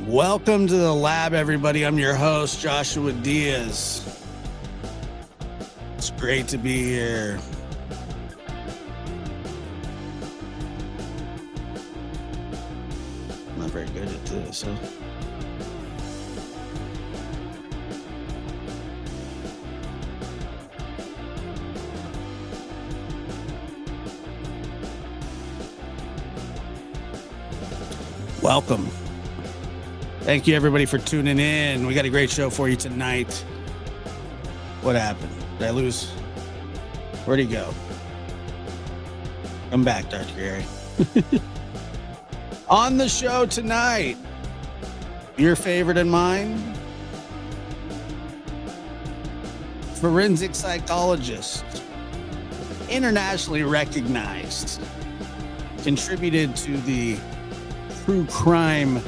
Welcome to the lab, everybody. I'm your host, Joshua Diaz. It's great to be here. I'm not very good at this, huh? Welcome. Thank you, everybody, for tuning in. We got a great show for you tonight. What happened? Did I lose? Where'd he go? Come back, Dr. Gary. On the show tonight, your favorite and mine, forensic psychologist, internationally recognized, contributed to the true crime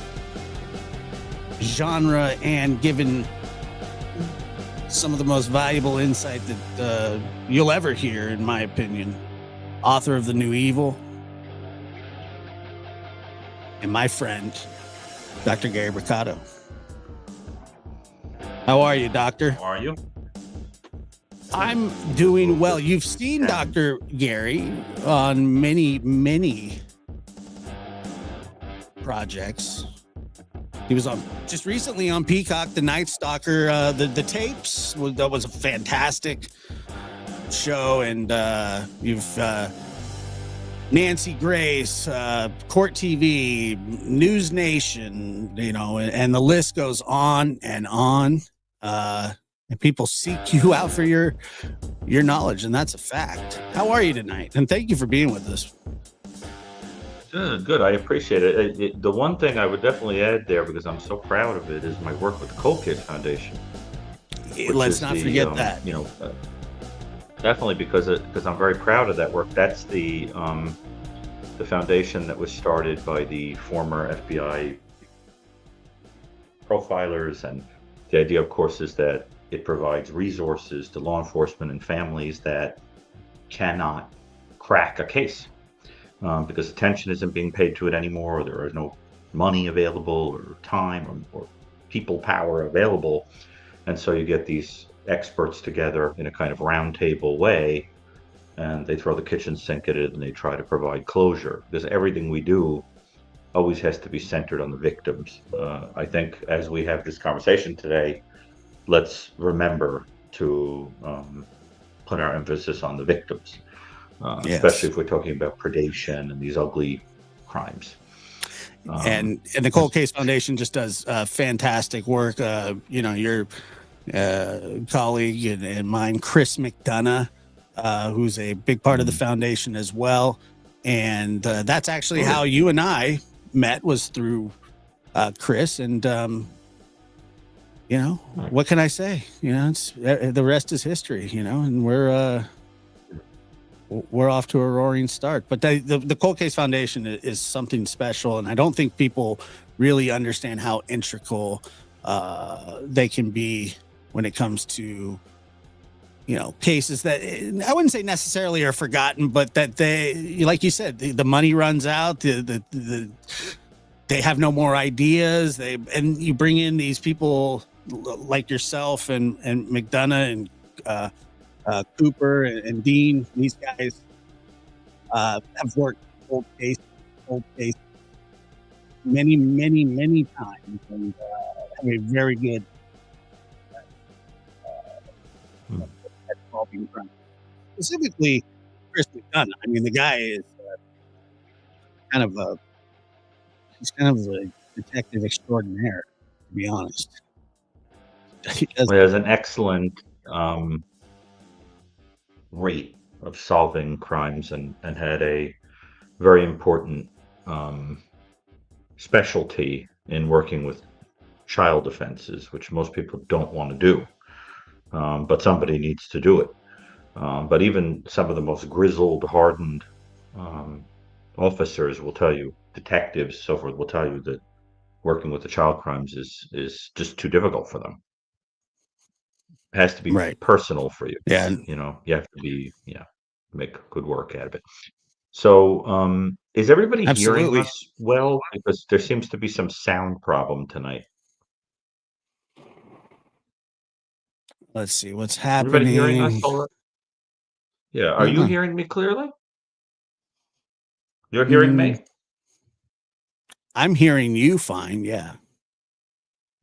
genre and given some of the most valuable insight that you'll ever hear, in my opinion. Author of The New Evil, and my friend, Dr. Gary Brucato. How are you, Doctor? How are you? I'm doing well. You've seen Dr. Gary on many projects. He was on just recently on Peacock, The Night Stalker, the tapes. That was a fantastic show. And you've Nancy Grace, Court TV, News Nation, and the list goes on and on. And people seek you out for your knowledge, and that's a fact. How are you tonight? And thank you for being with us. Good. I appreciate it. The one thing I would definitely add there, because I'm so proud of it, is my work with the Cold Case Foundation. Let's not forget that. Definitely because I'm very proud of that work. That's the foundation that was started by the former FBI profilers, and the idea, of course, is that it provides resources to law enforcement and families that cannot crack a case. Because attention isn't being paid to it anymore, or there is no money available, or time, or people power available. And so you get these experts together in a kind of roundtable way, and they throw the kitchen sink at it, and they try to provide closure. Because everything we do always has to be centered on the victims. I think as we have this conversation today, let's remember to put our emphasis on the victims. Yes. Especially if we're talking about predation and these ugly crimes. And the Cold Case Foundation just does fantastic work. Your colleague and mine, Chris McDonough, who's a big part of the foundation as well. And that's actually how you and I met, was through Chris. And, what can I say? It's the rest is history, and we're off to a roaring start. But the Cold Case Foundation is something special, and I don't think people really understand how integral they can be when it comes to cases that I wouldn't say necessarily are forgotten, but that they, like you said, the money runs out, they have no more ideas, and you bring in these people like yourself and McDonough and Cooper and Dean. These guys have worked cold case many times, and have a very good at solving crimes. Specifically, Chris McDonough. I mean, the guy is kind of a detective extraordinaire, to be honest. He has an excellent rate of solving crimes, and had a very important specialty in working with child offenses, which most people don't want to do, but somebody needs to do it. But even some of the most grizzled, hardened officers will tell you, detectives, so forth, will tell you that working with the child crimes is just too difficult for them. It has to be personal for you. Yeah. You have to be, make good work out of it. So, is everybody hearing Absolutely. us well? Because there seems to be some sound problem tonight. Let's see what's Everybody hearing us happening. all right? Yeah. Are you Uh-uh. hearing me clearly? You're hearing Mm, me? I'm hearing you fine, yeah.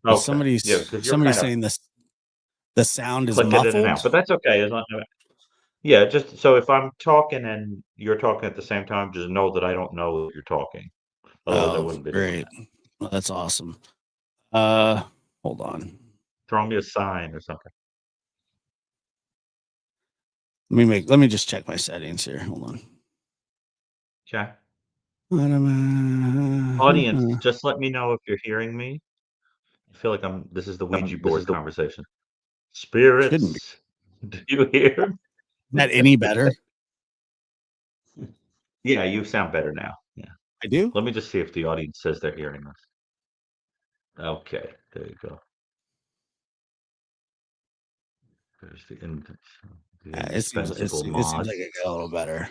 But Okay. Yeah, somebody's because you're somebody's kind of saying this the sound is clicking in and muffled. out, but that's okay. As long, yeah, just so if I'm talking and you're talking at the same time, just know that I don't know that you're talking. Otherwise, I Oh, wouldn't be doing great. that. Well, that's awesome. Uh, Hold on. Throw me a sign or something. Let me just check my settings here. Hold Okay. Audience, on. just let me know if you're hearing me. I feel like this is the Ouija This is board the conversation. Shouldn't be. Spirits, do you hear? Is that any better? Yeah, you sound better now. Yeah. I do? Let me just see if the audience says they're hearing us. Okay, there you go. There's the It indispensable seems mod. like it got a little better.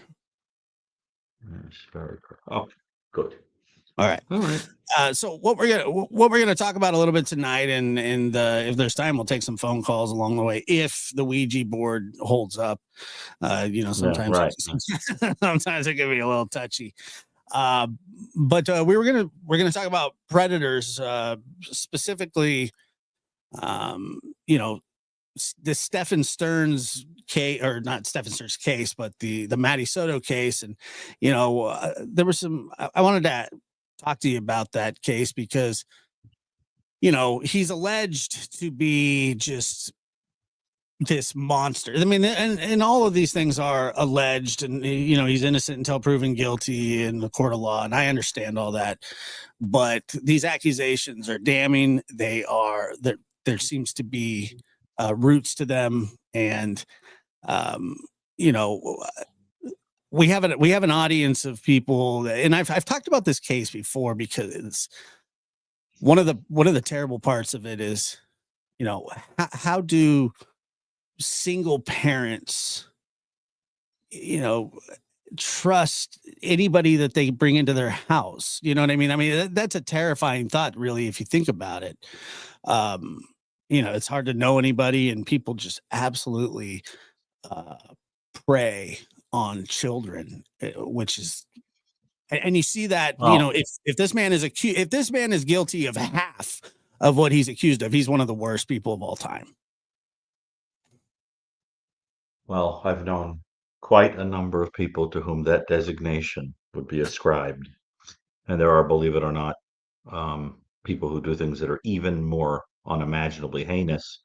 It's very okay. Good. All right. All right. So what we're gonna talk about a little bit tonight, and if there's time, we'll take some phone calls along the way if the Ouija board holds up. Yeah. Sometimes Right. sometimes it can be a little touchy. Uh, but we're gonna talk about predators, specifically. Um, you know, the Stephen Stearns case, or not Stephen Stearns case, but the Matty Soto case, and there was some. I wanted to talk to you about that case because he's alleged to be just this monster. I mean, and all of these things are alleged, and he's innocent until proven guilty in the court of law, and I understand all that, but these accusations are damning. There seems to be roots to them, and um, you know we have an audience of people and I've talked about this case before because it's one of the terrible parts of it is how do single parents you know trust anybody that they bring into their house. You know what I mean, that's a terrifying thought, really, if you think about it. um it's hard to know anybody, and people just absolutely uh prey on children, which is and you see that, Well, if this man is accused, if this man is guilty of half of what he's accused of, he's one of the worst people of all time. well, I've known quite a number of people to whom that designation would be ascribed, and there are, believe it or not, people who do things that are even more unimaginably heinous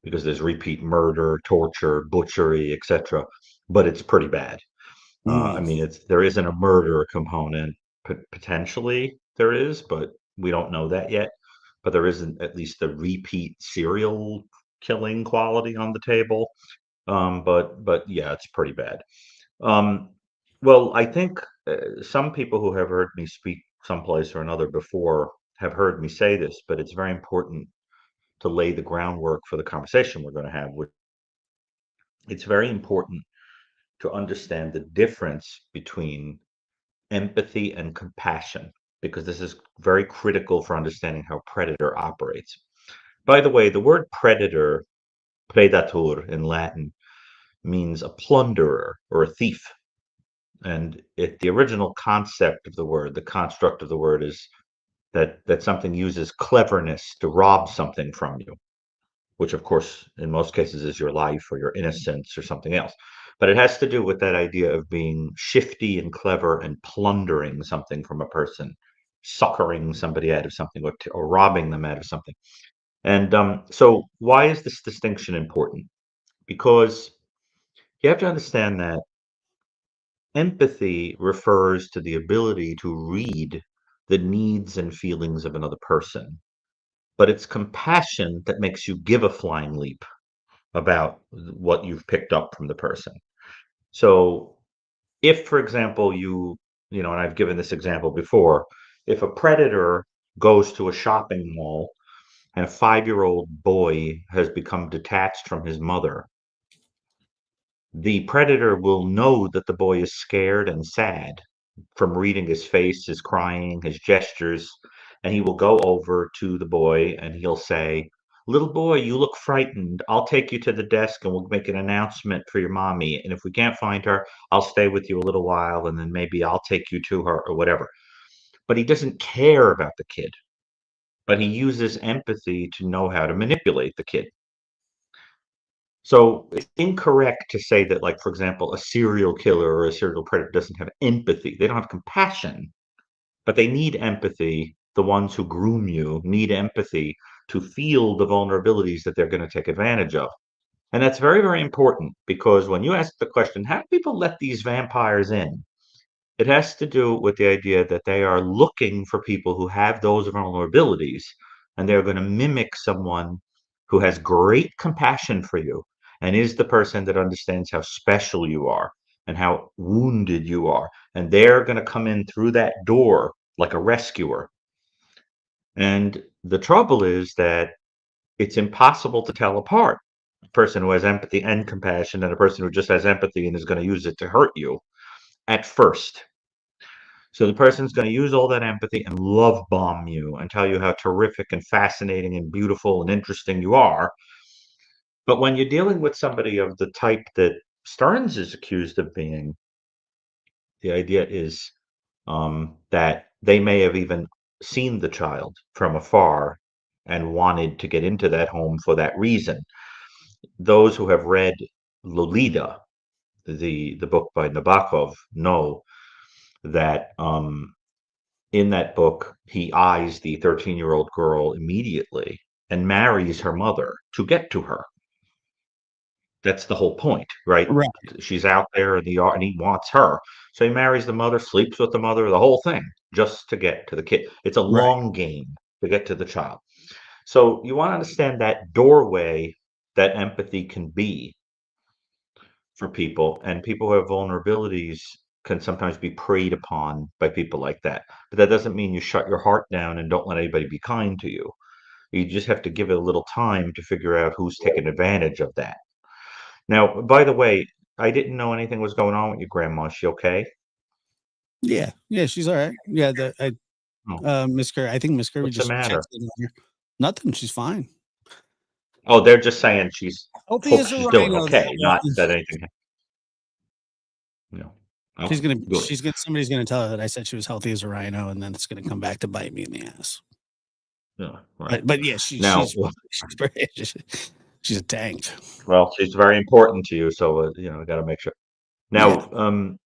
because there's repeat murder, torture, butchery, etc. But it's pretty bad. I Mm. mean, there isn't a murder component. Potentially there is, but we don't know that yet. But there isn't at least the repeat serial killing quality on the table. But yeah, it's pretty bad. Um, well, I think some people who have heard me speak someplace or another before have heard me say this, but it's very important to lay the groundwork for the conversation we're going to have. It's very important to understand the difference between empathy and compassion, because this is very critical for understanding how predator operates. By the way, the word predator, predator in Latin, means a plunderer or a thief. And the original concept of the word, the construct of the word is that something uses cleverness to rob something from you, which of course in most cases is your life or your innocence or something else. But it has to do with that idea of being shifty and clever and plundering something from a person, suckering somebody out of something, or robbing them out of something. And so why is this distinction important? Because you have to understand that empathy refers to the ability to read the needs and feelings of another person, but it's compassion that makes you give a flying leap about what you've picked up from the person. So if, for example, and I've given this example before, if a predator goes to a shopping mall and a 5-year-old boy has become detached from his mother, the predator will know that the boy is scared and sad, from reading his face, his crying, his gestures, and he will go over to the boy and he'll say, "Little boy, you look frightened. I'll take you to the desk and we'll make an announcement for your mommy. And if we can't find her, I'll stay with you a little while and then maybe I'll take you to her or whatever." But he doesn't care about the kid, but he uses empathy to know how to manipulate the kid. So it's incorrect to say that, like, for example, a serial killer or a serial predator doesn't have empathy. They don't have compassion, but they need empathy. The ones who groom you need empathy to feel the vulnerabilities that they're going to take advantage of. And that's very, very important because when you ask the question, how do people let these vampires in? It has to do with the idea that they are looking for people who have those vulnerabilities, and they're going to mimic someone who has great compassion for you and is the person that understands how special you are and how wounded you are. And they're going to come in through that door like a rescuer. And the trouble is that it's impossible to tell apart a person who has empathy and compassion and a person who just has empathy and is going to use it to hurt you at first. So the person's going to use all that empathy and love bomb you and tell you how terrific and fascinating and beautiful and interesting you are. But when you're dealing with somebody of the type that Stearns is accused of being, the idea is that they may have even seen the child from afar and wanted to get into that home for that reason. Those who have read Lolita, the book by Nabokov, know that in that book, he eyes the 13-year-old girl immediately and marries her mother to get to her. That's the whole point, right? Right. She's out there in the yard and he wants her. So he marries the mother, sleeps with the mother, the whole thing, just to get to the kid. It's a Right. long game to get to the child. So you want to understand that doorway that empathy can be for people, and people who have vulnerabilities can sometimes be preyed upon by people like that. But that doesn't mean you shut your heart down and don't let anybody be kind to you. You just have to give it a little time to figure out who's taking advantage of that. Now, by the way, I didn't know anything was going on with your grandma. Is she okay? Yeah. Yeah. She's all right. Yeah. Oh, Miss Curry. I think Miss Curry what's the just matter? checks in on her. Nothing. She's fine. Oh, they're just saying she's Healthy hope as a she's doing rhino. That okay, not one. that anything, you know. She's Okay, gonna. good. Somebody's gonna tell her that I said she was healthy as a rhino, and then it's gonna come back to bite me in the ass. Yeah, right. But yeah, Now, she's very, she's a tank. well, she's very important to you, so I got to make sure. Yeah. Now,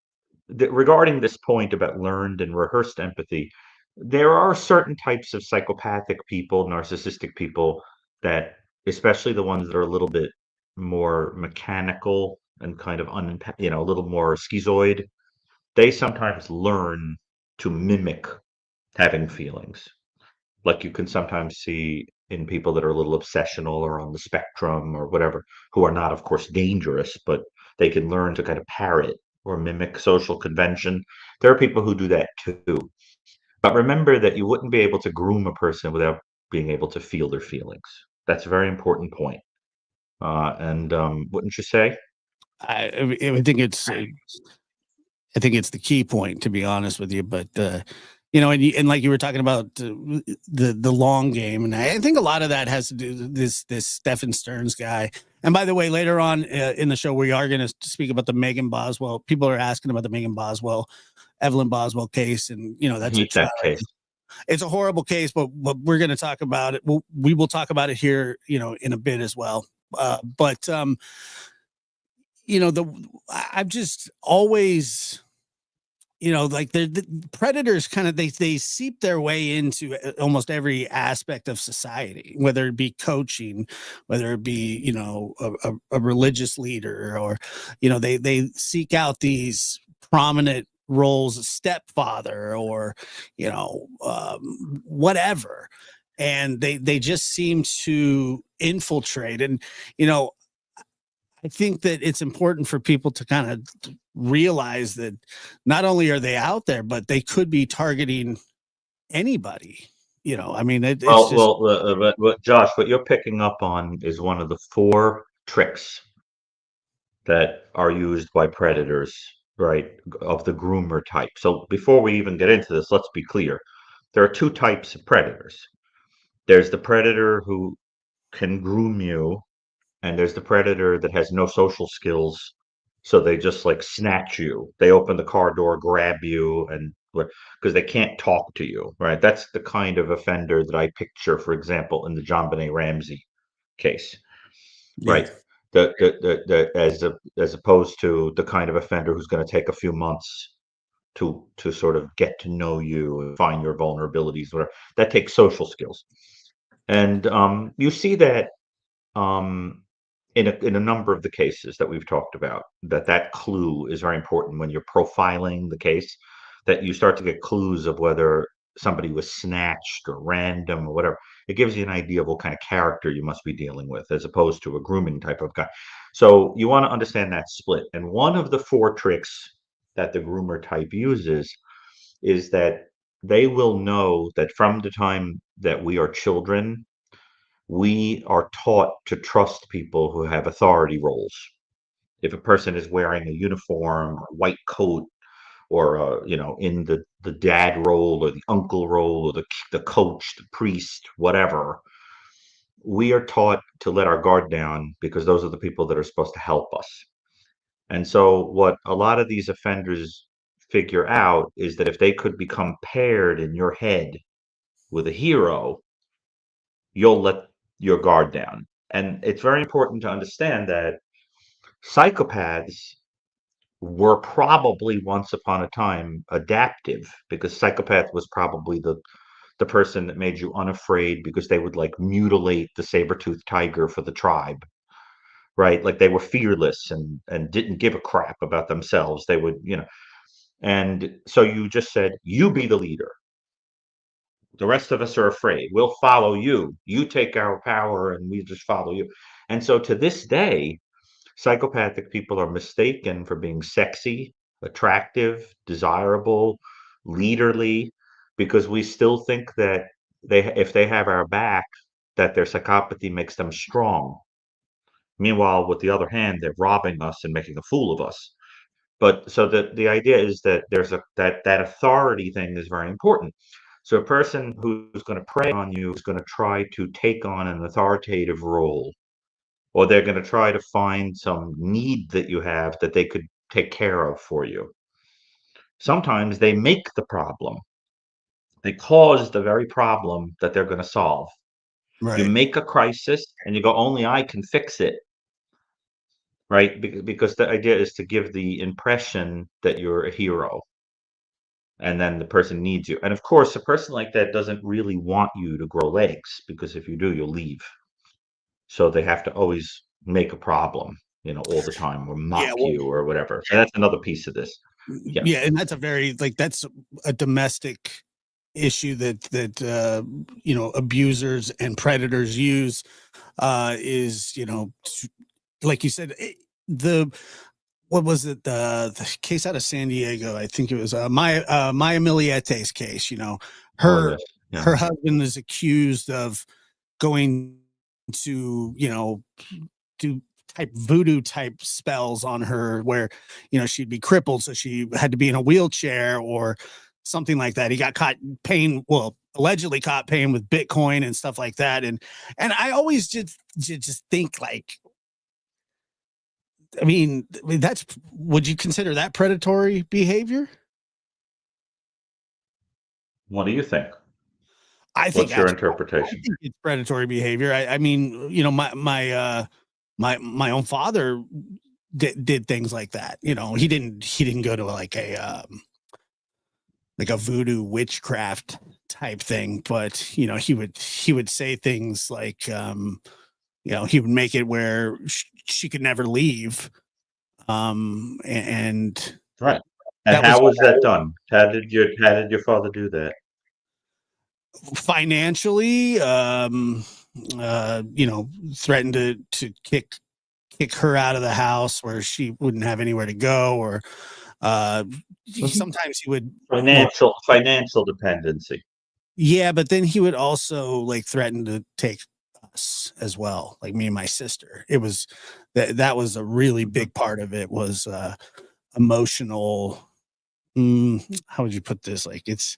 regarding this point about learned and rehearsed empathy, there are certain types of psychopathic people, narcissistic people, that, especially the ones that are a little bit more mechanical and kind of a little more schizoid, they sometimes learn to mimic having feelings. Like you can sometimes see in people that are a little obsessional or on the spectrum or whatever, who are not, of course, dangerous, but they can learn to kind of parrot or mimic social convention. There are people who do that too. But remember that you wouldn't be able to groom a person without being able to feel their feelings. That's a very important point. And wouldn't you say? I think I think it's the key point, to be honest with you. But and like you were talking about the long game, and I think a lot of that has to do with this Stephen Stearns guy. And by the way, later on in the show, we are going to speak about the Megan Boswell. People are asking about the Megan Boswell, Evelyn Boswell case, and I that's a hate that case. it's a horrible case, but we're going to talk about it. We will talk about it here, in a bit as well. But the I've just always like the predators kind of they seep their way into almost every aspect of society, whether it be coaching, whether it be a religious leader, or they seek out these prominent roles, a stepfather, or whatever, and they just seem to infiltrate. And you know I think that it's important for people to kind of realize that not only are they out there, but they could be targeting anybody. I mean, it's Well, just but Josh, what you're picking up on is one of the four tricks that are used by predators right, of the groomer type. So before we even get into this, let's be clear. There are two types of predators. There's the predator who can groom you, and there's the predator that has no social skills, so they just like snatch you. They open the car door, grab you, and because they can't talk to you, right? That's the kind of offender that I picture, for example, in the John Benet Ramsey case, Yeah. right? As opposed to the kind of offender who's going to take a few months to sort of get to know you and find your vulnerabilities, whatever. That takes social skills, and you see that um, in a number of the cases that we've talked about, that clue is very important when you're profiling the case, that you start to get clues of whether somebody was snatched or random or whatever. It gives you an idea of what kind of character you must be dealing with, as opposed to a grooming type of guy. So you want to understand that split. And one of the four tricks that the groomer type uses is that they will know that from the time that we are children, we are taught to trust people who have authority roles. If a person is wearing a uniform, a white coat, or in the dad role or the uncle role or the coach, the priest, whatever, we are taught to let our guard down because those are the people that are supposed to help us. And so, what a lot of these offenders figure out is that if they could become paired in your head with a hero, you'll let your guard down. And it's very important to understand that psychopaths were probably once upon a time adaptive, because psychopath was probably the person that made you unafraid because they would like mutilate the saber-toothed tiger for the tribe, right? Like they were fearless and didn't give a crap about themselves. They would, and so you just said, you be the leader. The rest of us are afraid. We'll follow you. You take our power and we just follow you. And so to this day, psychopathic people are mistaken for being sexy, attractive, desirable, leaderly, because we still think that if they have our back, that their psychopathy makes them strong. Meanwhile, with the other hand, they're robbing us and making a fool of us. But so the idea is that there's that authority thing is very important. So a person who's going to prey on you is going to try to take on an authoritative role, or they're going to try to find some need that you have that they could take care of for you. Sometimes they make the problem. They cause the very problem that they're going to solve. You Right. make a crisis and you go, only I can fix it, right? Because the idea is to give the impression that you're a hero, and then the person needs you. And of course, a person like that doesn't really want you to grow legs, because if you do, you'll leave. So they have to always make a problem, all the time, or Yeah. mock Well, you or whatever. So that's another piece of this. Yeah. yeah, and that's a very that's a domestic issue that abusers and predators use, is like you said, the what was it, the case out of San Diego, I think it was Maya Miliete's case. Oh, Her yes. Yeah. her husband is accused of going to do type voodoo type spells on her, where she'd be crippled, so she had to be in a wheelchair or something like that. He got caught paying, well, allegedly caught paying with Bitcoin and stuff like that. And I always just think, like, that's, would you consider that predatory behavior? What do you think? I think What's your absolutely. I interpretation? think it's predatory behavior. I mean, my own father did things like that. He didn't go to like a voodoo witchcraft type thing, but he would say things like, he would make it where she could never leave. And Right. And that was how was that done? How did your father do that? financially, threatened to kick her out of the house where she wouldn't have anywhere to go, or uh sometimes he would, well, Financial dependency. yeah, but then he would also like threaten to take us as well, like me and my sister. It was that was a really big part of it, was emotional. How would you put this? Like it's,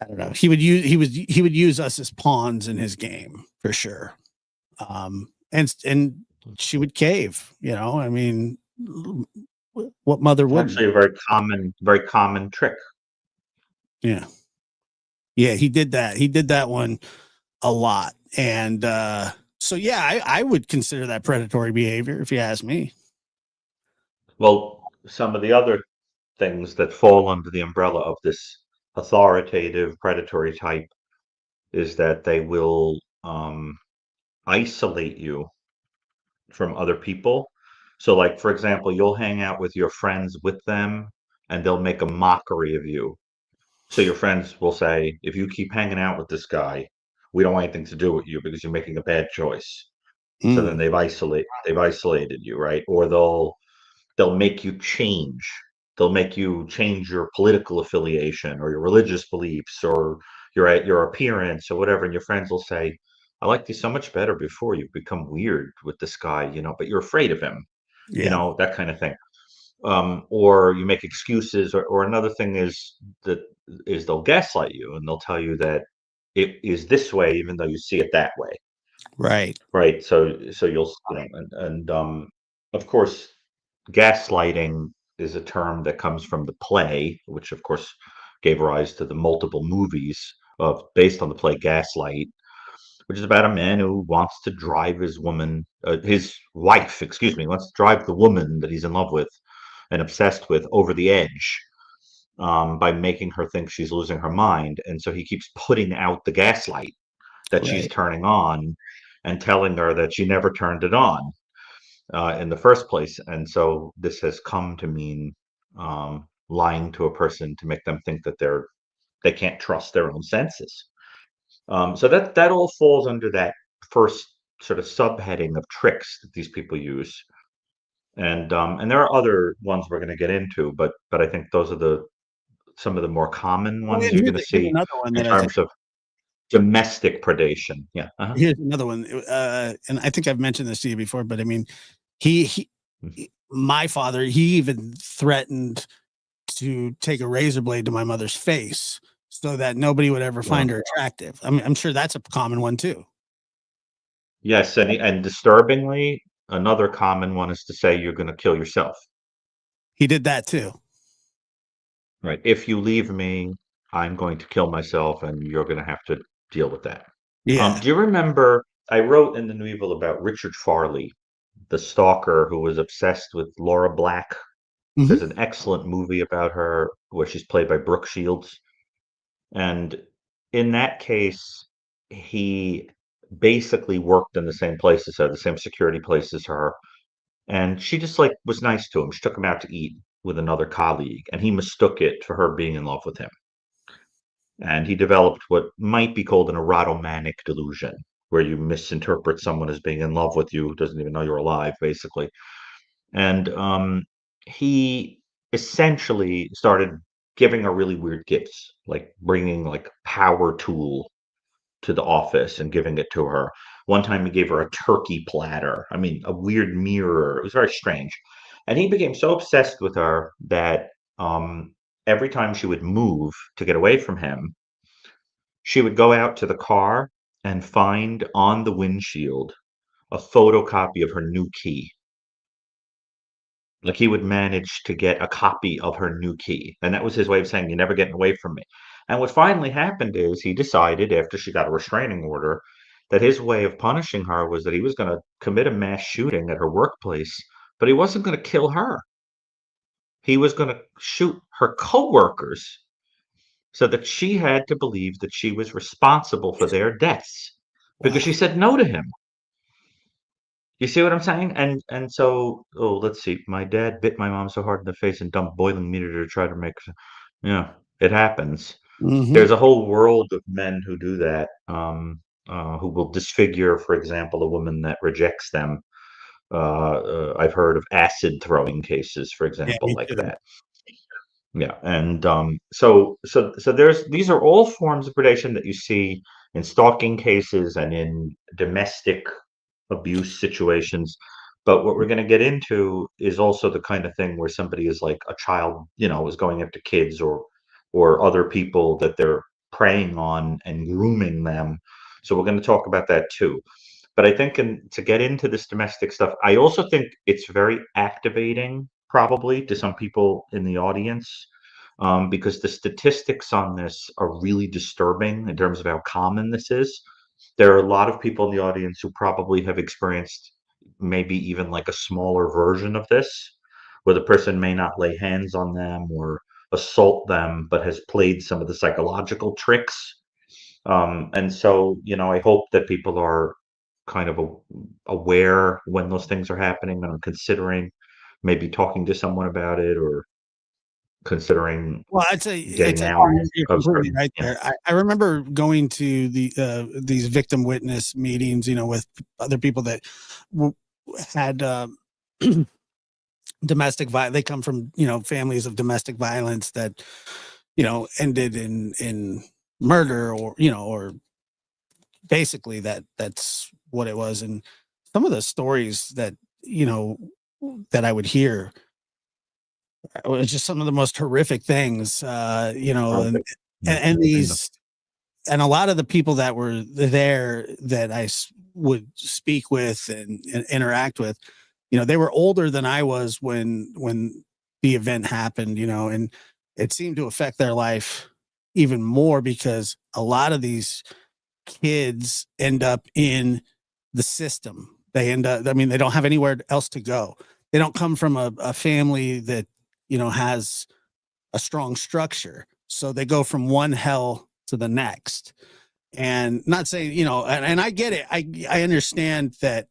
I don't know. He would use us as pawns in his game for sure. And she would cave. You know, I mean, what mother It's wouldn't? actually a very common trick. Yeah, yeah. He did that. He did that one a lot, and so yeah, I would consider that predatory behavior if you ask me. Well, some of the other things that fall under the umbrella of this authoritative predatory type is that they will isolate you from other people. So, like, for example, you'll hang out with your friends with them and they'll make a mockery of you. So, your friends will say, if you keep hanging out with this guy, we don't want anything to do with you because you're making a bad choice. So then Mm, they've isolated you, right? Or they'll make you change. They'll make you change your political affiliation or your religious beliefs or your appearance or whatever. And your friends will say, I liked you so much better before. You've become weird with this guy, but you're afraid of him, yeah, that kind of thing. Or you make excuses, or another thing is they'll gaslight you and they'll tell you that it is this way, even though you see it that way. right, Right. So you'll, of course, gaslighting is a term that comes from the play, which of course gave rise to the multiple movies of based on the play Gaslight, which is about a man who wants to drive his wife, excuse me, wants to drive the woman that he's in love with and obsessed with over the edge by making her think she's losing her mind. And so he keeps putting out the gaslight that she's right. turning on and telling her that she never turned it on in the first place. And so this has come to mean lying to a person to make them think that they can't trust their own senses. So that all falls under that first sort of subheading of tricks that these people use. And there are other ones we're going to get into, but I think those are some of the more common Oh, ones and you're going to here's see another one in that I think. terms of domestic predation. Yeah. Uh-huh. Here's another one, and I think I've mentioned this to you before, but I mean, he my father, he even threatened to take a razor blade to my mother's face so that nobody would ever Well, find her attractive. I mean, I'm sure that's a common one too. yes, and disturbingly, another common one is to say you're going to kill yourself. He did that too. Right. If you leave me, I'm going to kill myself, and you're going to have to deal with that. Yeah. Do you remember? I wrote in the novel about Richard Farley, the stalker who was obsessed with Laura Black. There's Hmm. an excellent movie about her where she's played by Brooke Shields. And in that case, he basically worked in the same place as her, the same security place as her. And she just like was nice to him. She took him out to eat with another colleague, and he mistook it for her being in love with him. And he developed what might be called an erotomanic delusion, where you misinterpret someone as being in love with you who doesn't even know you're alive, basically. And he essentially started giving her really weird gifts, like bringing like a power tool to the office and giving it to her. One time he gave her a turkey platter. I mean, a weird mirror. It was very strange. And he became so obsessed with her that every time she would move to get away from him, she would go out to the car and find on the windshield a photocopy of her new key. Like he would manage to get a copy of her new key. And that was his way of saying, you're never getting away from me. And what finally happened is he decided, after she got a restraining order, that his way of punishing her was that he was going to commit a mass shooting at her workplace, but he wasn't going to kill her. He was going to shoot her coworkers so that she had to believe that she was responsible for their deaths because she Wow. said no to him. You see what I'm saying? And so, oh, let's see. My dad bit my mom so hard in the face and dumped boiling meat at her to try to make. Yeah, it happens. Hmm. There's a whole world of men who do that, who will disfigure, for example, a woman that rejects them. I've heard of acid throwing cases, for Yeah, example, me like too. that. Yeah, and so these are all forms of predation that you see in stalking cases and in domestic abuse situations. But what we're going to get into is also the kind of thing where somebody is like a child, is going after kids or other people that they're preying on and grooming them. So we're going to talk about that too. But I think to get into this domestic stuff, I also think it's very activating, probably to some people in the audience, because the statistics on this are really disturbing in terms of how common this is. There are a lot of people in the audience who probably have experienced maybe even like a smaller version of this, where the person may not lay hands on them or assault them, but has played some of the psychological tricks. And so, I hope that people are kind of aware when those things are happening and are considering maybe talking to someone about it or considering Well, I'd say getting it's out you're of completely certain, right there. I remember going to these victim witness meetings, with other people that w- had domestic violence. They come from families of domestic violence that ended in murder, or basically that's what it was. And some of the stories you know that I would hear was just some of the most horrific things, and, yeah. these, and a lot of the people that were there that would speak with and interact with, they were older than I was when the event happened, and it seemed to affect their life even more because a lot of these kids end up in the system. They end up, I mean, they don't have anywhere else to go. They don't come from a family that, has a strong structure. So they go from one hell to the next. And not saying, and I get it. I understand that,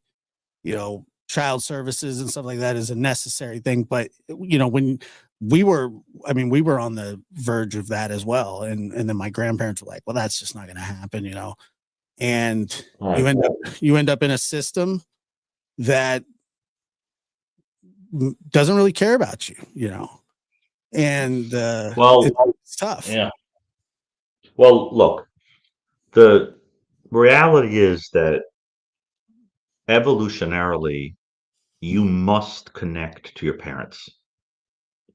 child services and stuff like that is a necessary thing. But, when we were, we were on the verge of that as well. And then my grandparents were like, well, that's just not going to happen. And Right. you end up in a system that doesn't really care about you, and Well, it's tough. yeah. Well, look, the reality is that evolutionarily, you must connect to your parents.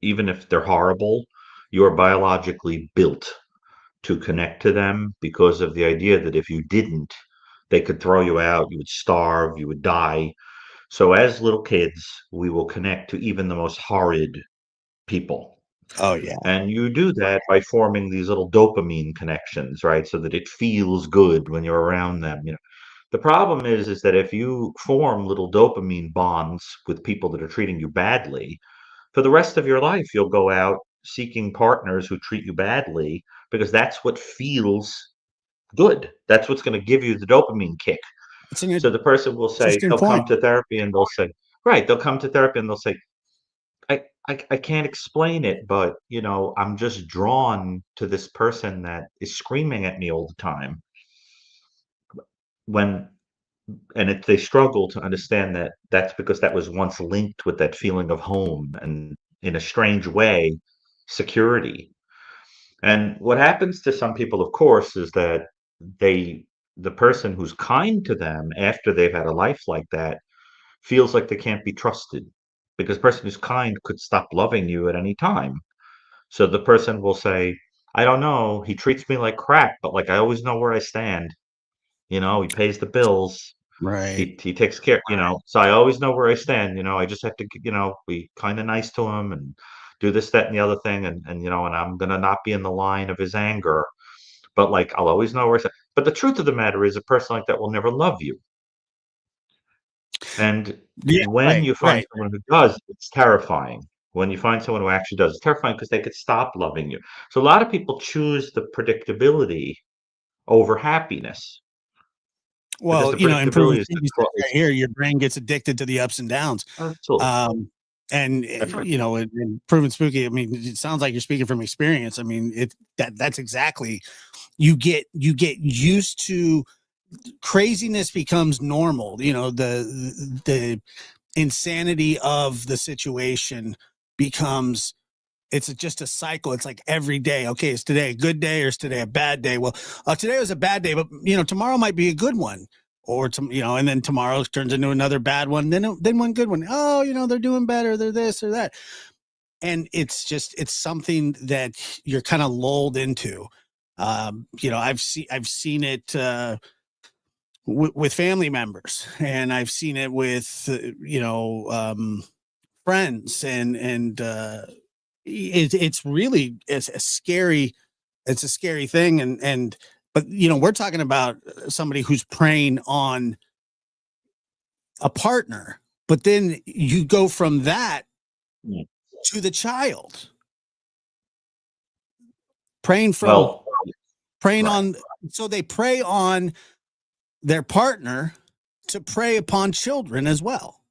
Even if they're horrible, you are biologically built to connect to them because of the idea that if you didn't, they could throw you out, you would starve, you would die. So as little kids, we will connect to even the most horrid people. Oh yeah. And you do that by forming these little dopamine connections, right? So that it feels good when you're around them. The problem is that if you form little dopamine bonds with people that are treating you badly, for the rest of your life, you'll go out seeking partners who treat you badly because that's what feels good. That's what's going to give you the dopamine kick. It's an So the person will say, interesting they'll come point. to therapy and they'll say, right, they'll come to therapy and they'll say, I can't explain it, but I'm just drawn to this person that is screaming at me all the time. When they struggle to understand that that's because that was once linked with that feeling of home and in a strange way, security. And what happens to some people, of course, is that the person who's kind to them after they've had a life like that feels like they can't be trusted because the person who's kind could stop loving you at any time. So the person will say, I don't know, he treats me like crap, but like I always know where I stand. He pays the bills. Right. He takes care, so I always know where I stand. I just have to, be kind of nice to him and do this, that, and the other thing. And I'm going to not be in the line of his anger, but like, I'll always know where I stand. But the truth of the matter is a person like that will never love you. And Yeah. when Right. you find Right. someone who does, it's terrifying. When you find someone who actually does, it's terrifying because they could stop loving you. So a lot of people choose the predictability over happiness because Well, the improving predictability is you said right here, your brain gets addicted to the ups and downs. absolutely And that's right. and proven spooky. I mean, it sounds like you're speaking from experience. I mean, that's exactly, you get used to craziness becomes normal. The insanity of the situation becomes, it's just a cycle. It's like every day. Okay, is today a good day or is today a bad day? Well, today was a bad day, but tomorrow might be a good one. or and then tomorrow turns into another bad one, then one good one. Oh, they're doing better, they're this or that. And it's something that you're kind of lulled into. I've seen it with family members, and I've seen it with friends, and it's really it's a scary thing. And but we're talking about somebody who's preying on a partner, but then you go from that Mm. to the child, preying from Well, preying right. on. So they prey on their partner to prey upon children as well.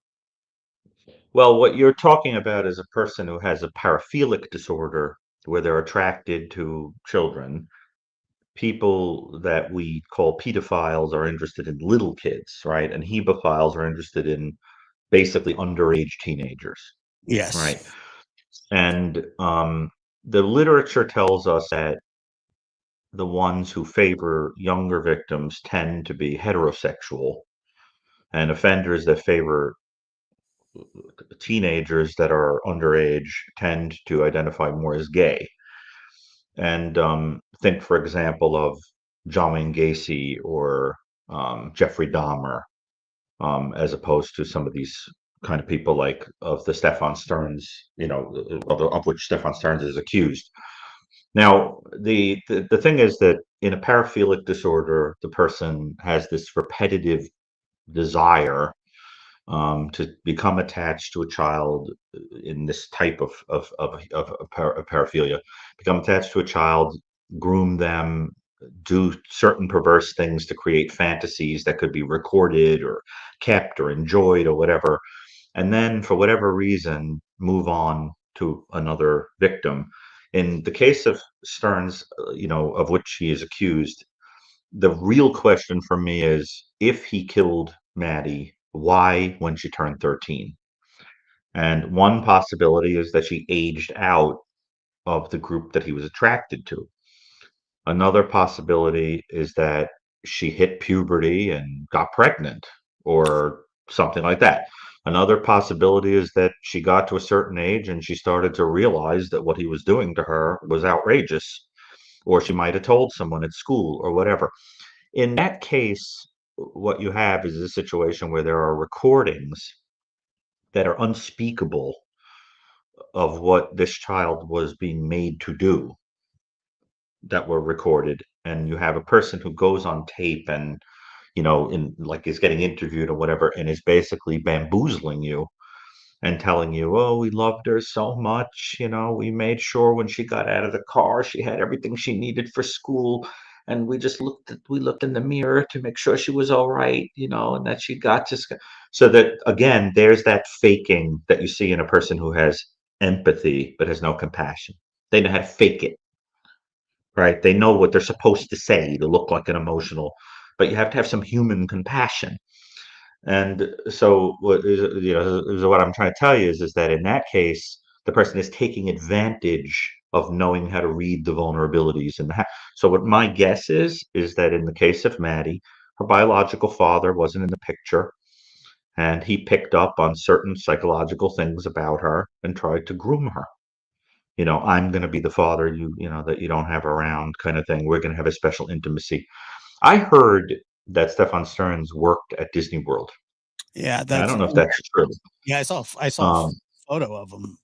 Well, what you're talking about is a person who has a paraphilic disorder where they're attracted to children. People that we call pedophiles are interested in little kids, right? And hebophiles are interested in basically underage teenagers, Yes. right? And the literature tells us that the ones who favor younger victims tend to be heterosexual, and offenders that favor teenagers that are underage tend to identify more as gay. And think, for example, of John Wayne Gacy or Jeffrey Dahmer, as opposed to some of these kind of people like of the Stefan Stearns, of which Stefan Stearns is accused. Now, the thing is that in a paraphilic disorder, the person has this repetitive desire to become attached to a child in this type of paraphilia, become attached to a child, groom them, do certain perverse things to create fantasies that could be recorded or kept or enjoyed or whatever, and then for whatever reason move on to another victim. In the case of Stearns, of which he is accused, the real question for me is if he killed Maddie, why when she turned 13? And one possibility is that she aged out of the group that he was attracted to. Another possibility is that she hit puberty and got pregnant or something like that. Another possibility is that she got to a certain age and she started to realize that what he was doing to her was outrageous, or she might have told someone at school or whatever. In that case, what you have is a situation where there are recordings that are unspeakable of what this child was being made to do that were recorded. And you have a person who goes on tape and, in like is getting interviewed or whatever, and is basically bamboozling you and telling you, oh, we loved her so much. We made sure when she got out of the car, she had everything she needed for school. And we looked in the mirror to make sure she was all right, and that she got to, so that again, there's that faking that you see in a person who has empathy, but has no compassion. They know how to fake it, right? They know what they're supposed to say to look like an emotional, but you have to have some human compassion. And so what I'm trying to tell you is that in that case, the person is taking advantage of knowing how to read the vulnerabilities and so what my guess is that in the case of Maddie, her biological father wasn't in the picture, and he picked up on certain psychological things about her and tried to groom her. I'm going to be the father that you don't have around, kind of thing. We're going to have a special intimacy. I heard that Stefan Stearns worked at Disney World. Yeah, I that's don't know if that's true. yeah. I saw a Um, photo of him.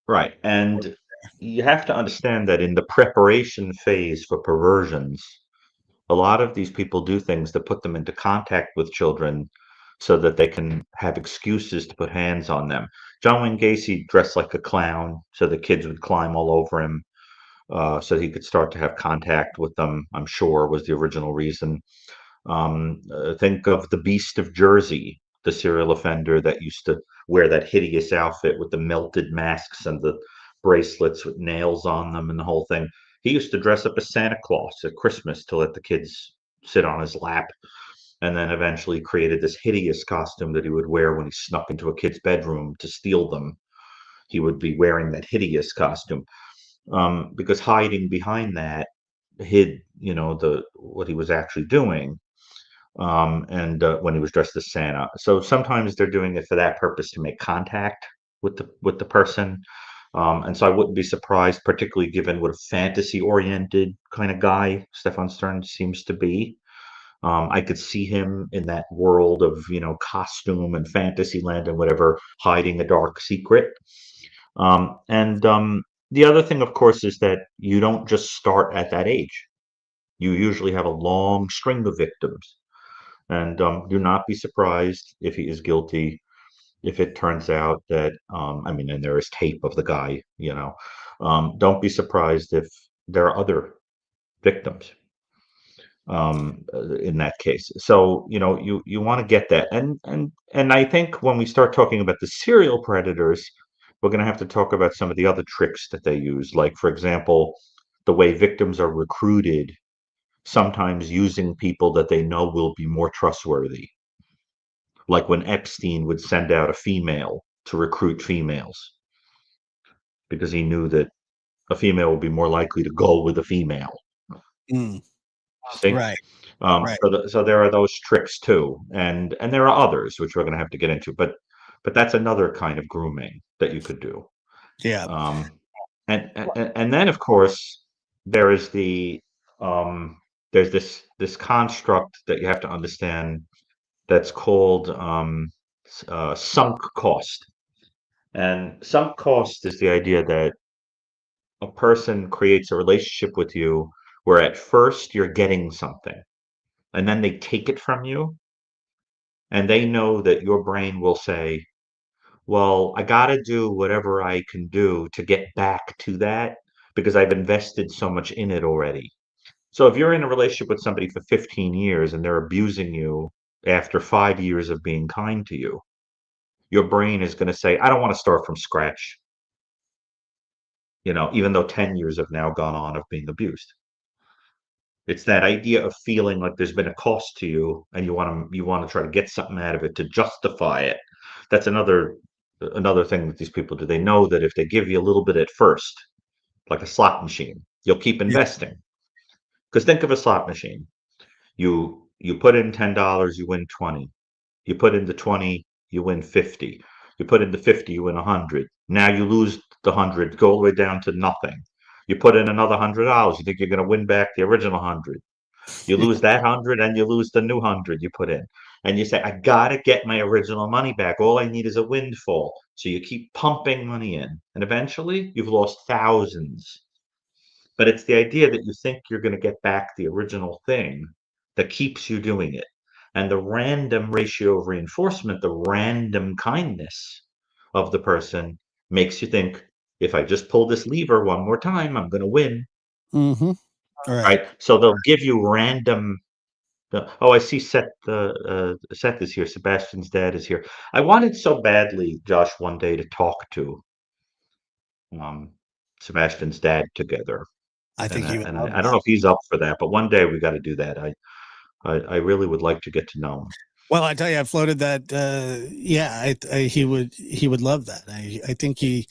right. And you have to understand that in the preparation phase for perversions, a lot of these people do things that put them into contact with children so that they can have excuses to put hands on them. John Wayne Gacy dressed like a clown so the kids would climb all over him, so he could start to have contact with them, I'm sure was the original reason. Think of the Beast of Jersey, the serial offender that used to wear that hideous outfit with the melted masks and the bracelets with nails on them and the whole thing. He used to dress up as Santa Claus at Christmas to let the kids sit on his lap, and then eventually created this hideous costume that he would wear when he snuck into a kid's bedroom to steal them. He would be wearing that hideous costume, because hiding behind that hid, the what he was actually doing. and when he was dressed as Santa. So sometimes they're doing it for that purpose, to make contact with the person. And so I wouldn't be surprised, particularly given what a fantasy-oriented kind of guy Stefan Stern seems to be. I could see him in that world of, costume and fantasy land and whatever, hiding a dark secret. And the other thing, of course, is that you don't just start at that age. You usually have a long string of victims. And do not be surprised if he is guilty, if it turns out that, and there is tape of the guy, don't be surprised if there are other victims in that case. So, you want to get that. And I think when we start talking about the serial predators, we're going to have to talk about some of the other tricks that they use. Like, for example, the way victims are recruited, sometimes using people that they know will be more trustworthy. Like when Epstein would send out a female to recruit females because he knew that a female would be more likely to go with a female. Mm, See? right. Right. So there are those tricks too, and there are others which we're going to have to get into, but that's another kind of grooming that you could do. Yeah. Um, and then of course there is there's this construct that you have to understand that's called sunk cost. And sunk cost is the idea that a person creates a relationship with you where at first you're getting something, and then they take it from you, and they know that your brain will say, well, I got to do whatever I can do to get back to that because I've invested so much in it already. So if you're in a relationship with somebody for 15 years and they're abusing you after 5 years of being kind to you, your brain is going to say, I don't want to start from scratch, even though 10 years have now gone on of being abused. It's that idea of feeling like there's been a cost to you and you want to try to get something out of it to justify it. That's another thing that these people do. They know that if they give you a little bit at first, like a slot machine, you'll keep Yeah. investing. Because think of a slot machine. You put in $10, you win 20. You put in the 20, you win 50. You put in the 50, you win 100. Now you lose the 100, go all the way down to nothing. You put in another $100, you think you're going to win back the original 100. You lose that 100 and you lose the new 100 you put in. And you say, I got to get my original money back. All I need is a windfall. So you keep pumping money in. And eventually you've lost thousands. But it's the idea that you think you're going to get back the original thing that keeps you doing it. And the random ratio of reinforcement, the random kindness of the person makes you think, if I just pull this lever one more time, I'm going to win. Mm-hmm. All right. Right. So they'll give you random. Oh, I see. Seth is here. Sebastian's dad is here. I wanted so badly, Josh, one day to talk to um, Sebastian's dad together, I and think I, you would and love I, I don't that. know if he's up for that, but one day we got to do that. I really would like to get to know him. Well, I tell you, I floated that. Yeah, he would love that. I think he's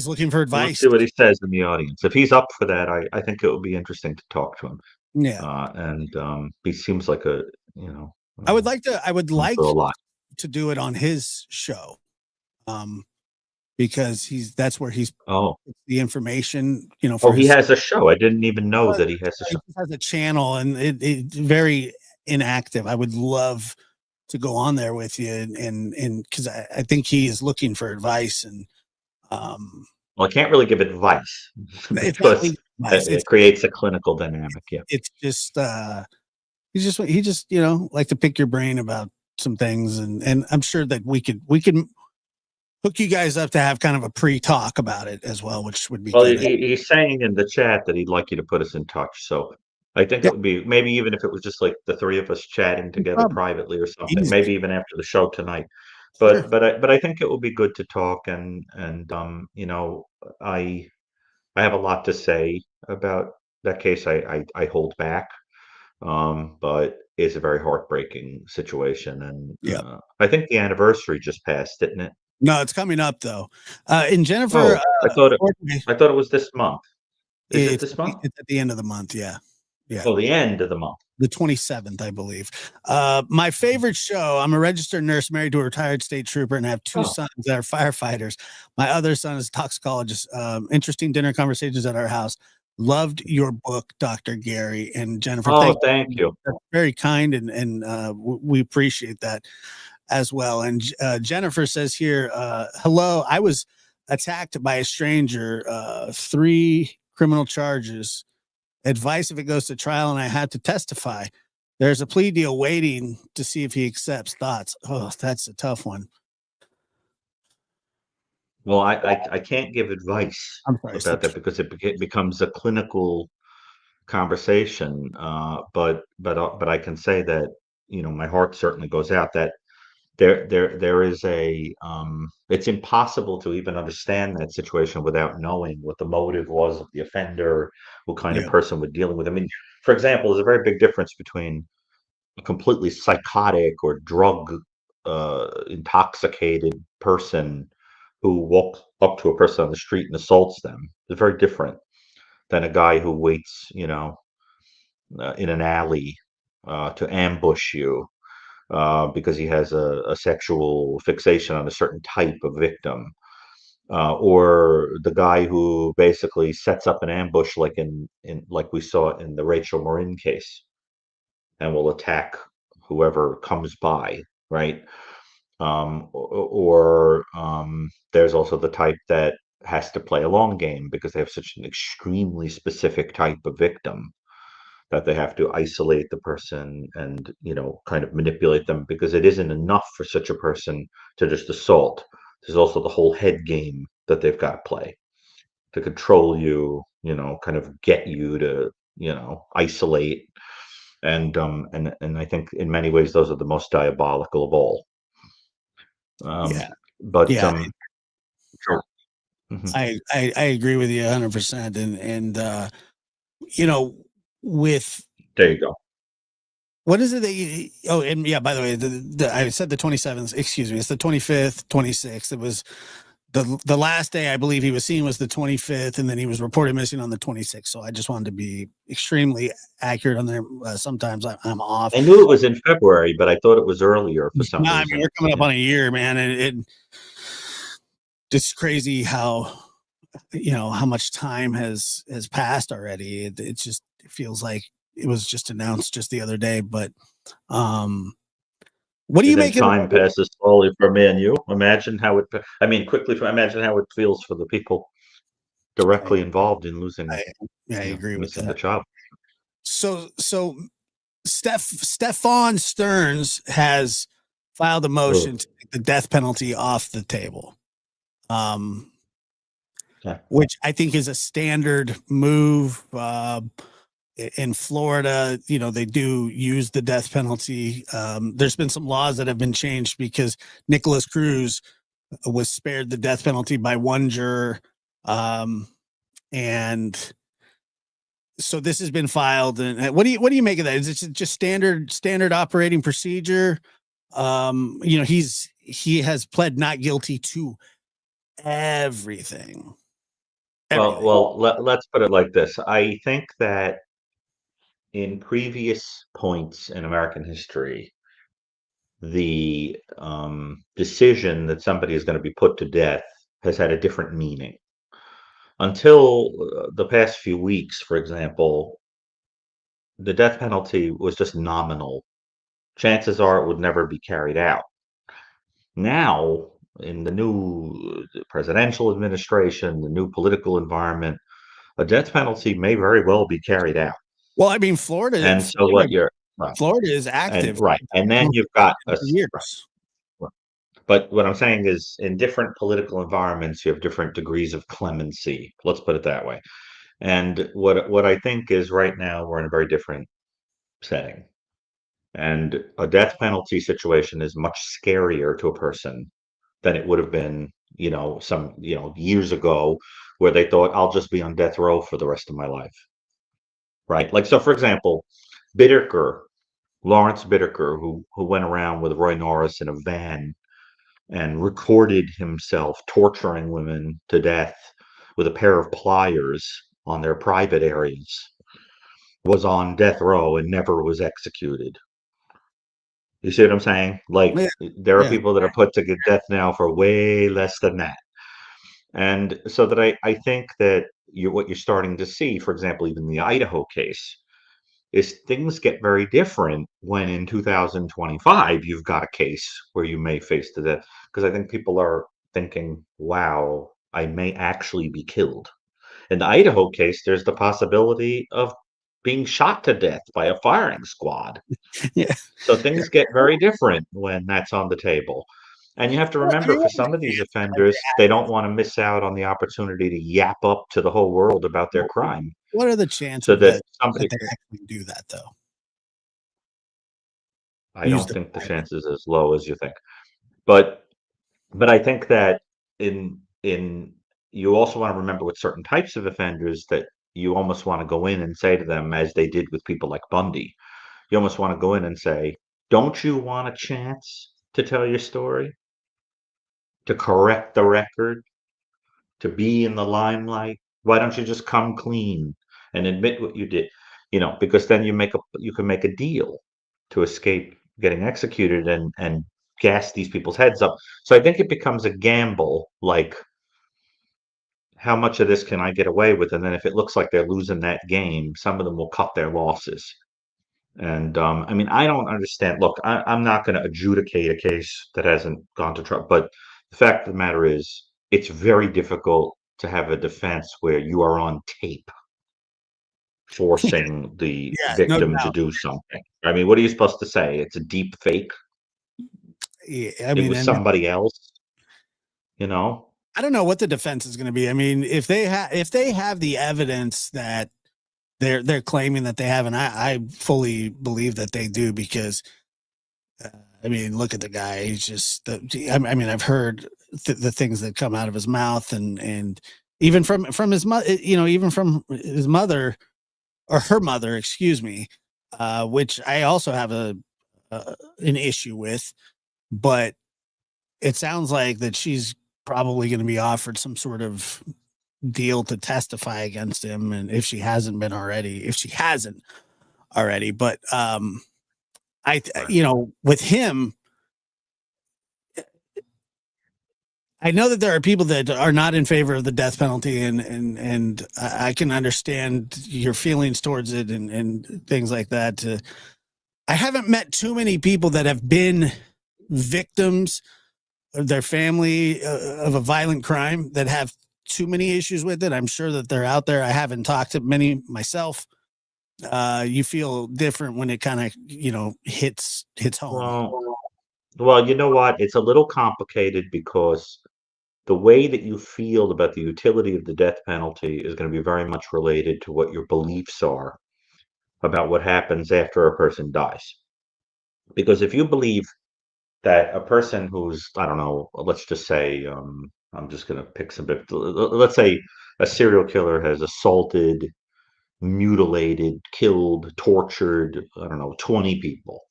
looking for Well, let's advice. see what he says in the audience. If he's up for that, I think it would be interesting to talk to him. Yeah, And he seems like I would going like through a lot. to do it on his show, because that's where he's Oh, the information, oh, for he his. has a show. I didn't even know that he has a He show. just has a channel, and it's very inactive. I would love to go on there with you, and because I think he is looking for advice, and um, Well, I can't really give advice it's not because legal advice. it creates a clinical dynamic. Yeah. It's just he just like to pick your brain about some things, and I'm sure that we can hook you guys up to have kind of a pre-talk about it as well, which would be Well, good. he's saying in the chat that he'd like you to put us in touch. So I think Yeah, it would be maybe even if it was just like the three of us chatting together problem. privately or something, Easy. maybe even after the show tonight. Sure. But I think it would be good to talk and I I have a lot to say about that case. I hold back. But it's a very heartbreaking situation, and Yeah. I think the anniversary just passed, didn't it? No, it's coming up though. And Jennifer, Oh, Fortney, I thought it was this month. Is it it's this month? it's at the end of the month. Yeah. Yeah. Oh, the end of the month. The 27th, I believe. My favorite show, I'm a registered nurse married to a retired state trooper and have two Oh, sons that are firefighters. My other son is a toxicologist. Interesting dinner conversations at our house. Loved your book, Dr. Gary and Jennifer. oh, Thank thank you. you. That's very kind, and we appreciate that as well. And Jennifer says here, hello, I was attacked by a stranger, 3 criminal charges, advice if it goes to trial, and I had to testify. There's a plea deal waiting to see if he accepts. Thoughts? Oh, that's a tough one. Well, I can't give advice I'm sorry. about that because it becomes a clinical conversation. But I can say that my heart certainly goes out that there is it's impossible to even understand that situation without knowing what the motive was of the offender, what kind of Yeah. person we're dealing with. I mean, for example, there's a very big difference between a completely psychotic or drug intoxicated person who walks up to a person on the street and assaults them. It's very different than a guy who waits, in an alley to ambush you because he has a sexual fixation on a certain type of victim, or the guy who basically sets up an ambush, like like we saw in the Rachel Marin case, and will attack whoever comes by, right? Or there's also the type that has to play a long game because they have such an extremely specific type of victim that they have to isolate the person and kind of manipulate them because it isn't enough for such a person to just assault. There's also the whole head game that they've got to play to control you, kind of get you to isolate. And I think in many ways those are the most diabolical of all. Yeah. But Yeah. Sure. Mhm. I agree with you 100%. And you know, with There you go. what is it that you, oh, and yeah, by the way, I said the 27th, excuse me, it's the 25th, 26th. It was the last day I believe he was seen was the 25th, and then he was reported missing on the 26th. So I just wanted to be extremely accurate on there. Sometimes I'm off. I knew it was in February, but I thought it was earlier for some No, I mean, reason. we're coming up Yeah. on a year, man, and it's crazy how how much time has passed already. It just feels like it was just announced just the other day. But um, what do you Isn't make of time passes slowly for me and you? Imagine how I mean, quickly, imagine how it feels for the people I, directly involved in losing, I yeah, I agree with missing the that. child. So Stefan Stearns has filed a motion Ugh. to take the death penalty off the table. Um, Yeah. which I think is a standard move. In Florida, they do use the death penalty. There's been some laws that have been changed because Nicholas Cruz was spared the death penalty by one juror. And so this has been filed. And what do you make of that? Is it just standard operating procedure? He has pled not guilty to everything. Well, Everything. let's put it like this. I think that in previous points in American history, the decision that somebody is going to be put to death has had a different meaning. Until the past few weeks, for example, the death penalty was just nominal. Chances are it would never be carried out. Now, in the new presidential administration, the new political environment, a death penalty may very well be carried out. Well, I mean, Florida, And so Florida, what you're right, Florida is and active. right, and then you've got us right, Years. right. But what I'm saying is in different political environments, you have different degrees of clemency. Let's put it that way. And what I think is right now we're in a very different setting. And a death penalty situation is much scarier to a person than it would have been, some, years ago where they thought I'll just be on death row for the rest of my life. Right. Like, so for example, Bittaker, Lawrence Bittaker, who went around with Roy Norris in a van and recorded himself torturing women to death with a pair of pliers on their private areas. was on death row and never was executed. You see what I'm saying? Like Yeah, there are yeah, people that are put to death now for way less than that. And so that I think that what you're starting to see, for example, even the Idaho case, is things get very different when in 2025 you've got a case where you may face the death. Because I think people are thinking, wow, I may actually be killed. In the Idaho case, there's the possibility of being shot to death by a firing squad. yeah. So things get very different when that's on the table. And you have to Well, I mean, remember, for what are the some of these chances that they offenders, they don't want to miss out on the opportunity to yap up to the whole world about their crime. what are the So chances that that somebody, they actually do that though? I Use don't the think the violence. chance is as low as you think. But I think that in you also want to remember with certain types of offenders that you almost want to go in and say to them, as they did with people like Bundy, you almost want to go in and say, don't you want a chance to tell your story, to correct the record, to be in the limelight? Why don't you just come clean and admit what you did? Because then you can make a deal to escape getting executed and gas these people's heads up. So I think it becomes a gamble, like how much of this can I get away with? And then if it looks like they're losing that game, some of them will cut their losses. And I mean, I don't understand. Look, I'm not going to adjudicate a case that hasn't gone to trial, but the fact of the matter is, it's very difficult to have a defense where you are on tape forcing the Yeah, no victim to doubt. do something. I mean, what are you supposed to say? It's a deep fake. Yeah, I It mean, was and somebody else, you know? I don't know what the defense is going to be. I mean, if they have the evidence that they're claiming that they have, and I fully believe that they do because uh, I mean, look at the guy. He's just I mean, I've heard the things that come out of his mouth, and even from his mother, even from his mother or her mother, excuse me, which I also have an issue with, but it sounds like that she's probably going to be offered some sort of deal to testify against him, and if she hasn't already, but Right. with him, I know that there are people that are not in favor of the death penalty, and I can understand your feelings towards it and things like that. I haven't met too many people that have been victims of their family of a violent crime that have too many issues with it. I'm sure that they're out there. I haven't talked to many myself. You feel different when it kind of hits home. Well, you know what? It's a little complicated because the way that you feel about the utility of the death penalty is going to be very much related to what your beliefs are about what happens after a person dies. Because if you believe that a person who's, I don't know, let's just say, I'm just going to pick some bit, let's say a serial killer has assaulted, mutilated, killed, tortured, I don't know, 20 people.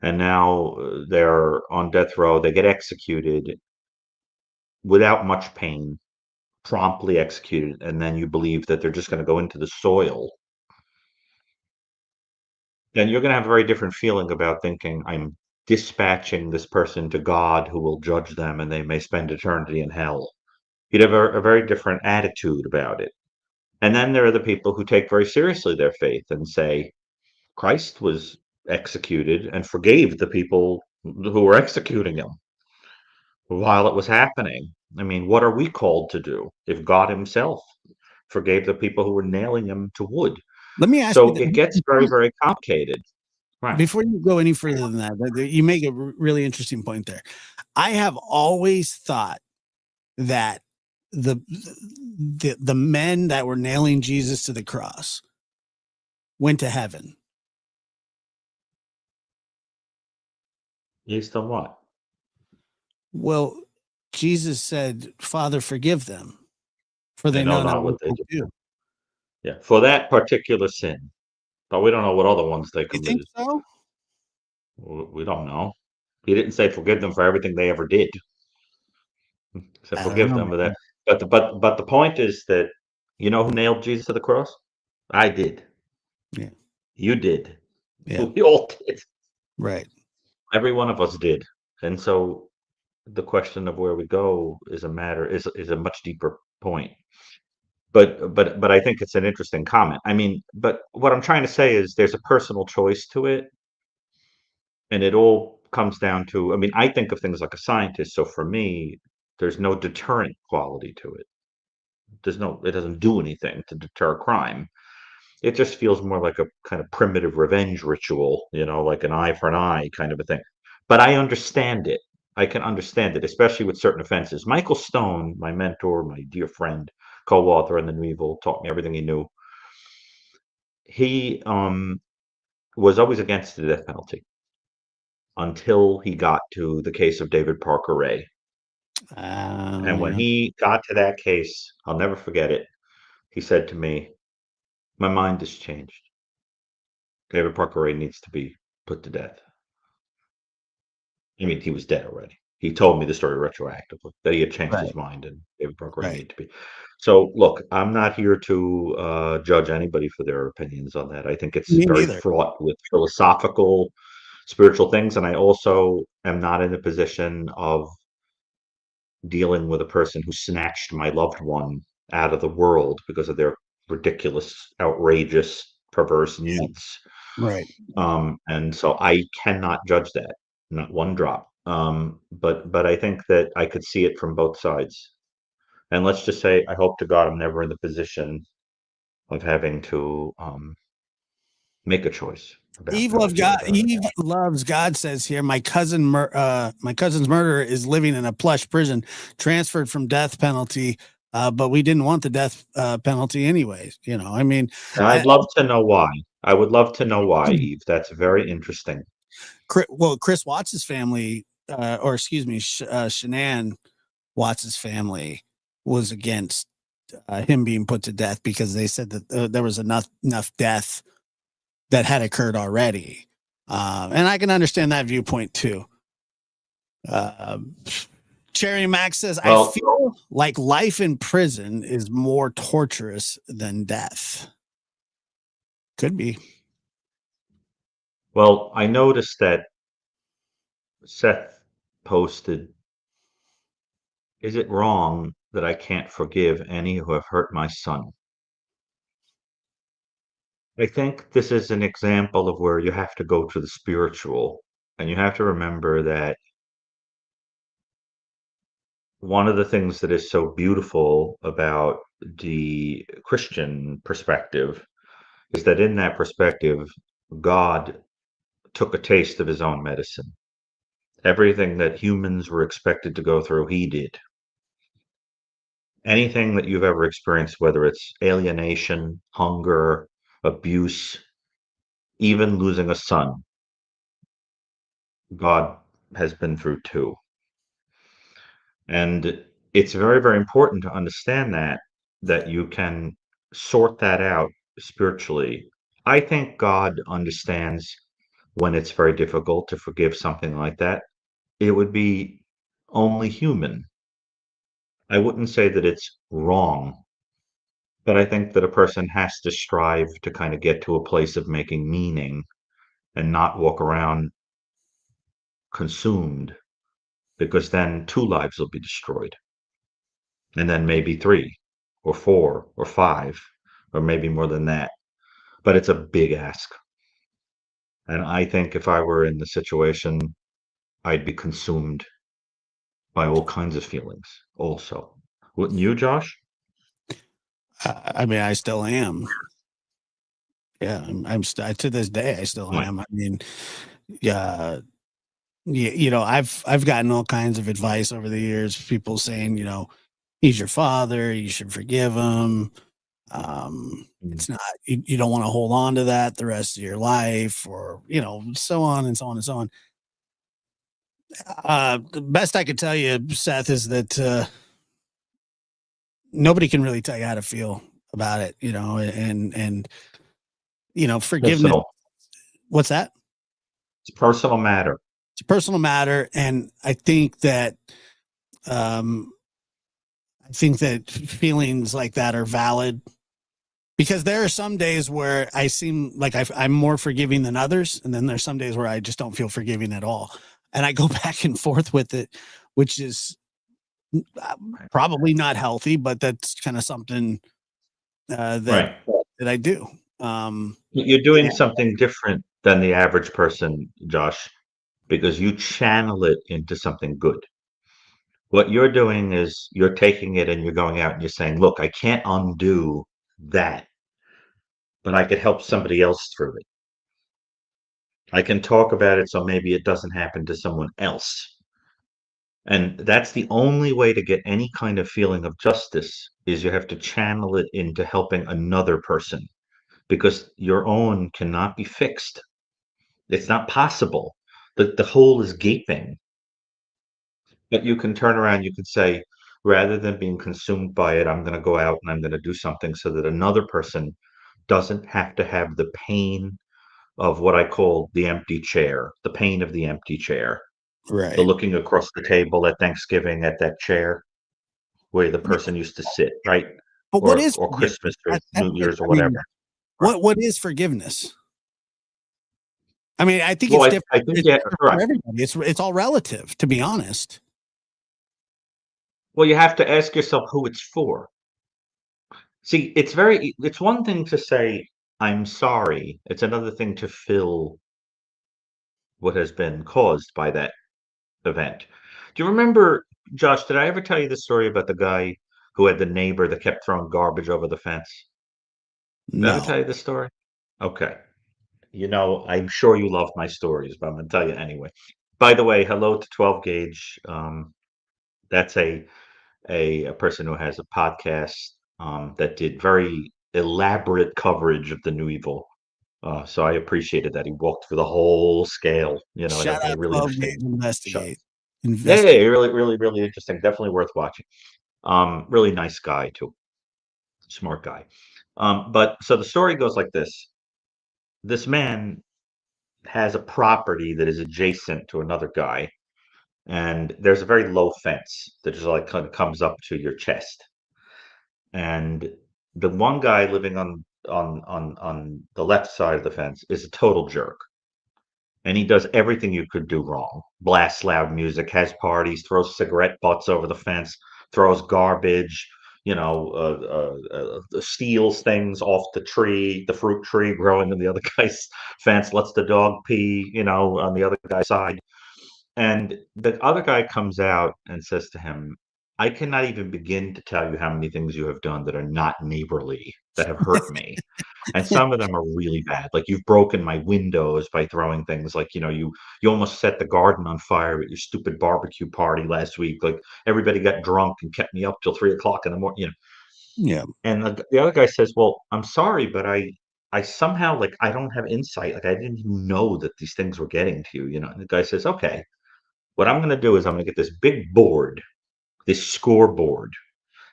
And now they're on death row, they get executed without much pain, promptly executed, and then you believe that they're just going to go into the soil, then you're going to have a very different feeling about thinking, I'm dispatching this person to God who will judge them and they may spend eternity in hell. You'd have a very different attitude about it. And then there are the people who take very seriously their faith and say, Christ was executed and forgave the people who were executing him while it was happening. I mean, what are we called to do if God himself forgave the people who were nailing him to wood? Let me ask you So that it gets very, very complicated. Right. before you go any further than that. You make a really interesting point there. I have always thought that the the men that were nailing Jesus to the cross went to heaven. Based on what? Well, Jesus said, "Father, forgive them, for They they know know not not what what they they do. do." Yeah, for that particular sin. But we don't know what other ones they You think committed. so? We don't know. He didn't say forgive them for everything they ever did. He said I don't forgive know, them for that. man. But the point is that you know who nailed Jesus to the cross? I did. Yeah. You did. Yeah. We all did. Right. Every one of us did. And so the question of where we go is a much deeper point. But I think it's an interesting comment. I mean, but what I'm trying to say is there's a personal choice to it, and it all comes down to, I mean, I think of things like a scientist. So for me, there's no deterrent quality to it. It doesn't do anything to deter crime. It just feels more like a kind of primitive revenge ritual, like an eye for an eye kind of a thing. But I understand it. I can understand it, especially with certain offenses. Michael Stone, my mentor, my dear friend, co-author in The New Evil, taught me everything he knew. He was always against the death penalty until he got to the case of David Parker Ray. And when Yeah. he got to that case, I'll never forget it. He said to me, "My mind has changed. David Parker Ray needs to be put to death." I mean, he was dead already. He told me the story retroactively that he had changed Right. his mind and David Parker Ray Right. needed to be. So, look, I'm not here to judge anybody for their opinions on that. I think it's Me very neither. fraught with philosophical, spiritual things, and I also am not in a position of dealing with a person who snatched my loved one out of the world because of their ridiculous, outrageous, perverse Yeah. needs. Right. And so I cannot judge that, not one drop. But I think that I could see it from both sides. And let's just say, I hope to God I'm never in the position of having to make a choice about Eve how I loves feel God. about it. Eve loves God says here, my cousin's murderer is living in a plush prison, transferred from death penalty. But we didn't want the death penalty anyways. I mean, And I, I'd love to know why. I would love to know why, Eve. That's very interesting. Chris Watts's family, or excuse me, Shanann Watts's family was against him being put to death because they said that there was enough death that had occurred already. And I can understand that viewpoint too. Uh, Cherry Max says, I Well, feel like life in prison is more torturous than death. Could be. well, I noticed that Seth posted, "Is it wrong that I can't forgive any who have hurt my son?" I think this is an example of where you have to go to the spiritual, and you have to remember that one of the things that is so beautiful about the Christian perspective is that in that perspective, God took a taste of his own medicine. Everything that humans were expected to go through, he did. Anything that you've ever experienced, whether it's alienation, hunger, abuse, even losing a son, God has been through too. And it's very, very important to understand that you can sort that out spiritually. I think God understands when it's very difficult to forgive something like that. It would be only human. I wouldn't say that it's wrong, but I think that a person has to strive to kind of get to a place of making meaning and not walk around consumed, because then two lives will be destroyed, and then maybe three or four or five, or maybe more than that. But it's a big ask. And I think if I were in the situation, I'd be consumed by all kinds of feelings also. Wouldn't you, Josh? I mean, I still am. Yeah, to this day, I still Right. am. I mean, yeah, I've gotten all kinds of advice over the years. People saying, he's your father, you should forgive him. Mm. It's not, you don't want to hold on to that the rest of your life, or so on and so on and so on. The best I could tell you, Seth, is that nobody can really tell you how to feel about it, and forgiveness. Personal. What's that? It's a personal matter. It's a personal matter, and um, I think that feelings like that are valid because there are some days where I seem like I'm more forgiving than others, and then there's some days where I just don't feel forgiving at all, and I go back and forth with it, which is probably not healthy, but that's kind of something that Right. I do. You're doing Yeah, something different than the average person, Josh, because you channel it into something good. What you're doing is you're taking it and you're going out and you're saying, look, I can't undo that, but I could help somebody else through it. I can talk about it so maybe it doesn't happen to someone else. And that's the only way to get any kind of feeling of justice is you have to channel it into helping another person because your own cannot be fixed. It's not possible. The hole is gaping. But you can turn around, you can say, rather than being consumed by it, I'm going to go out and I'm going to do something so that another person doesn't have to have the pain of what I call the empty chair, the pain of the empty chair, the right. looking across the table at Thanksgiving at that chair where the Yeah, person used to sit, right? but what is Or forgiveness? Christmas or That's New it. Year's or I mean, whatever. Right. what is forgiveness? I mean, I think Well, it's different. I think It's yeah, different right. for everybody. It's all relative, to be honest. Well, you have to ask yourself who it's for. See, it's one thing to say, I'm sorry. It's another thing to fill what has been caused by that event. Do you remember, Josh, did I ever tell you the story about the guy who had the neighbor that kept throwing garbage over the fence? Did I ever No, tell you this story? Okay. You know, I'm sure you love my stories, but I'm going to tell you anyway. By the way, hello to 12 Gauge. That's a person who has a podcast that did very elaborate coverage of the new evil. So I appreciated that he walked through the whole scale, shout in a out really 12 interesting gauge show. investigate. Yeah, Investigate. really, really, really interesting. Definitely worth watching. Really nice guy too, smart guy. But so the story goes like this: this man has a property that is adjacent to another guy, and there's a very low fence that just like kind of comes up to your chest. And the one guy living on the left side of the fence is a total jerk. And he does everything you could do wrong. Blasts loud music, has parties, throws cigarette butts over the fence, throws garbage, steals things off the tree, the fruit tree growing in the other guy's fence, lets the dog pee, on the other guy's side. And the other guy comes out and says to him, I cannot even begin to tell you how many things you have done that are not neighborly, that have hurt me. And some of them are really bad. Like you've broken my windows by throwing things like, you almost set the garden on fire at your stupid barbecue party last week. Like everybody got drunk and kept me up till 3 o'clock in the morning. Yeah. And the other guy says, well, I'm sorry, but I somehow like I don't have insight. Like I didn't even know that these things were getting to you. And the guy says, okay, what I'm going to do is I'm going to get this big board, this scoreboard,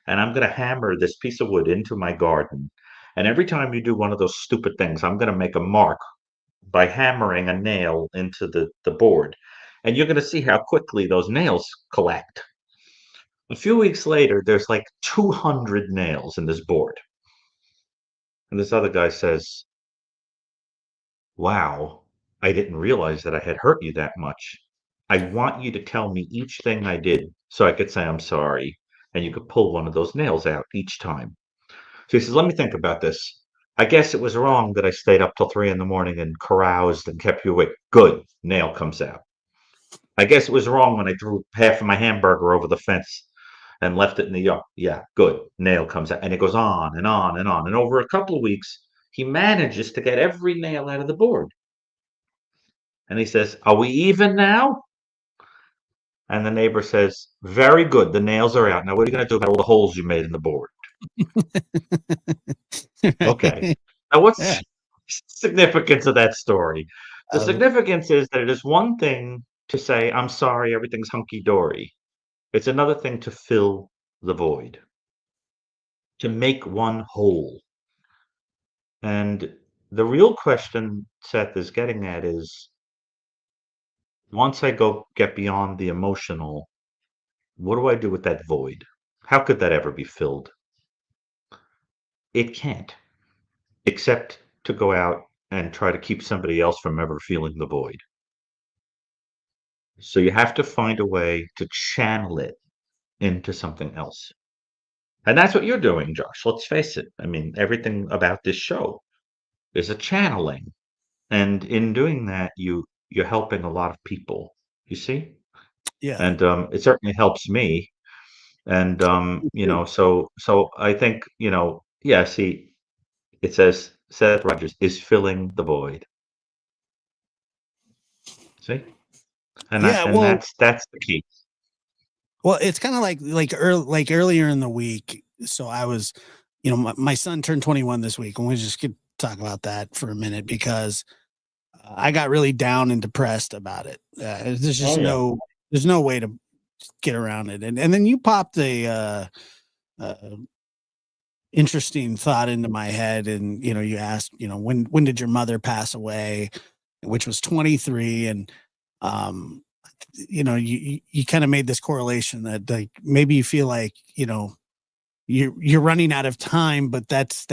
and I'm going to hammer this piece of wood into my garden. And every time you do one of those stupid things, I'm going to make a mark by hammering a nail into the board. And you're going to see how quickly those nails collect. A few weeks later, there's like 200 nails in this board. And this other guy says, wow, I didn't realize that I had hurt you that much. I want you to tell me each thing I did so I could say I'm sorry. And you could pull one of those nails out each time. So he says, let me think about this. I guess it was wrong that I stayed up till 3 in the morning and caroused and kept you awake. Good. Nail comes out. I guess it was wrong when I threw half of my hamburger over the fence and left it in the yard. Yeah, good. Nail comes out. And it goes on and on and on. And over a couple of weeks, he manages to get every nail out of the board. And he says, are we even now? And the neighbor says, very good. The nails are out. Now, what are you going to do about all the holes you made in the board? Okay. Right. Now, what's Yeah. the significance of that story? The Uh, significance is that it is one thing to say, I'm sorry, everything's hunky dory. It's another thing to fill the void, to make one whole. And the real question Seth is getting at is once I get beyond the emotional, what do I do with that void? How could that ever be filled? It can't. except to go out and try to keep somebody else from ever feeling the void. So you have to find a way to channel it into something else. And that's what you're doing, Josh. Let's face it. I mean, everything about this show is a channeling. And in doing that, you're helping a lot of people, you see? Yeah. And it certainly helps me. And so I think, yeah, see, it says Seth Rogers is filling the void. See? And Yeah. that's the key. Well, it's kind of like earlier in the week. So I was, my son turned 21 this week, and we just could talk about that for a minute because I got really down and depressed about it. There's Oh just yeah. there's no way to get around it. And then you popped a uh, interesting thought into my head, and you asked, when did your mother pass away, which was 23, and um, you kind of made this correlation that like maybe you feel like you're running out of time, but that's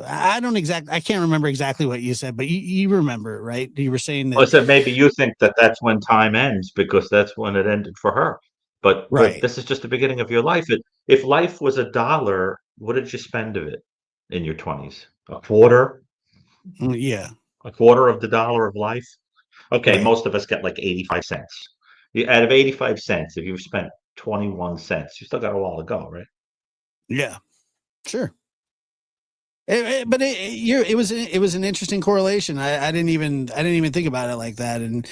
I can't remember exactly what you said, but you remember, right? You were saying Well, that, so maybe you think that that's when time ends because that's when it ended for her. But right? this is just the beginning of your life. If life was $1, what did you spend of it in your 20s? A quarter? Yeah, A quarter of the dollar of life? Okay, right. most of us get like 85 cents. Out of 85 cents, if you've spent 21 cents, you still got a while to go, right? Yeah, sure. But it was an interesting correlation. I didn't even think about it like that, and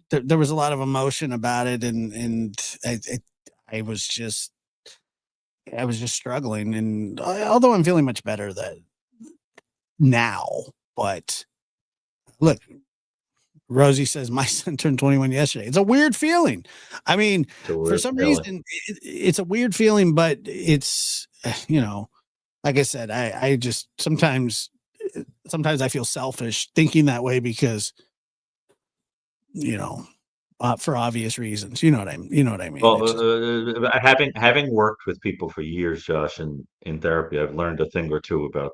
there was a lot of emotion about it, and I was just I was just struggling, and although I'm feeling much better that now, but look, Rosie says my son turned 21 yesterday. It's a weird feeling. I mean, It's a for weird some feeling. reason, it's a weird feeling, but it's like I said, I just sometimes I feel selfish thinking that way because you know for obvious reasons. You know what I mean. Well, It's just having worked with people for years, Josh, in therapy, I've learned a thing or two about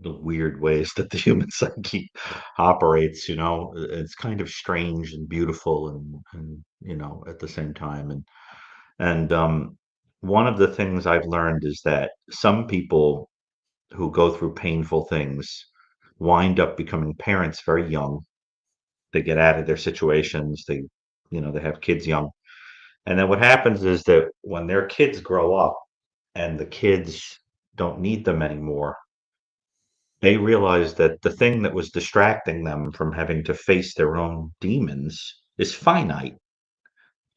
the weird ways that the human psyche operates. It's kind of strange and beautiful, and at the same time. And one of the things I've learned is that some people who go through painful things wind up becoming parents very young. They get out of their situations. They have kids young. And then what happens is that when their kids grow up and the kids don't need them anymore, they realize that the thing that was distracting them from having to face their own demons is finite.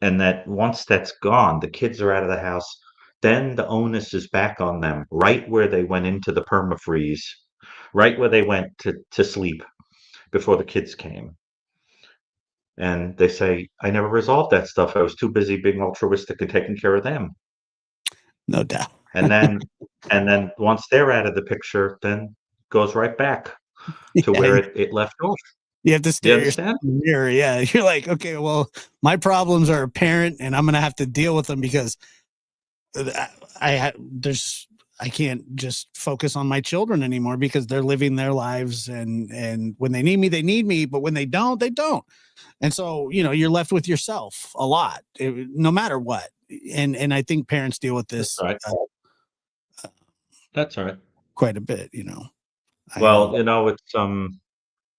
And that once that's gone, the kids are out of the house, then the onus is back on them, right where they went into the permafreeze, right where they went to sleep before the kids came. And they say, I never resolved that stuff. I was too busy being altruistic and taking care of them. no doubt. And then and then once they're out of the picture, then goes right back to Yeah, where it left off. you have to You stare yourself understand? in the mirror. Yeah, you're like, okay, well, my problems are apparent, and I'm gonna have to deal with them because there's I can't just focus on my children anymore because they're living their lives, and when they need me, but when they don't, they don't. And so, you're left with yourself a lot, no matter what. And I think parents deal with That's this all right. That's all right. quite a bit. I Well, it's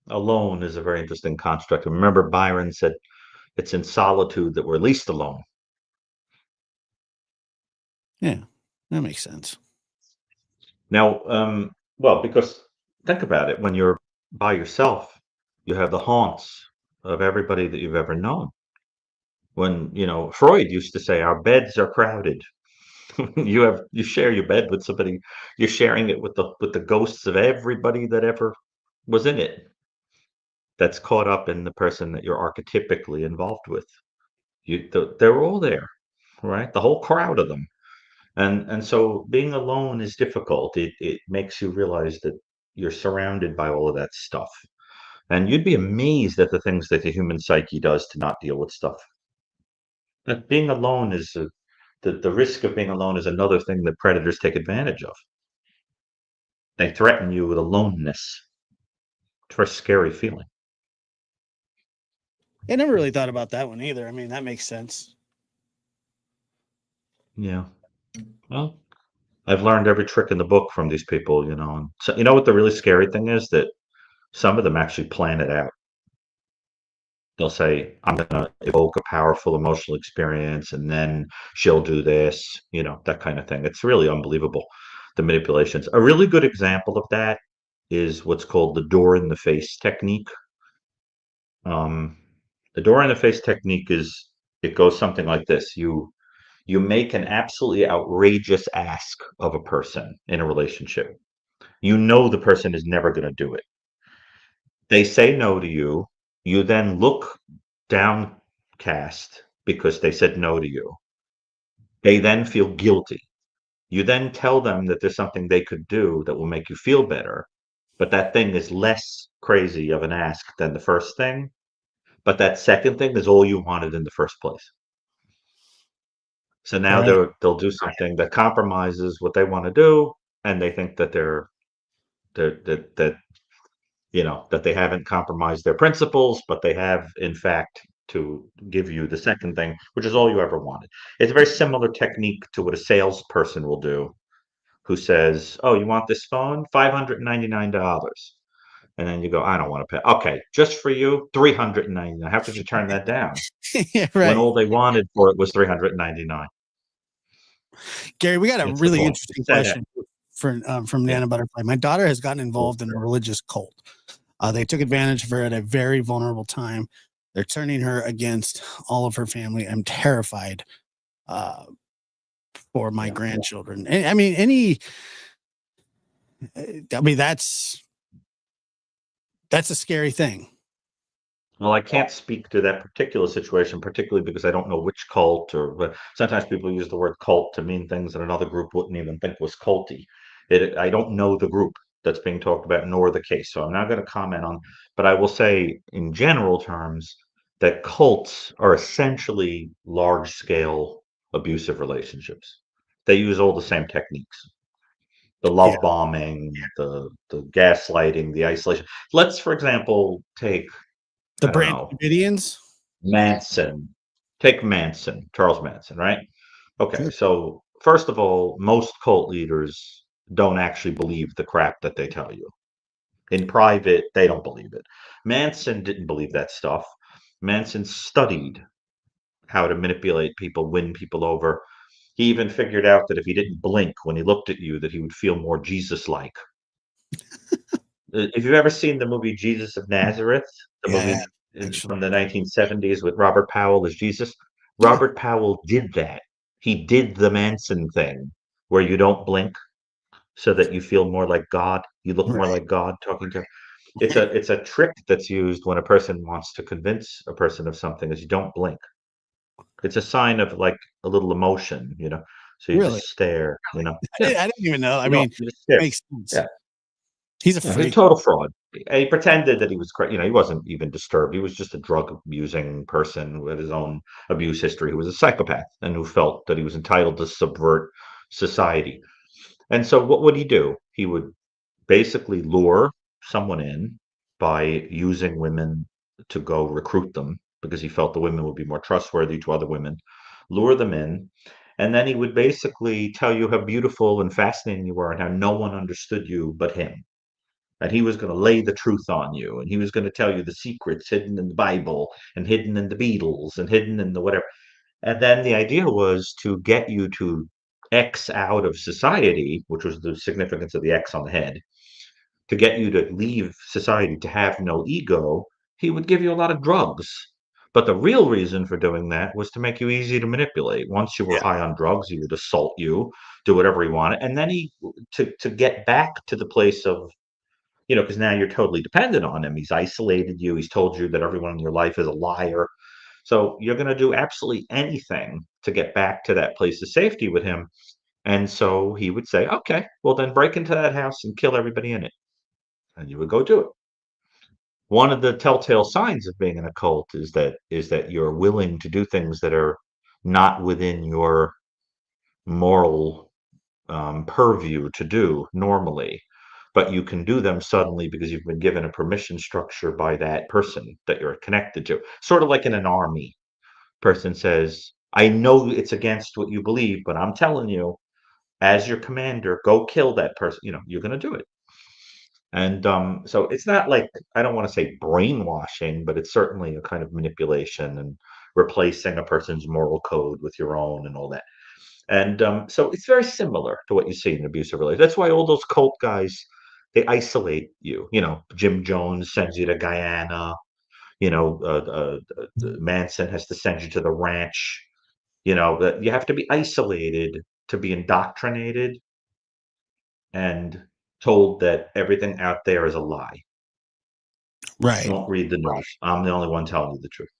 alone is a very interesting construct. Remember Byron said it's in solitude that we're least alone. Yeah, that makes sense. Now, well, because think about it, when you're by yourself, you have the haunts of everybody that you've ever known. When, Freud used to say our beds are crowded. You share your bed with somebody, you're sharing it with the ghosts of everybody that ever was in it, that's caught up in the person that you're archetypically involved with. They're all there, right? The whole crowd of them. And so being alone is difficult. It makes you realize that you're surrounded by all of that stuff. And you'd be amazed at the things that the human psyche does to not deal with stuff. That being alone is the risk of being alone is another thing that predators take advantage of. They threaten you with aloneness. It's a very scary feeling. I never really thought about that one either. I mean, that makes sense. Yeah. Well, I've learned every trick in the book from these people, And so, you know what the really scary thing is? That some of them actually plan it out. They'll say, I'm going to evoke a powerful emotional experience and then she'll do this, that kind of thing. It's really unbelievable, the manipulations. A really good example of that is what's called the door in the face technique. Um, the door in the face technique it goes something like this. You make an absolutely outrageous ask of a person in a relationship. You know the person is never going to do it. They say no to you. You then look downcast because they said no to you. They then feel guilty. You then tell them that there's something they could do that will make you feel better, but that thing is less crazy of an ask than the first thing. But that second thing is all you wanted in the first place. So now Right. they'll do something that compromises what they want to do, and they think that that they haven't compromised their principles, but they have, in fact, to give you the second thing, which is all you ever wanted. It's a very similar technique to what a salesperson will do, who says, "Oh, you want this phone? $599." And then you go, "I don't want to pay." "Okay, just for you, 399. How could you turn that down?" Yeah, When right. all they wanted for it was 399. Gary, we got a It's the really point. interesting It's that. question from Yeah. Nana Butterfly. My daughter has gotten Cool. involved in a religious cult. They took advantage of her at a very vulnerable time. They're turning her against all of her family. I'm terrified uh, for my Yeah. grandchildren. I mean, that's a scary thing. Well, I can't speak to that particular situation, particularly because I don't know which cult, but sometimes people use the word cult to mean things that another group wouldn't even think was culty. I don't know the group that's being talked about, nor the case, so I'm not going to comment on. But I will say, in general terms, that cults are essentially large-scale abusive relationships. They use all the same techniques: the Yeah. love bombing, the gaslighting, the isolation. Let's, for example, take, The I don't Brandy know, Davidians. Manson. Take Manson, Charles Manson, right? Okay, Sure. so first of all, most cult leaders don't actually believe the crap that they tell you. In private, they don't believe it. Manson didn't believe that stuff. Manson studied how to manipulate people, win people over. He even figured out that if he didn't blink when he looked at you, that he would feel more Jesus-like. If you've ever seen the movie Jesus of Nazareth, the Yeah, movie actually. from the 1970s with Robert Powell as Jesus, Yeah. Robert Powell did that. He did the Manson thing where you don't blink so that you feel more like God. You look more Right. like God talking to. It's a trick that's used when a person wants to convince a person of something, is you don't blink. It's a sign of like a little emotion. So you Really. just stare. Yeah, I didn't even know. I you don't. mean, You just it stare. makes sense. Yeah. He's a Yeah, he's a freak. total fraud. And he pretended that he was, he wasn't even disturbed. He was just a drug abusing person with his own abuse history who was a psychopath and who felt that he was entitled to subvert society. And so, what would he do? He would basically lure someone in by using women to go recruit them because he felt the women would be more trustworthy to other women, lure them in. And then he would basically tell you how beautiful and fascinating you were and how no one understood you but him, and he was going to lay the truth on you, and he was going to tell you the secrets hidden in the Bible and hidden in the Beatles and hidden in the whatever. And then the idea was to get you to X out of society, which was the significance of the X on the head, to get you to leave society, to have no ego. He would give you a lot of drugs. But the real reason for doing that was to make you easy to manipulate. Once you were Yeah. high on drugs, he would assault you, do whatever he wanted. And then to get back to the place of, because now you're totally dependent on him. He's isolated you. He's told you that everyone in your life is a liar. So you're going to do absolutely anything to get back to that place of safety with him. And so he would say, okay, well, then break into that house and kill everybody in it. And you would go do it. One of the telltale signs of being in a cult is that you're willing to do things that are not within your moral purview to do normally. but you can do them suddenly because you've been given a permission structure by that person that you're connected to. Sort of like in an army. Person says, I know it's against what you believe, but I'm telling you, as your commander, go kill that person. You're going to do it. And so it's not like, I don't want to say brainwashing, but it's certainly a kind of manipulation and replacing a person's moral code with your own and all that. And so it's very similar to what you see in abusive relations. That's why all those cult guys, they isolate you. Jim Jones sends you to Guyana. Manson has to send you to the ranch. That you have to be isolated to be indoctrinated and told that everything out there is a lie. Right. Don't read the news. I'm the only one telling you the truth.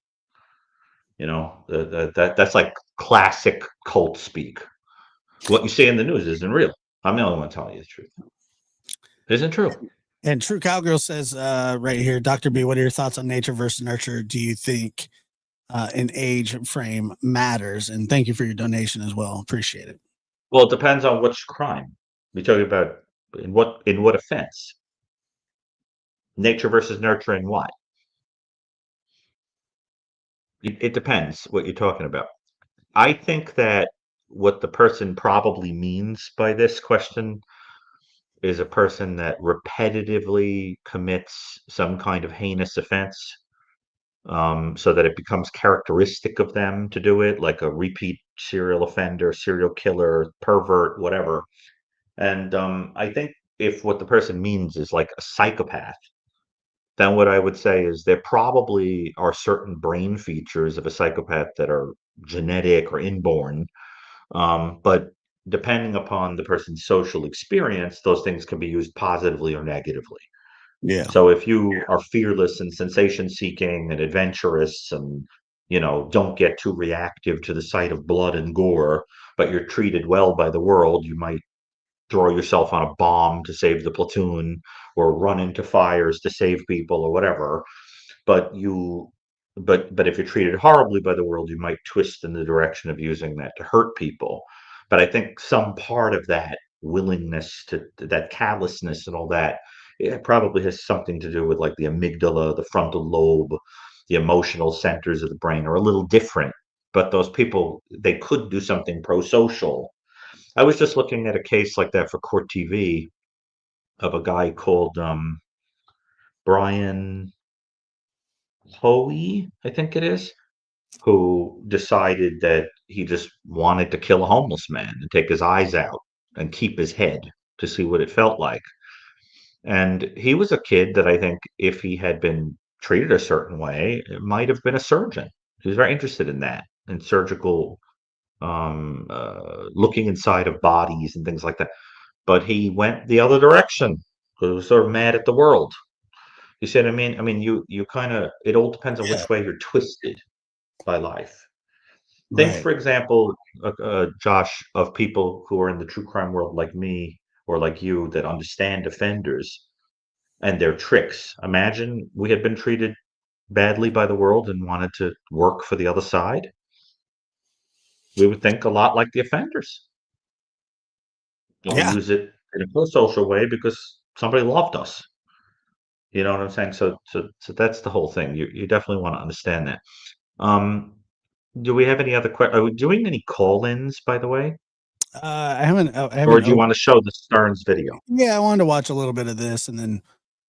That's like classic cult speak. What you say in the news isn't real. I'm the only one telling you the truth. It isn't true. And True Cowgirl says right here, Dr. B, what are your thoughts on nature versus nurture? Do you think an age frame matters? And thank you for your donation as well. Appreciate it. Well, it depends on which crime. We're talking about in what offense? Nature versus nurture in what? It depends what you're talking about. I think that what the person probably means by this question is a person that repetitively commits some kind of heinous offense, so that it becomes characteristic of them to do it, like a repeat serial offender, serial killer, pervert, whatever. And I think if what the person means is like a psychopath, then what I would say is there probably are certain brain features of a psychopath that are genetic or inborn. But depending upon the person's social experience, those things can be used positively or negatively. Yeah. So if you are fearless and sensation seeking and adventurous and, don't get too reactive to the sight of blood and gore, but you're treated well by the world, you might throw yourself on a bomb to save the platoon or run into fires to save people or whatever. But if you're treated horribly by the world, you might twist in the direction of using that to hurt people. But I think some part of that willingness to that callousness and all that, it probably has something to do with like the amygdala, the frontal lobe, the emotional centers of the brain are a little different. But those people, they could do something pro-social. I was just looking at a case like that for Court TV of a guy called Brian Hoey, I think it is, who decided that he just wanted to kill a homeless man and take his eyes out and keep his head to see what it felt like. And he was a kid that I think if he had been treated a certain way, it might have been a surgeon. He was very interested in that, in surgical, looking inside of bodies and things like that. But he went the other direction because he was sort of mad at the world. You see what I mean? I mean, you kind of, it all depends on which way you're twisted by life. Think, Right. for example, Josh, of people who are in the true crime world like me or like you that understand offenders and their tricks. Imagine we had been treated badly by the world and wanted to work for the other side. We would think a lot like the offenders. And we Yeah. use it in a pro-social way because somebody loved us. You know what I'm saying? So that's the whole thing. You definitely want to understand that. Um, do we have any other questions? Are we doing any call-ins, by the way? I haven't. I Or haven't. do you want to show the Stearns video? Yeah, I wanted to watch a little bit of this, and then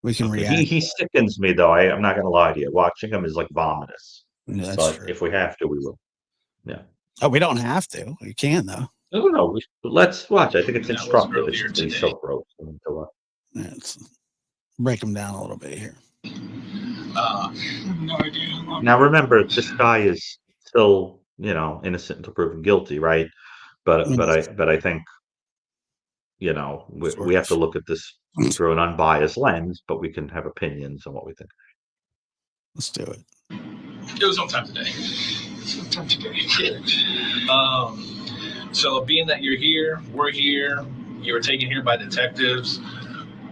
we can Okay. react. He sickens me though. I'm not gonna lie to you. Watching him is like vomitous. Yeah, that's But true. if we have to, we will. Yeah. Oh, we don't have to. We can though. No, no. Let's watch. I think it's That was instructive. earlier It's he's today. so gross. Yeah, let's break them down a little bit here. No idea. Now remember, this guy is still, innocent until proven guilty, right? But I think, we have to look at this through an unbiased lens, but we can have opinions on what we think. Let's do it. It was sometime today. So being that you're here, we're here, you were taken here by detectives,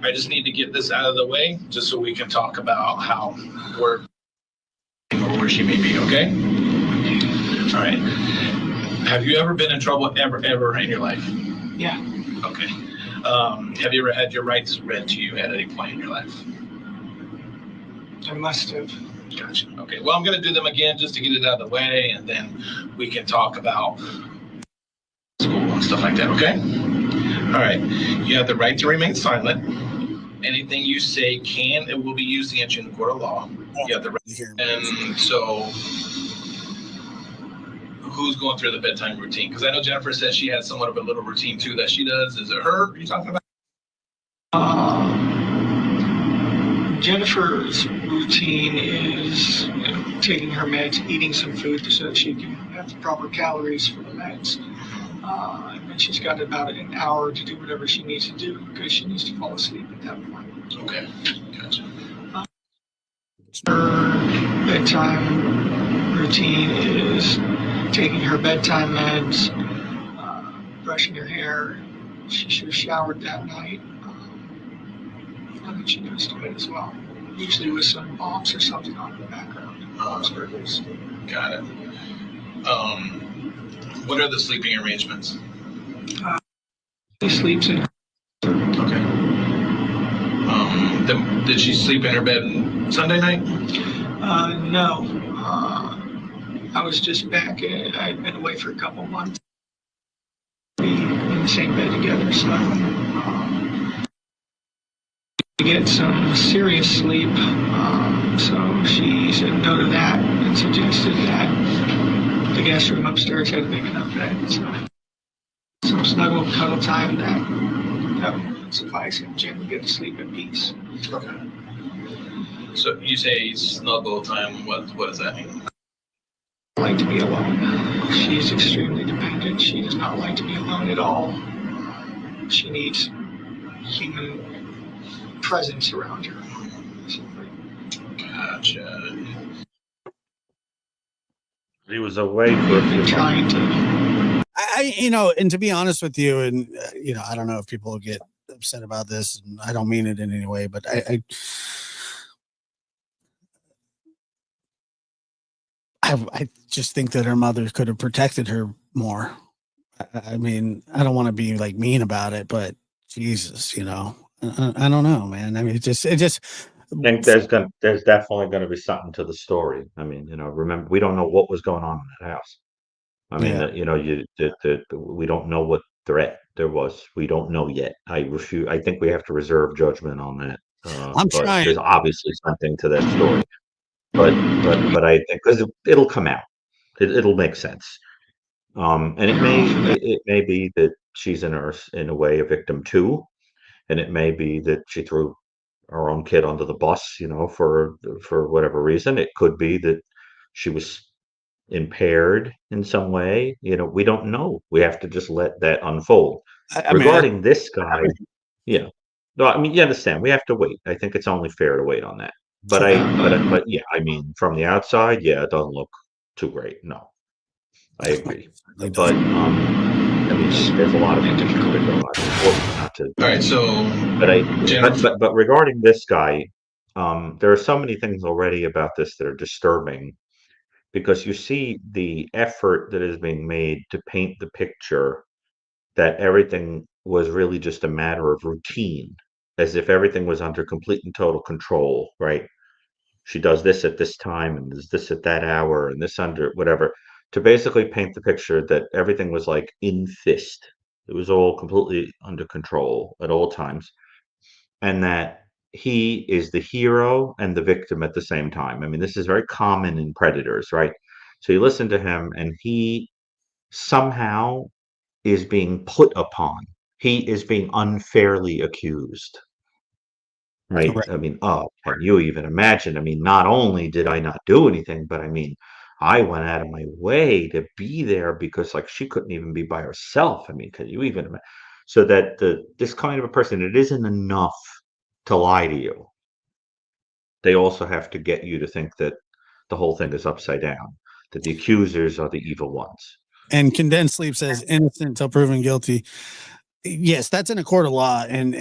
I just need to get this out of the way just so we can talk about how we're or where she may be, okay? All right. Have you ever been in trouble ever in your life? Yeah. Okay. Have you ever had your rights read to you at any point in your life? I must have. Gotcha. Okay. Well, I'm going to do them again just to get it out of the way, and then we can talk about school and stuff like that. Okay. All right. You have the right to remain silent. Anything you say can and will be used against you in the court of law. You have the right. And so, who's going through the bedtime routine? Because I know Jennifer says she has somewhat of a little routine too that she does. Is it her you're talking about? Jennifer's routine is taking her meds, eating some food so that she can have the proper calories for the meds. And then she's got about an hour to do whatever she needs to do because she needs to fall asleep at that point. Okay, gotcha. Her bedtime routine is taking her bedtime meds, brushing her hair. She should have showered that night. I think she goes to bed as well. Usually with some bombs or something on in the background. Bombs burgers. Got it. What are the sleeping arrangements? She sleeps in. Okay. Did she sleep in her bed Sunday night? No. I was just back. I'd been away for a couple months. We in the same bed together, so to get some serious sleep. So she said no to that and suggested that the guest room upstairs had a big enough bed. So some snuggle cuddle time that would suffice, and Jen would get to sleep in peace. Okay. So you say snuggle time. What does that mean? I like to be alone. She's extremely dependent. She does not like to be alone at all. She needs human presence around her. Gotcha. He was away for a few months. Trying to. And to be honest with you, and I don't know if people get upset about this, and I don't mean it in any way, but I just think that her mother could have protected her more. I mean, I don't want to be like mean about it, but Jesus, I don't know, man. I mean, it just. I think there's definitely going to be something to the story. I mean, remember, we don't know what was going on in that house. I mean, we don't know what threat there was. We don't know yet. I think we have to reserve judgment on that. I'm but trying. There's obviously something to that story. But I think because it'll come out, it'll make sense. And it may be that she's in a way a victim too, and it may be that she threw our own kid under the bus, for whatever reason. It could be that she was impaired in some way. We don't know. We have to just let that unfold. Regarding this guy, yeah. No, I mean, you understand. We have to wait. I think it's only fair to wait on that. But yeah, I mean, from the outside, yeah, it doesn't look too great. No, I agree. But I mean, there's a lot of things that could go on. All right, so but regarding this guy, there are so many things already about this that are disturbing, because you see the effort that is being made to paint the picture that everything was really just a matter of routine, as if everything was under complete and total control, right? She does this at this time and does this at that hour and this under whatever, to basically paint the picture that everything was like in fist. It was all completely under control at all times. And that he is the hero and the victim at the same time. I mean, this is very common in Predators, right? So you listen to him and he somehow is being put upon. He is being unfairly accused. Right. I mean, can you even imagine? I mean, not only did I not do anything, but I mean, I went out of my way to be there because she couldn't even be by herself. I mean, can you even imagine? So that this kind of a person, it isn't enough to lie to you. They also have to get you to think that the whole thing is upside down, that the accusers are the evil ones. And Condensed Sleep says innocent until proven guilty. Yes, that's in a court of law, and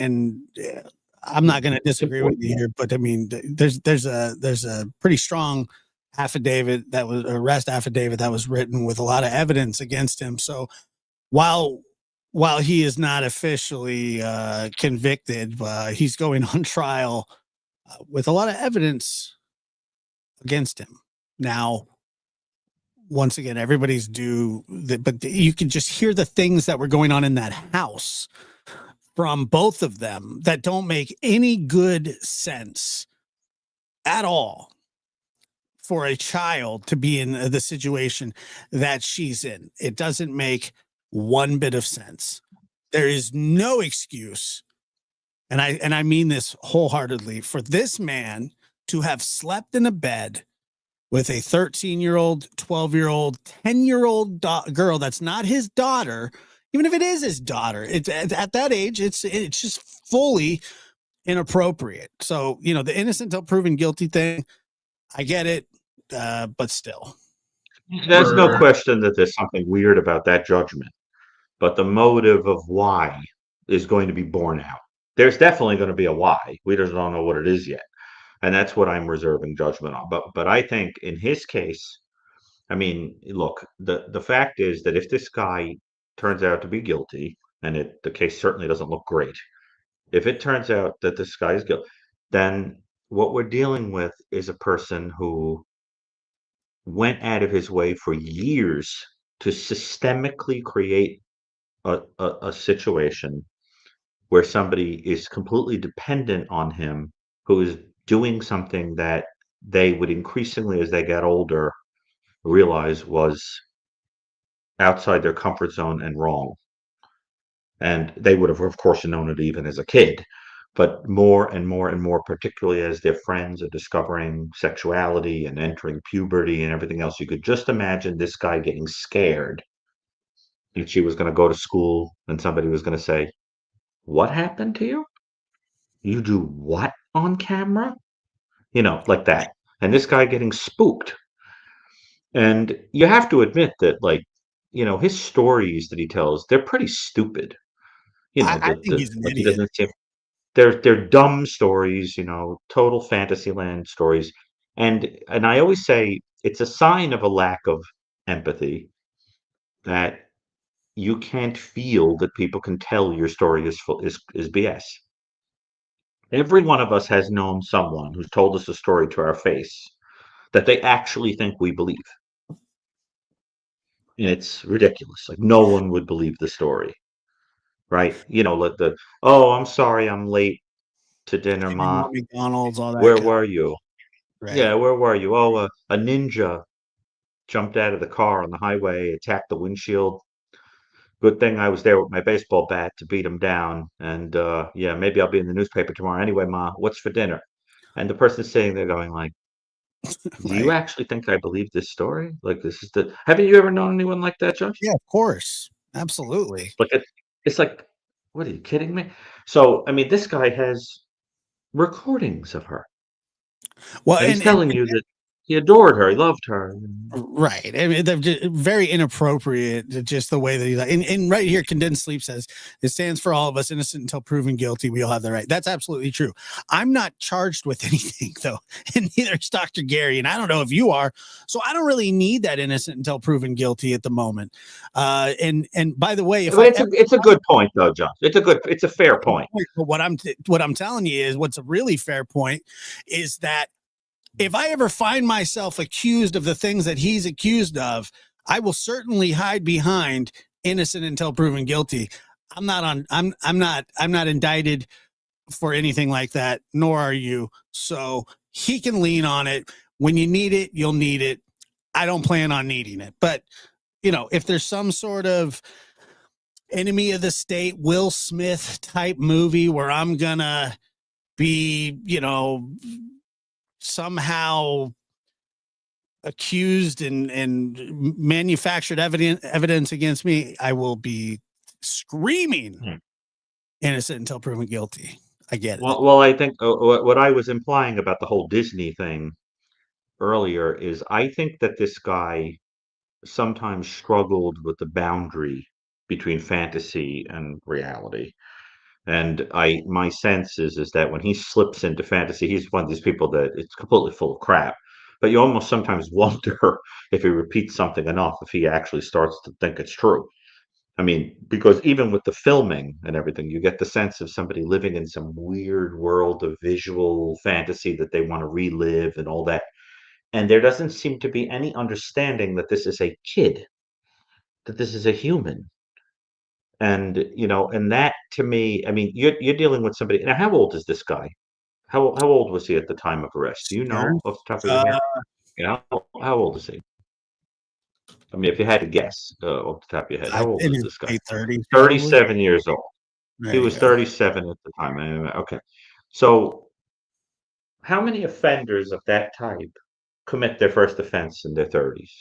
I'm not going to disagree with you here, but I mean, there's a pretty strong arrest affidavit that was written with a lot of evidence against him. So while while he is not officially convicted, he's going on trial with a lot of evidence against him. Now, once again, everybody's but you can just hear the things that were going on in that house from both of them that don't make any good sense at all for a child to be in the situation that she's in. It doesn't make one bit of sense. There is no excuse, and I mean this wholeheartedly, for this man to have slept in a bed with a 13-year-old, 12-year-old, 10-year-old girl that's not his daughter. Even if it is his daughter, it's at that age, it's just fully inappropriate. So, the innocent until proven guilty thing, I get it, but still. There's no For question that there's something weird about that judgment, but the motive of why is going to be borne out. There's definitely going to be a why. We just don't know what it is yet, and that's what I'm reserving judgment on. But I think in his case, I mean, look, the fact is that if this guy turns out to be guilty, and the case certainly doesn't look great, if it turns out that this guy is guilty, then what we're dealing with is a person who went out of his way for years to systemically create a situation where somebody is completely dependent on him, who is doing something that they would increasingly, as they get older, realize was outside their comfort zone and wrong. And they would have, of course, known it even as a kid. But more and more and more, particularly as their friends are discovering sexuality and entering puberty and everything else, you could just imagine this guy getting scared. And she was going to go to school and somebody was going to say, "What happened to you? You do what on camera?" Like that. And this guy getting spooked. And you have to admit that, like, his stories that he tells, they're pretty stupid. I think he's an Like he idiot. doesn't seem they're dumb stories, total fantasyland stories. And I always say it's a sign of a lack of empathy that you can't feel that people can tell your story is BS. Every one of us has known someone who's told us a story to our face that they actually think we believe. And it's ridiculous. Like no one would believe the story, right? Like oh, I'm sorry, I'm late to dinner, I didn't Ma. want McDonald's, all that Where kind were you? of Yeah, right. where were you? Oh, a ninja jumped out of the car on the highway, attacked the windshield. Good thing I was there with my baseball bat to beat him down. And yeah, maybe I'll be in the newspaper tomorrow. Anyway, Ma, what's for dinner? And the person's sitting there going like, "Do you Right. actually think I believe this story? Like this is the Haven't you ever known anyone like that, Josh? Yeah, of course. Absolutely. Like it's like, what are you kidding me? So, I mean, this guy has recordings of her, Well, and he's and telling you that he adored her, he loved her. right. I mean, they're very inappropriate, just the way that and right here, condensed sleep says it stands for all of us innocent until proven guilty. We all have the right. That's absolutely true. I'm not charged with anything, though, and neither is Dr. Gary. And I don't know if you are. So I don't really need that innocent until proven guilty at the moment. And by the way, if But I it's a good point though, Josh. It's a fair point. but what I'm telling you is what's a really fair point is that if I ever find myself accused of the things that he's accused of, I will certainly hide behind innocent until proven guilty. I'm not indicted for anything like that, nor are you. So he can lean on it. When you need it, you'll need it. I don't plan on needing it. But if there's some sort of enemy of the state, Will Smith type movie where I'm gonna be, somehow accused and manufactured evidence against me, I will be screaming Hmm. innocent until proven guilty. I get it. Well, I think what I was implying about the whole Disney thing earlier is I think that this guy sometimes struggled with the boundary between fantasy and reality. And my sense is that when he slips into fantasy, he's one of these people that it's completely full of crap. But you almost sometimes wonder if he repeats something enough, if he actually starts to think it's true. I mean, because even with the filming and everything, you get the sense of somebody living in some weird world of visual fantasy that they want to relive and all that. And there doesn't seem to be any understanding that this is a kid, that this is a human. And, and that to me, I mean, you're dealing with somebody. Now, how old is this guy? How old was he at the time of arrest? Do you Stern. know off the top of your Uh, head? How old is he? I mean, if you had to guess off the top of your head, how old in is his this guy? late 30s, probably. 37 years old. There He you was go. 37 at the time. Okay. So, how many offenders of that type commit their first offense in their 30s?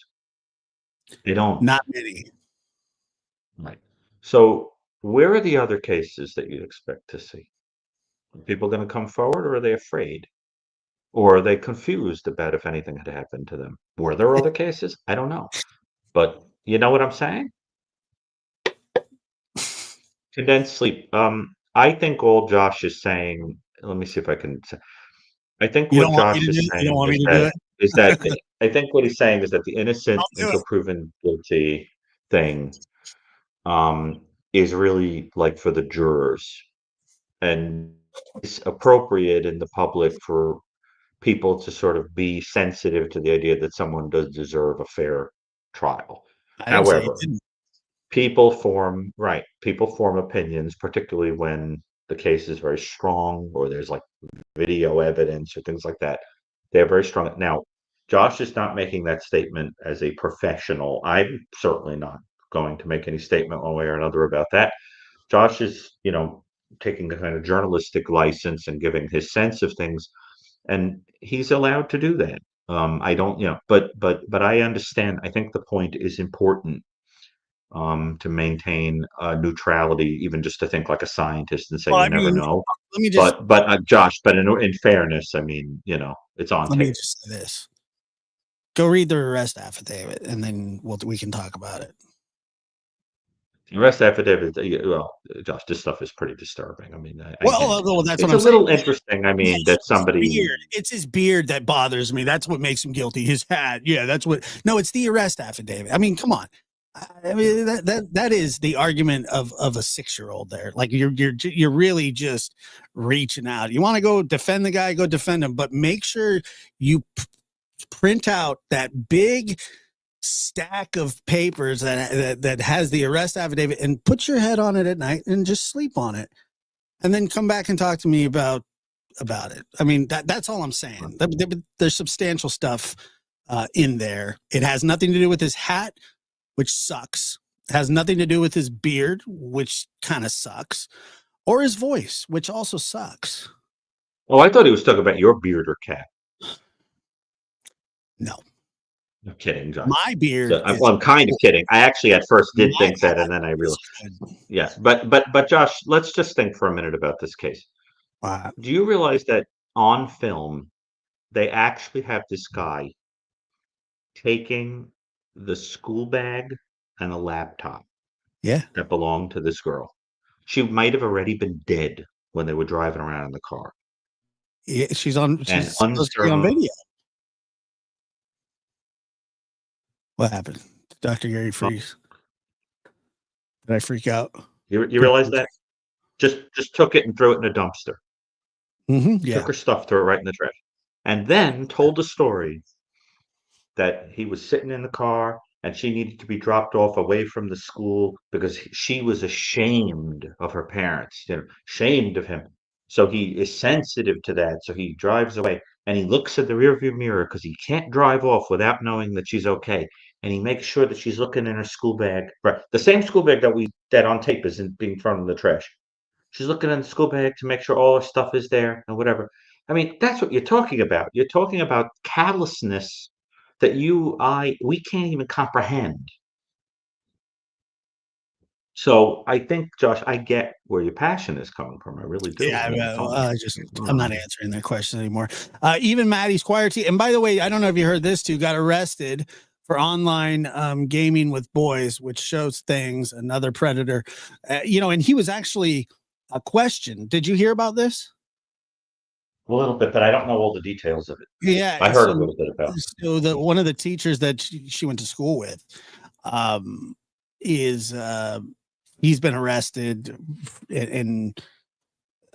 They don't. Not many. Right. So, where are the other cases that you'd expect to see? Are people going to come forward, or are they afraid? Or are they confused about if anything had happened to them? Were there other cases? I don't know. But you know what I'm saying? Condensed sleep. I think all Josh is saying, let me see if I can say, I think You what don't want me Josh to do is it? You don't saying want me is to do that it? I think what he's saying is that the innocent I'll do it. until proven guilty thing is really like for the jurors, and it's appropriate in the public for people to sort of be sensitive to the idea that someone does deserve a fair trial. I didn't say you However, didn't. people form opinions, particularly when the case is very strong or there's like video evidence or things like that. They're very strong. Now, Josh is not making that statement as a professional. I'm certainly not going to make any statement one way or another about that. Josh is, taking a kind of journalistic license and giving his sense of things, and he's allowed to do that. I don't, but I understand. I think the point is important, to maintain neutrality, even just to think like a scientist and say Well, you I never mean, know. let me just But Josh, but in fairness, I mean, it's on let me tape. just say this. Go read the arrest affidavit, and then we can talk about it. The arrest affidavit, well, Josh, this stuff is pretty disturbing. I mean, Well, that's what it's I'm a saying. little interesting. I Yeah, mean, that it's his somebody, beard. It's his beard that bothers me. That's what makes him guilty. His hat. Yeah, that's what. No, it's the arrest affidavit. I mean, come on. I mean that is the argument of a 6-year-old there. Like you're really just reaching out. You want to go defend the guy, go defend him, but make sure you print out that big stack of papers that has the arrest affidavit and put your head on it at night and just sleep on it, and then come back and talk to me about it. I mean, that's all I'm saying. There's substantial stuff in there. It has nothing to do with his hat, which sucks. It has nothing to do with his beard, which kind of sucks, or his voice, which also sucks. oh, I thought he was talking about your beard or cat. No, I'm kidding, Josh. my beard So is well, I'm kind of kidding. I actually at first did my think that, hat and then I is realized, good. yeah. But Josh, let's just think for a minute about this case. Uh, Do you realize that on film they actually have this guy taking the school bag and a laptop yeah, that belonged to this girl? She might have already been dead when they were driving around in the car. yeah, she's on. And She's supposed to be on video. What happened, Dr. Gary Freeze? Did I freak out? you realize that? Just took it and threw it in a dumpster. Yeah. Took her stuff, threw it right in the trash, and then told the story that he was sitting in the car and she needed to be dropped off away from the school because she was ashamed of her parents, ashamed of him. So he is sensitive to that. So he drives away and he looks at the rearview mirror because he can't drive off without knowing that she's okay. And he makes sure that she's looking in her school bag, right? The same school bag that on tape is being thrown in the trash. She's looking in the school bag to make sure all her stuff is there and whatever. I mean, that's what you're talking about. You're talking about callousness that we can't even comprehend. So I think, Josh, I get where your passion is coming from. I really do. Yeah, I mean, I'm not answering that question anymore. Even Maddie Squire, and by the way, I don't know if you heard this too, got arrested for online gaming with boys, which shows things. Another predator, and he was actually a question. Did you hear about this? a little bit, but I don't know all the details of it. Yeah, I heard a little bit about it. So one of the teachers that she went to school with, is he's been arrested and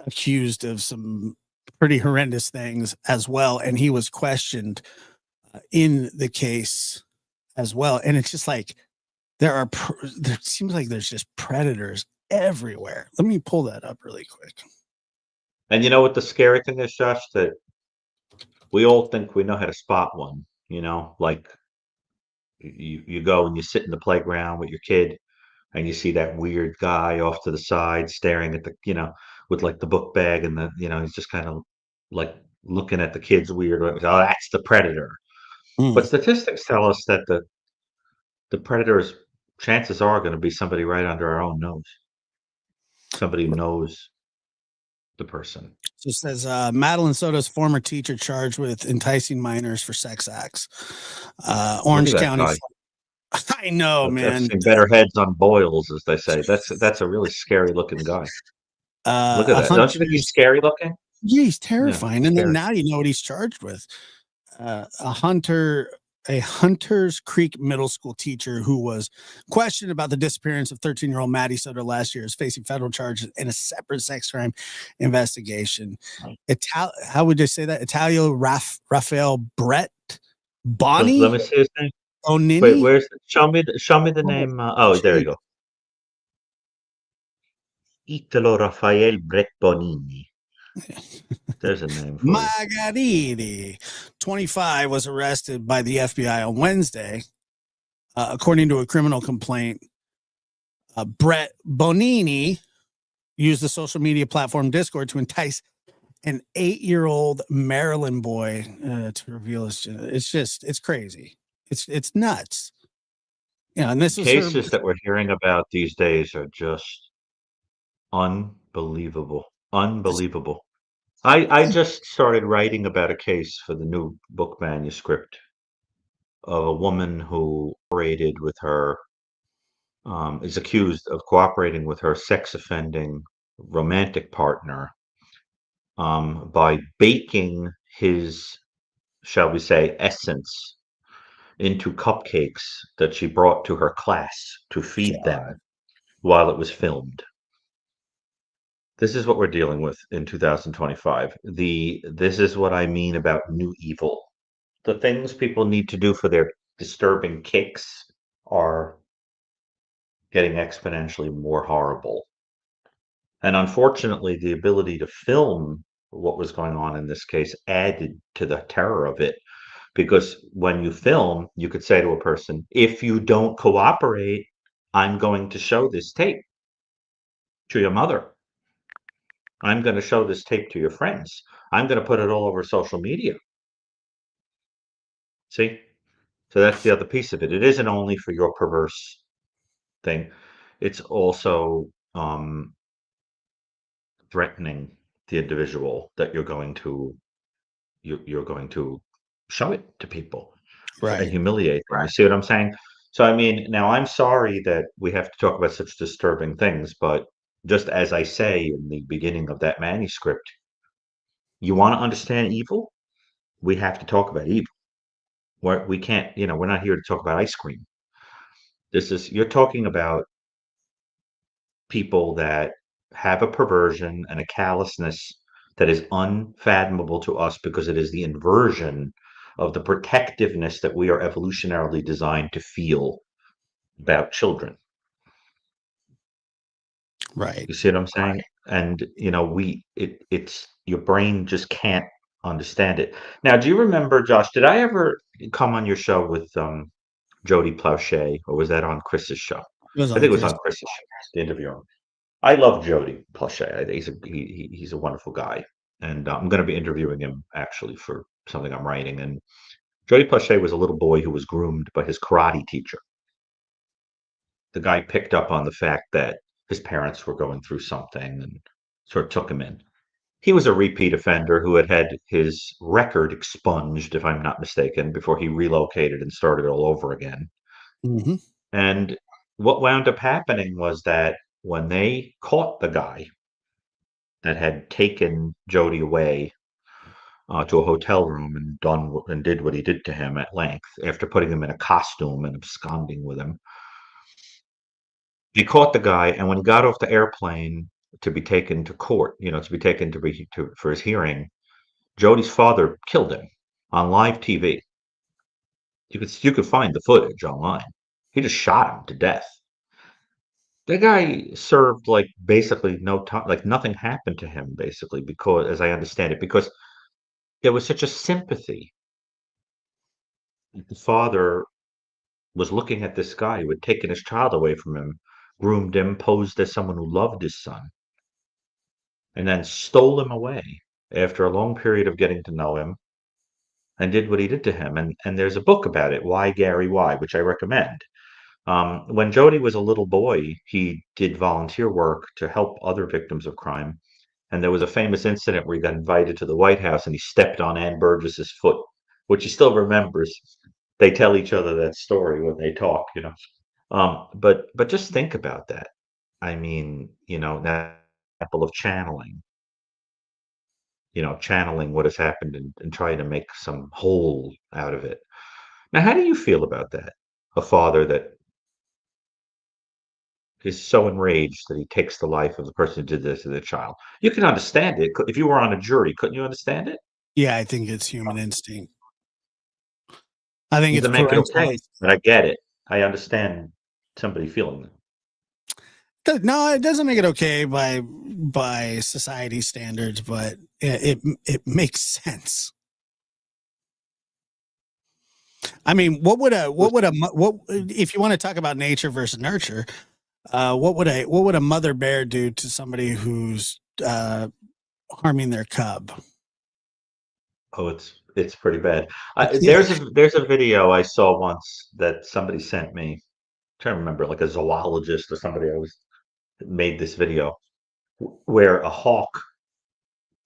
accused of some pretty horrendous things as well, and he was questioned in the case as well. And it's just like there seems like there's just predators everywhere. Let me pull that up really quick. And you know what the scary thing is, Josh? That we all think we know how to spot one. Like you go and you sit in the playground with your kid, and you see that weird guy off to the side staring at with like the book bag and he's just kind of like looking at the kids weird. Oh, that's the predator. Mm. But statistics tell us that the predators, chances are, going to be somebody right under our own nose. Somebody who knows the person. So it says Madeline Soto's former teacher charged with enticing minors for sex acts. Orange Look at that County. guy. I know, I've man. seen better heads on boils, as they say. That's a really scary looking guy. Look at A that. Don't you think he's scary looking? Yeah, he's Yeah, terrifying. And then scary. now you know what he's charged with. A Hunters Creek middle school teacher who was questioned about the disappearance of 13-year-old Maddie Soto last year is facing federal charges in a separate sex crime investigation. How would you say that? Raphael Brett Let Bonnie me see his name. Wait, Onini? show me the Oh, name. Oh, there you gee. go. Italo Rafael Brett Bonini. There's a name for you. Magadidi, 25, was arrested by the FBI on Wednesday. According to a criminal complaint, Brett Bonini used the social media platform Discord to entice an 8-year-old Maryland boy to reveal his gender. It's crazy. It's nuts. And this is her. Cases that we're hearing about these days are just unbelievable. Unbelievable. I just started writing about a case for the new book manuscript of a woman who cooperated with her, is accused of cooperating with her sex offending romantic partner by baking his, shall we say, essence into cupcakes that she brought to her class to feed them while it was filmed. This is what we're dealing with in 2025. This is what I mean about new evil. The things people need to do for their disturbing kicks are getting exponentially more horrible. And unfortunately, the ability to film what was going on in this case added to the terror of it. Because when you film, you could say to a person, if you don't cooperate, I'm going to show this tape to your mother. I'm going to show this tape to your friends. I'm going to put it all over social media. See? So that's the other piece of it. It isn't only for your perverse thing. It's also threatening the individual that you're going to show it to people and humiliate them. You see what I'm saying? So I mean, now I'm sorry that we have to talk about such disturbing things, but just as I say in the beginning of that manuscript, you want to understand evil? We have to talk about evil. We can't, we're not here to talk about ice cream. You're talking about people that have a perversion and a callousness that is unfathomable to us because it is the inversion of the protectiveness that we are evolutionarily designed to feel about children. Right. You see what I'm saying? And it's your brain just can't understand it. Now, do you remember, Josh, did I ever come on your show with Jody Plauché, or was that on Chris's show? It was I on think it was Chris. on Chris's show, the interview. I love Jody Plauché. I think he's a wonderful guy, and I'm going to be interviewing him actually for something I'm writing. And Jody Plauché was a little boy who was groomed by his karate teacher. The guy picked up on the fact that his parents were going through something and sort of took him in. He was a repeat offender who had had his record expunged, if I'm not mistaken, before he relocated and started all over again. Mm-hmm. And what wound up happening was that when they caught the guy that had taken Jody away to a hotel room and did what he did to him at length after putting him in a costume and absconding with him, They caught the guy, and when he got off the airplane to be taken to court, to be taken for his hearing, Jody's father killed him on live TV. You could find the footage online. He just shot him to death. The guy served like basically no time, like nothing happened to him basically because, as I understand it, because there was such a sympathy. The father was looking at this guy who had taken his child away from him, groomed him, posed as someone who loved his son, and then stole him away after a long period of getting to know him and did what he did to him. And there's a book about it, Why Gary Why, which I recommend. When Jody was a little boy, he did volunteer work to help other victims of crime. And there was a famous incident where he got invited to the White House and he stepped on Ann Burgess's foot, which he still remembers. They tell each other that story when they talk. But just think about that. I mean, that example of channeling what has happened and trying to make some whole out of it. Now, how do you feel about that? A father that is so enraged that he takes the life of the person who did this to the child. You can understand it. If you were on a jury, couldn't you understand it? Yeah, I think it's human instinct. I think it's Doesn't make it parental okay, but I get it. I understand somebody feeling that. No, it doesn't make it okay by society standards, but it makes sense. I mean, what if you want to talk about nature versus nurture? What would a mother bear do to somebody who's harming their cub? Oh, it's pretty bad. Yeah, There's a video I saw once that somebody sent me. I'm trying to remember, like a zoologist or somebody I was made this video where a hawk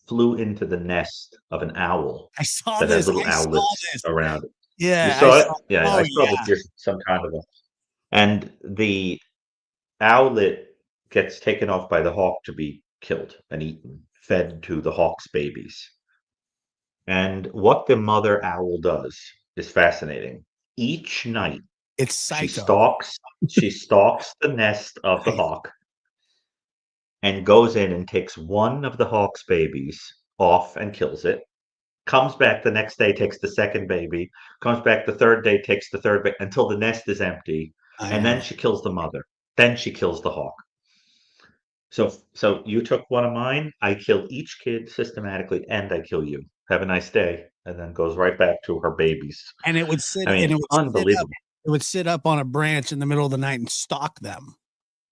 flew into the nest of an owl I saw that had this. little I saw owlets this. around it. You Yeah, I saw it? saw. Yeah, Oh I saw that yeah. there's some kind of a, and the owlet gets taken off by the hawk to be killed and eaten, fed to the hawk's babies. And what the mother owl does is fascinating. Each night It's she psycho. stalks she stalks the nest of the Right. hawk and goes in and takes one of the hawk's babies off and kills it. Comes back the next day, takes the second baby, comes back the third day, takes the third baby until the nest is empty, I and then know. she kills the mother. Then she kills the hawk. So you took one of mine, I kill each kid systematically, and I kill you. Have a nice day. And then goes right back to her babies. And I mean, unbelievable. it would sit up on a branch in the middle of the night and stalk them.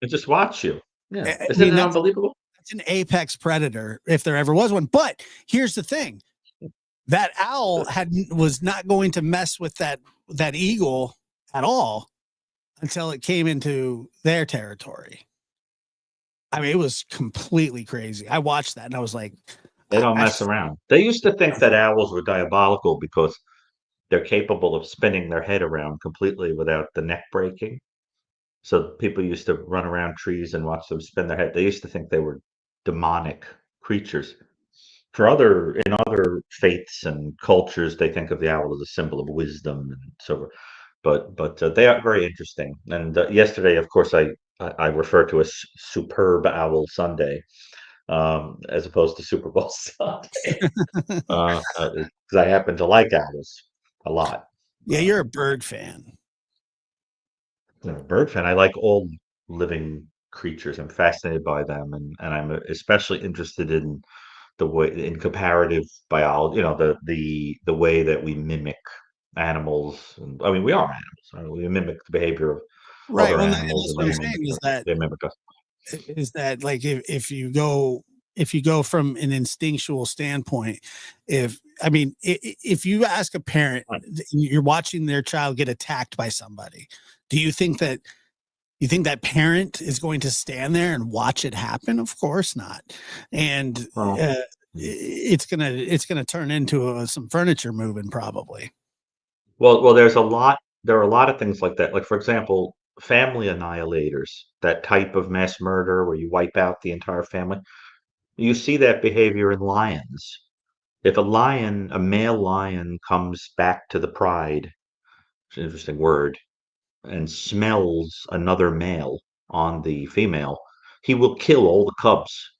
And just watch you. Yeah. I Isn't mean, it unbelievable? that's an apex predator if there ever was one. But here's the thing: that owl was not going to mess with that eagle at all until it came into their territory. I mean, it was completely crazy. I watched that and I was like, They don't I mess around. They used to think that owls were diabolical because they're capable of spinning their head around completely without the neck breaking. So people used to run around trees and watch them spin their head. They used to think they were demonic creatures. In other faiths and cultures, they think of the owl as a symbol of wisdom and so forth. But they are very interesting. And yesterday, of course, I refer to as superb owl Sunday as opposed to Super Bowl Sunday because I happen to like owls a lot. yeah, you're a bird fan. I'm a bird fan. I like all living creatures. I'm fascinated by them, and I'm especially interested in the way in comparative biology. The way that we mimic animals. And, I mean, we are animals. I mean, we mimic the behavior of Right. other Well, animals, that's and what I'm saying they mimic us. is that like if you go from an instinctual standpoint, if you ask a parent, Right. you're watching their child get attacked by somebody, do you think that parent is going to stand there and watch it happen? Of course not. And Well, it's gonna turn into some furniture moving probably. well, there are a lot of things like that. Like, for example, family annihilators, that type of mass murder where you wipe out the entire family. You see that behavior in lions. If a male lion comes back to the pride, it's an interesting word, and smells another male, on the female, he will kill all the cubs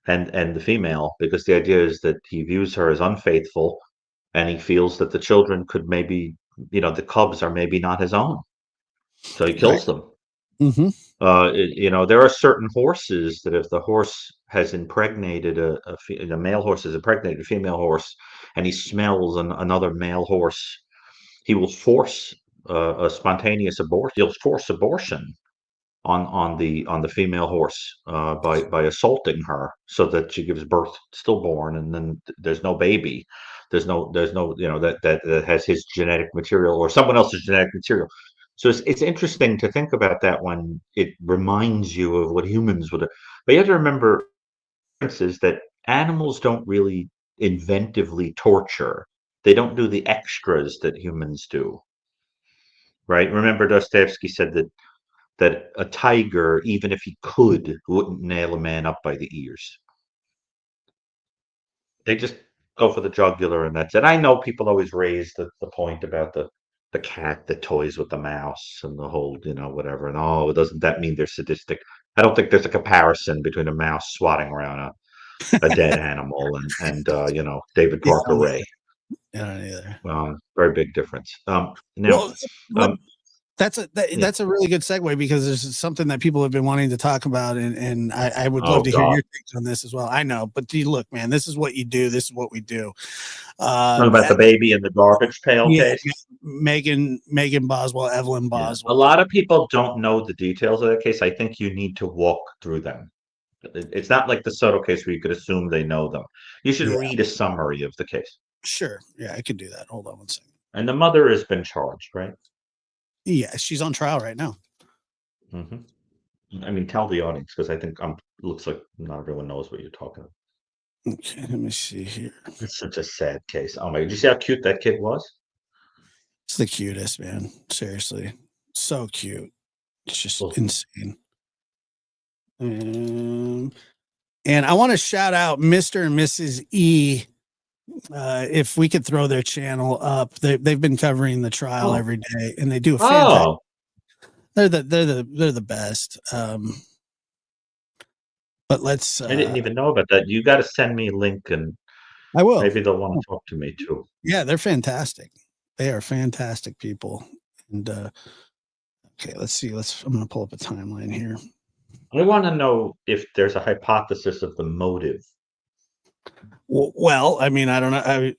and the female, because the idea is that he views her as unfaithful, and he feels that the children could maybe, the cubs are maybe not his own, so he Right. kills them. Mm-hmm. There are certain horses that if the horse has impregnated a male horse has impregnated a female horse, and he smells another male horse, he will force a spontaneous abortion. He'll force abortion on the female horse by assaulting her, so that she gives birth stillborn, and then there's no baby. There's no that has his genetic material or someone else's genetic material. So it's interesting to think about that when it reminds you of what humans would. But you have to remember is that animals don't really inventively torture. They don't do the extras that humans do, right? Remember, Dostoevsky said that a tiger, even if he could, wouldn't nail a man up by the ears. They just go for the jugular, and that's it. I know people always raise the point about the cat that toys with the mouse and the whole, whatever. And doesn't that mean they're sadistic? I don't think there's a comparison between a mouse swatting around a dead animal and David Yeah, I Parker don't Ray. either. I don't either. Very big difference. Now, Well, um, that's a yeah. that's a really good segue, because there's something that people have been wanting to talk about, and I would Oh love to hear God, your takes on this as well. I know, but look, man, this is what you do. This is what we do. talking about the baby in the garbage pail Yeah, case. Megan Boswell, Evelyn Yeah, a Boswell. lot of people don't know the details of that case. I think you need to walk through them. It's not like the Soto case where you could assume they know them. You should Yeah, read a summary of the case. sure. Yeah, I could do that. Hold on one second. And the mother has been charged, right? Yeah, she's on trial right now. hmm I mean, tell the audience, because I think looks like not everyone knows what you're talking about. Okay, let me see here. It's such a sad case. Oh my! Did you see how cute that kid was? It's the cutest, man. Seriously, so cute. It's just Ugh. insane. And I want to shout out Mr. and Mrs. E. If we could throw their channel up, they've been covering the trial every day, and they do a fantastic. Oh, They're the best. But let's. I didn't even know about that. You got to send me a link, and I will. maybe they'll want to talk to me too. Yeah, they're fantastic. They are fantastic people. And okay, let's see. I'm gonna pull up a timeline here. I want to know if there's a hypothesis of the motive. Well, I mean, I don't know. I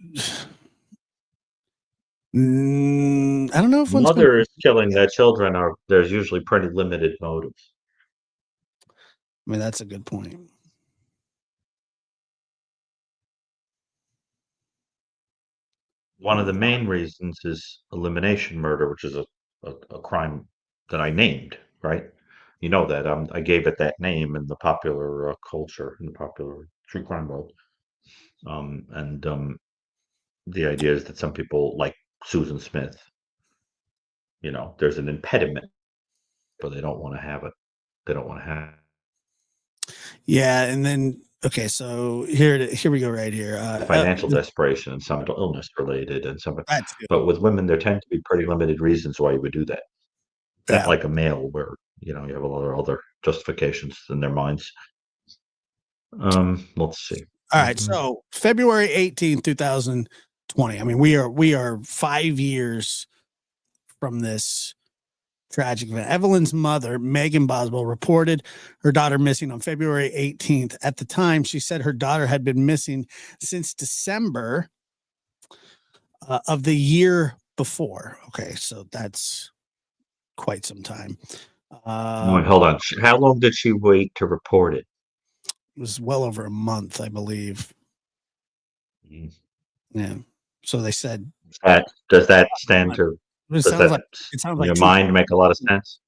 don't know if Mothers killing their children there's usually pretty limited motives. I mean, that's a good point. One of the main reasons is elimination murder, which is a crime that I named, right? You know that I gave it that name in the popular culture, in the popular true crime world. The idea is that some people, like Susan Smith, there's an impediment, but they don't want to have it. They don't want to have. Yeah, and then okay, so here we go right here. Financial desperation and some mental illness related, and some. That's good. But with women, there tend to be pretty limited reasons why you would do that. Not like a male, where you have a lot of other justifications in their minds. Let's see. All right, so February 18th, 2020. I mean, we are 5 years from this tragic event. Evelyn's mother, Megan Boswell, reported her daughter missing on February 18th. At the time, she said her daughter had been missing since December of the year before. Okay, so that's quite some time. Hold on. How long did she wait to report it? It was well over a month, I believe. Yeah. So they said. Does that stand to? It sounds like your mind make a lot of sense?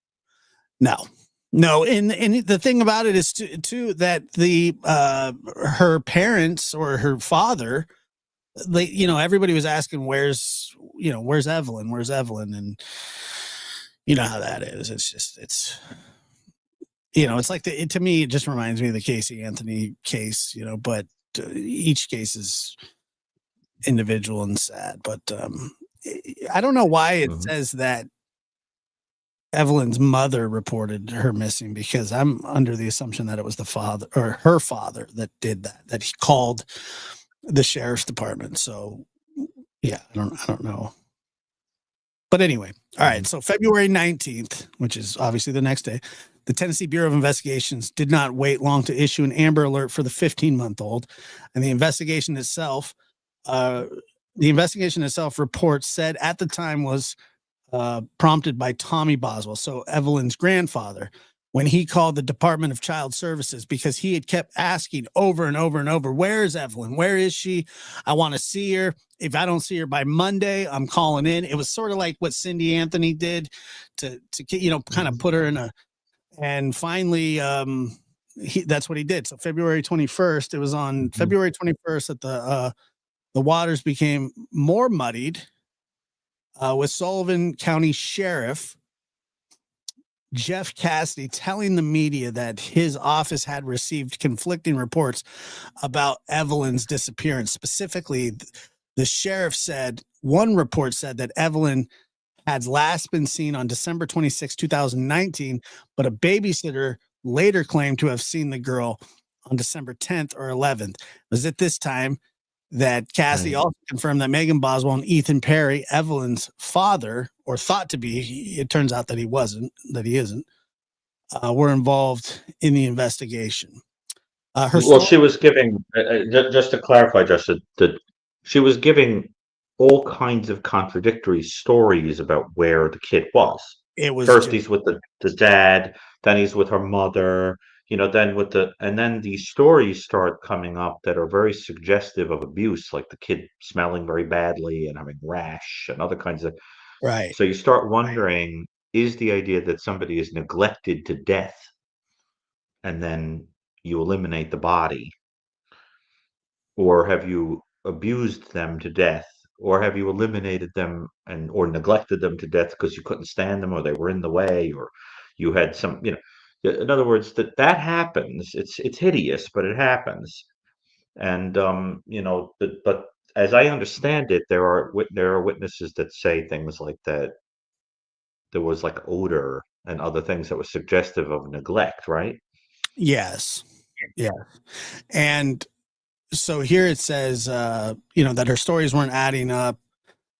No, and the thing about it is too that the her parents or her father, everybody was asking where's Evelyn, and you know how that is. It's like to me it just reminds me of the Casey Anthony case, but each case is individual and sad. But I don't know why it says that Evelyn's mother reported her missing, because I'm under the assumption that it was the father or her father that did that he called the sheriff's department. So yeah, I don't know. But anyway, all right. So February 19th, which is obviously the next day, the Tennessee Bureau of Investigations did not wait long to issue an Amber Alert for the 15-month-old, and the investigation itself reports said at the time was prompted by Tommy Boswell, so Evelyn's grandfather, when he called the Department of Child Services, because he had kept asking over and over and over, where is Evelyn? Where is she? I want to see her. If I don't see her by Monday, I'm calling in. It was sort of like what Cindy Anthony did to kind of put her in a, and finally, that's what he did. So February 21st, it was on February 21st that the waters became more muddied, with Sullivan County Sheriff Jeff Cassidy telling the media that his office had received conflicting reports about Evelyn's disappearance. Specifically, the sheriff said one report said that Evelyn had last been seen on December 26, 2019, but a babysitter later claimed to have seen the girl on December 10th or 11th. It was at this time that Cassidy also confirmed that Megan Boswell and Ethan Perry, Evelyn's father, or thought to be, it turns out that he isn't, were involved in the investigation. Well, she was giving, just to clarify, Justin, that she was giving all kinds of contradictory stories about where the kid was. It was First, he's with the dad, then he's with her mother, then and then these stories start coming up that are very suggestive of abuse, like the kid smelling very badly and having rash and other kinds of. right. So you start wondering, is the idea that somebody is neglected to death and then you eliminate the body, or have you abused them to death, or have you eliminated them and or neglected them to death because you couldn't stand them or they were in the way, or you had some, in other words, that happens. It's hideous, but it happens. And but as I understand it, there are witnesses that say things like that there was like odor and other things that were suggestive of neglect, right? Yes. Yeah. And so here it says, that her stories weren't adding up,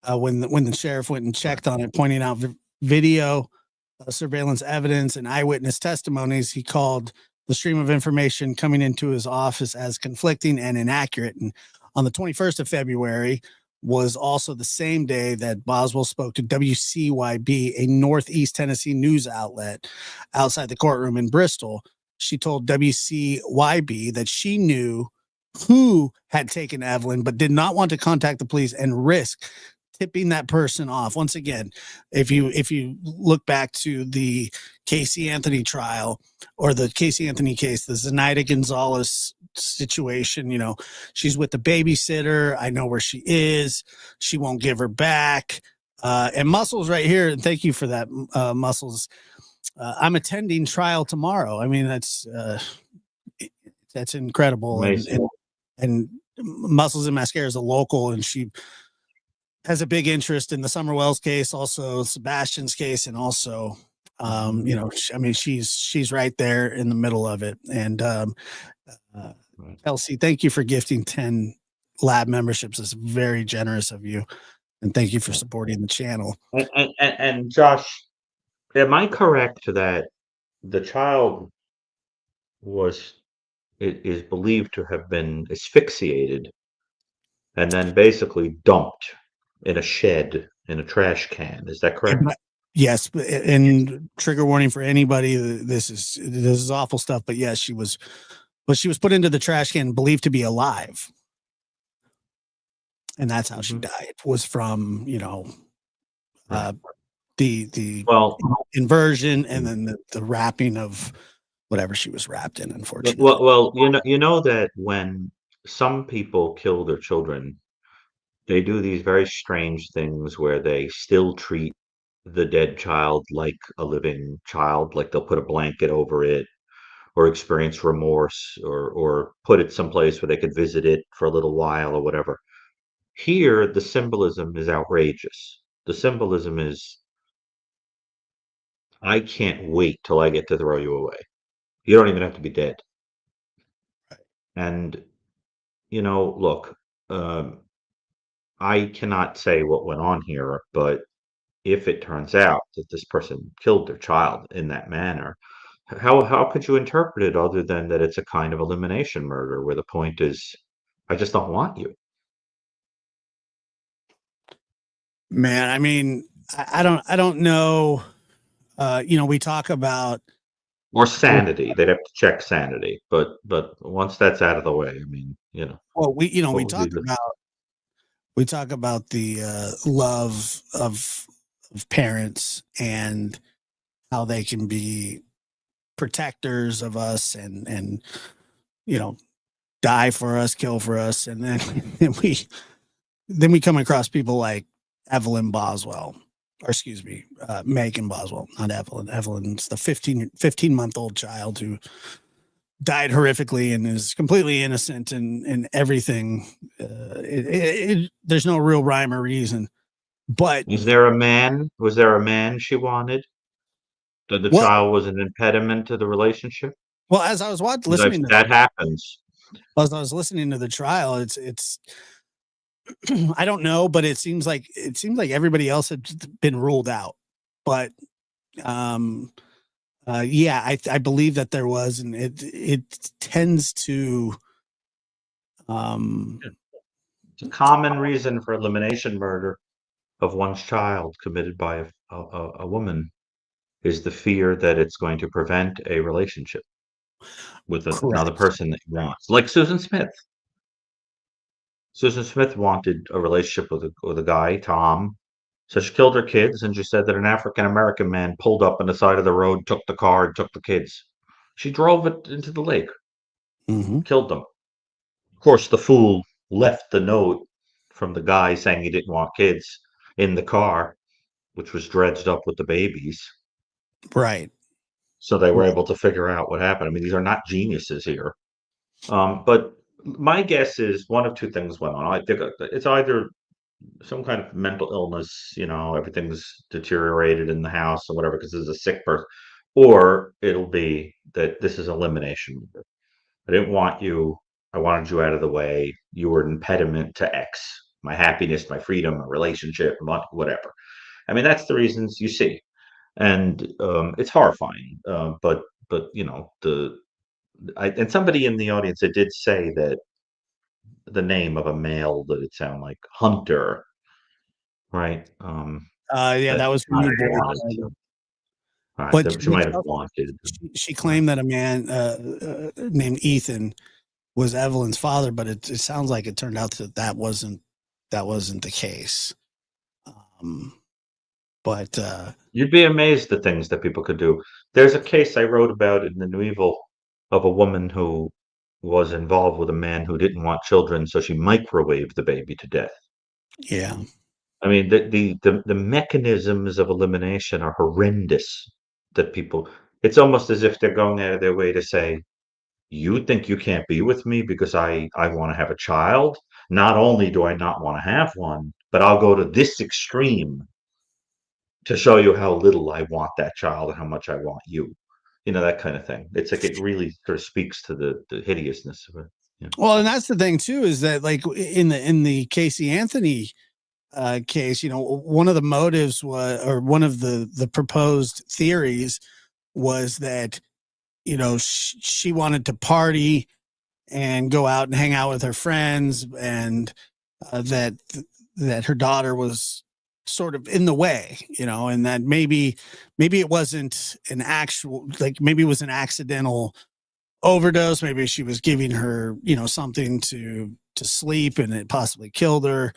when the sheriff went and checked on it, pointing out video, surveillance evidence, and eyewitness testimonies. He called the stream of information coming into his office as conflicting and inaccurate. And on the 21st of February was also the same day that Boswell spoke to WCYB, a Northeast Tennessee news outlet outside the courtroom in Bristol. She told WCYB that she knew who had taken Evelyn, but did not want to contact the police and risk tipping that person off. Once again, if you look back to the Casey Anthony trial, or the Casey Anthony case, the Zenaida Gonzalez situation, she's with the babysitter. I know where she is. She won't give her back. And Muscles right here, and thank you for that, Muscles. I'm attending trial tomorrow. I mean, that's incredible. And Muscles and Mascara is a local, and she has a big interest in the Summer Wells case, also Sebastian's case, and also, she's right there in the middle of it. And Kelsey, thank you for gifting 10 lab memberships. It's very generous of you, and thank you for supporting the channel. And Josh, am I correct that the child is believed to have been asphyxiated and then basically dumped in a shed in a trash can? Is that correct? Yes, and trigger warning for anybody. This is awful stuff. But yes, she was put into the trash can, believed to be alive, and that's how she died. Was from the inversion, and then the wrapping of whatever she was wrapped in. Unfortunately, well, you know that when some people kill their children, they do these very strange things where they still treat the dead child like a living child, like they'll put a blanket over it, or experience remorse, or put it someplace where they could visit it for a little while or whatever. Here, the symbolism is outrageous. The symbolism is, I can't wait till I get to throw you away. You don't even have to be dead. And, look, um, I cannot say what went on here, but if it turns out that this person killed their child in that manner, how could you interpret it other than that it's a kind of elimination murder where the point is, I just don't want you. Man, I mean, I don't know. We talk about, Or sanity. They'd have to check sanity. But once that's out of the way, I mean, well, what would be the we talk about the love of parents and how they can be protectors of us and you know die for us, kill for us, and then then we come across people like Evelyn Boswell, or excuse me, Megan Boswell, not Evelyn. Evelyn's the 15-month-old child who died horrifically and is completely innocent and everything. There's no real rhyme or reason. But Is there a man? Was there a man she wanted? That the well, child was an impediment to the relationship? as I was Because that happens. as I was listening to the trial, it's I don't know, but it seems like everybody else had been ruled out. But um yeah, I believe that there was, and it tends to um It's a common reason for elimination murder of one's child committed by a woman is the fear that it's going to prevent a relationship with another correct. person that you want. Like Susan Smith. Susan Smith wanted a relationship with a guy, Tom. So she killed her kids, and she said that an African American man pulled up on the side of the road, took the car, and took the kids. She drove it into the lake, Hmm. killed them. Of course, the fool left the note from the guy saying he didn't want kids in the car, which was dredged up with the babies. Right. So they were Right. able to figure out what happened. I mean, these are not geniuses here. But my guess is one of two things went on. I think it's either some kind of mental illness, everything's deteriorated in the house or whatever because this is a sick person, or it'll be that this is elimination. I didn't want you. I wanted you out of the way. You were an impediment to X, my happiness, my freedom, my relationship, whatever. I mean, that's the reasons you see, and it's horrifying. But and somebody in the audience that did say that the name of a male that it sounded like Hunter, right? Yeah, That that she was from might you, have Derek. wanted. All right, But that she might have also, wanted. she Right. claimed that a man named Ethan was Evelyn's father, but it sounds like it turned out that wasn't the case. Um, but You'd be amazed at things that people could do. There's a case I wrote about in the New Evil of a woman who was involved with a man who didn't want children, so she microwaved the baby to death. yeah, I mean, the mechanisms of elimination are horrendous. That people, it's almost as if they're going out of their way to say, "You think you can't be with me because I want to have a child? Not only do I not want to have one, but I'll go to this extreme to show you how little I want that child and how much I want you." That kind of thing. It's like it really sort of speaks to the hideousness of it. Yeah. well, and that's the thing too, is that like in the Casey Anthony case, one of the motives was, or one of the proposed theories was that she wanted to party and go out and hang out with her friends, and that her daughter was sort of in the way, and that maybe it wasn't an actual, like, maybe it was an accidental overdose. Maybe she was giving her, something to sleep and it possibly killed her.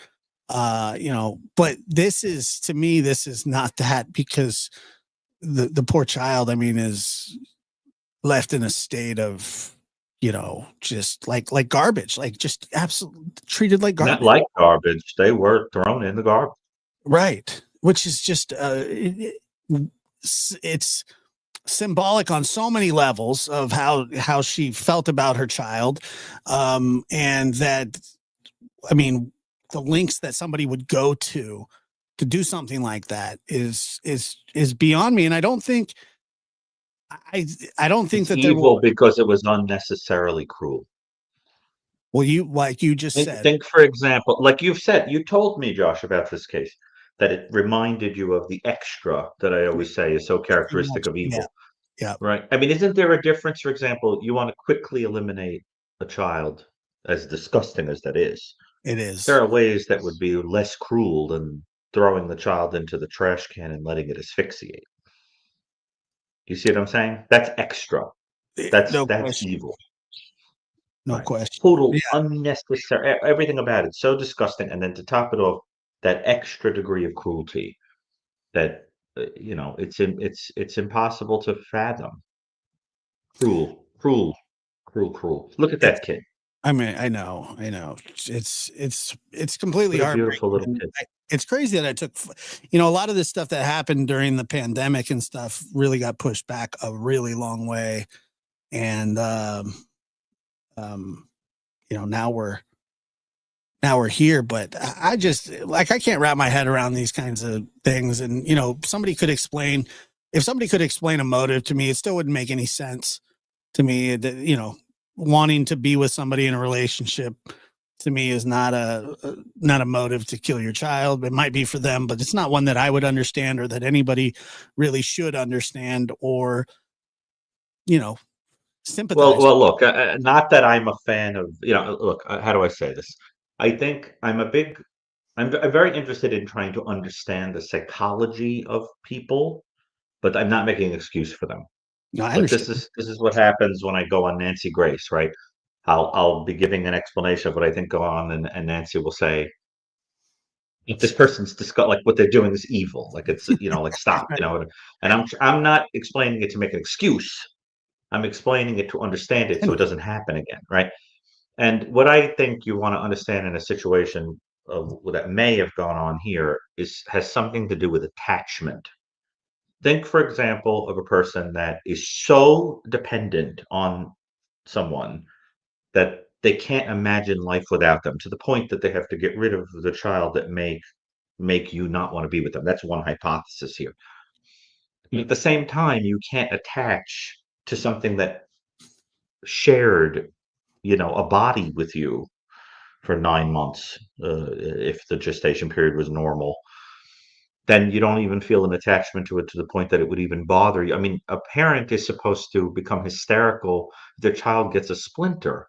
But this is, to me, this is not that, because the poor child, I mean, is left in a state of, just like garbage, like just absolutely treated like Not garbage. like garbage. They were thrown in the garbage. Right. Which is just, it's symbolic on so many levels of how she felt about her child. And that, I mean, the links that somebody would go to to do something like that is beyond me. And I don't think I don't think It's that there will. evil because it was unnecessarily cruel. Well, you like you just Think, said. think, for example, like you've said, you told me, Josh, about this case, that it reminded you of the extra that I always say is so Very characteristic much. of Yeah. evil, Yeah. right? I mean, isn't there a difference, for example, you want to quickly eliminate a child, as disgusting as that is? It There is. are ways that would be less cruel than throwing the child into the trash can and letting it asphyxiate. You see what I'm saying? That's extra. That's No that's question. evil. No Right. question. Total Yeah. unnecessary, everything about it so disgusting. And then to top it off, that extra degree of cruelty that it's impossible to fathom. Cruel, cruel, cruel, cruel. Look at It's. that kid. I mean, I know. It's completely What a heartbreaking. beautiful little And kid. it's crazy that I took, a lot of this stuff that happened during the pandemic and stuff really got pushed back a really long way. And, um, now we're here, but I just like, I can't wrap my head around these kinds of things. And, somebody could explain, if somebody could explain a motive to me, it still wouldn't make any sense to me that, wanting to be with somebody in a relationship to me is not a motive to kill your child. It might be for them, but it's not one that I would understand or that anybody really should understand or, you know, Well, sympathize. well, look, not that I'm a fan of, look, how do I say this? I think I'm very interested in trying to understand the psychology of people, but I'm not making an excuse for them. No, I Like understand. this is what happens when I go on Nancy Grace, right? I'll be giving an explanation of what I think go on, and Nancy will say, if this person's like what they're doing is evil, like it's like stop, and I'm not explaining it to make an excuse. I'm explaining it to understand it so it doesn't happen again, right? And what I think you want to understand in a situation of that may have gone on here has something to do with attachment. Think, for example, of a person that is so dependent on someone that they can't imagine life without them to the point that they have to get rid of the child that make you not want to be with them. That's one hypothesis here. But at the same time, you can't attach to something that shared, a body with you for 9 months, if the gestation period was normal, then you don't even feel an attachment to it to the point that it would even bother you. I mean, a parent is supposed to become hysterical if their child gets a splinter.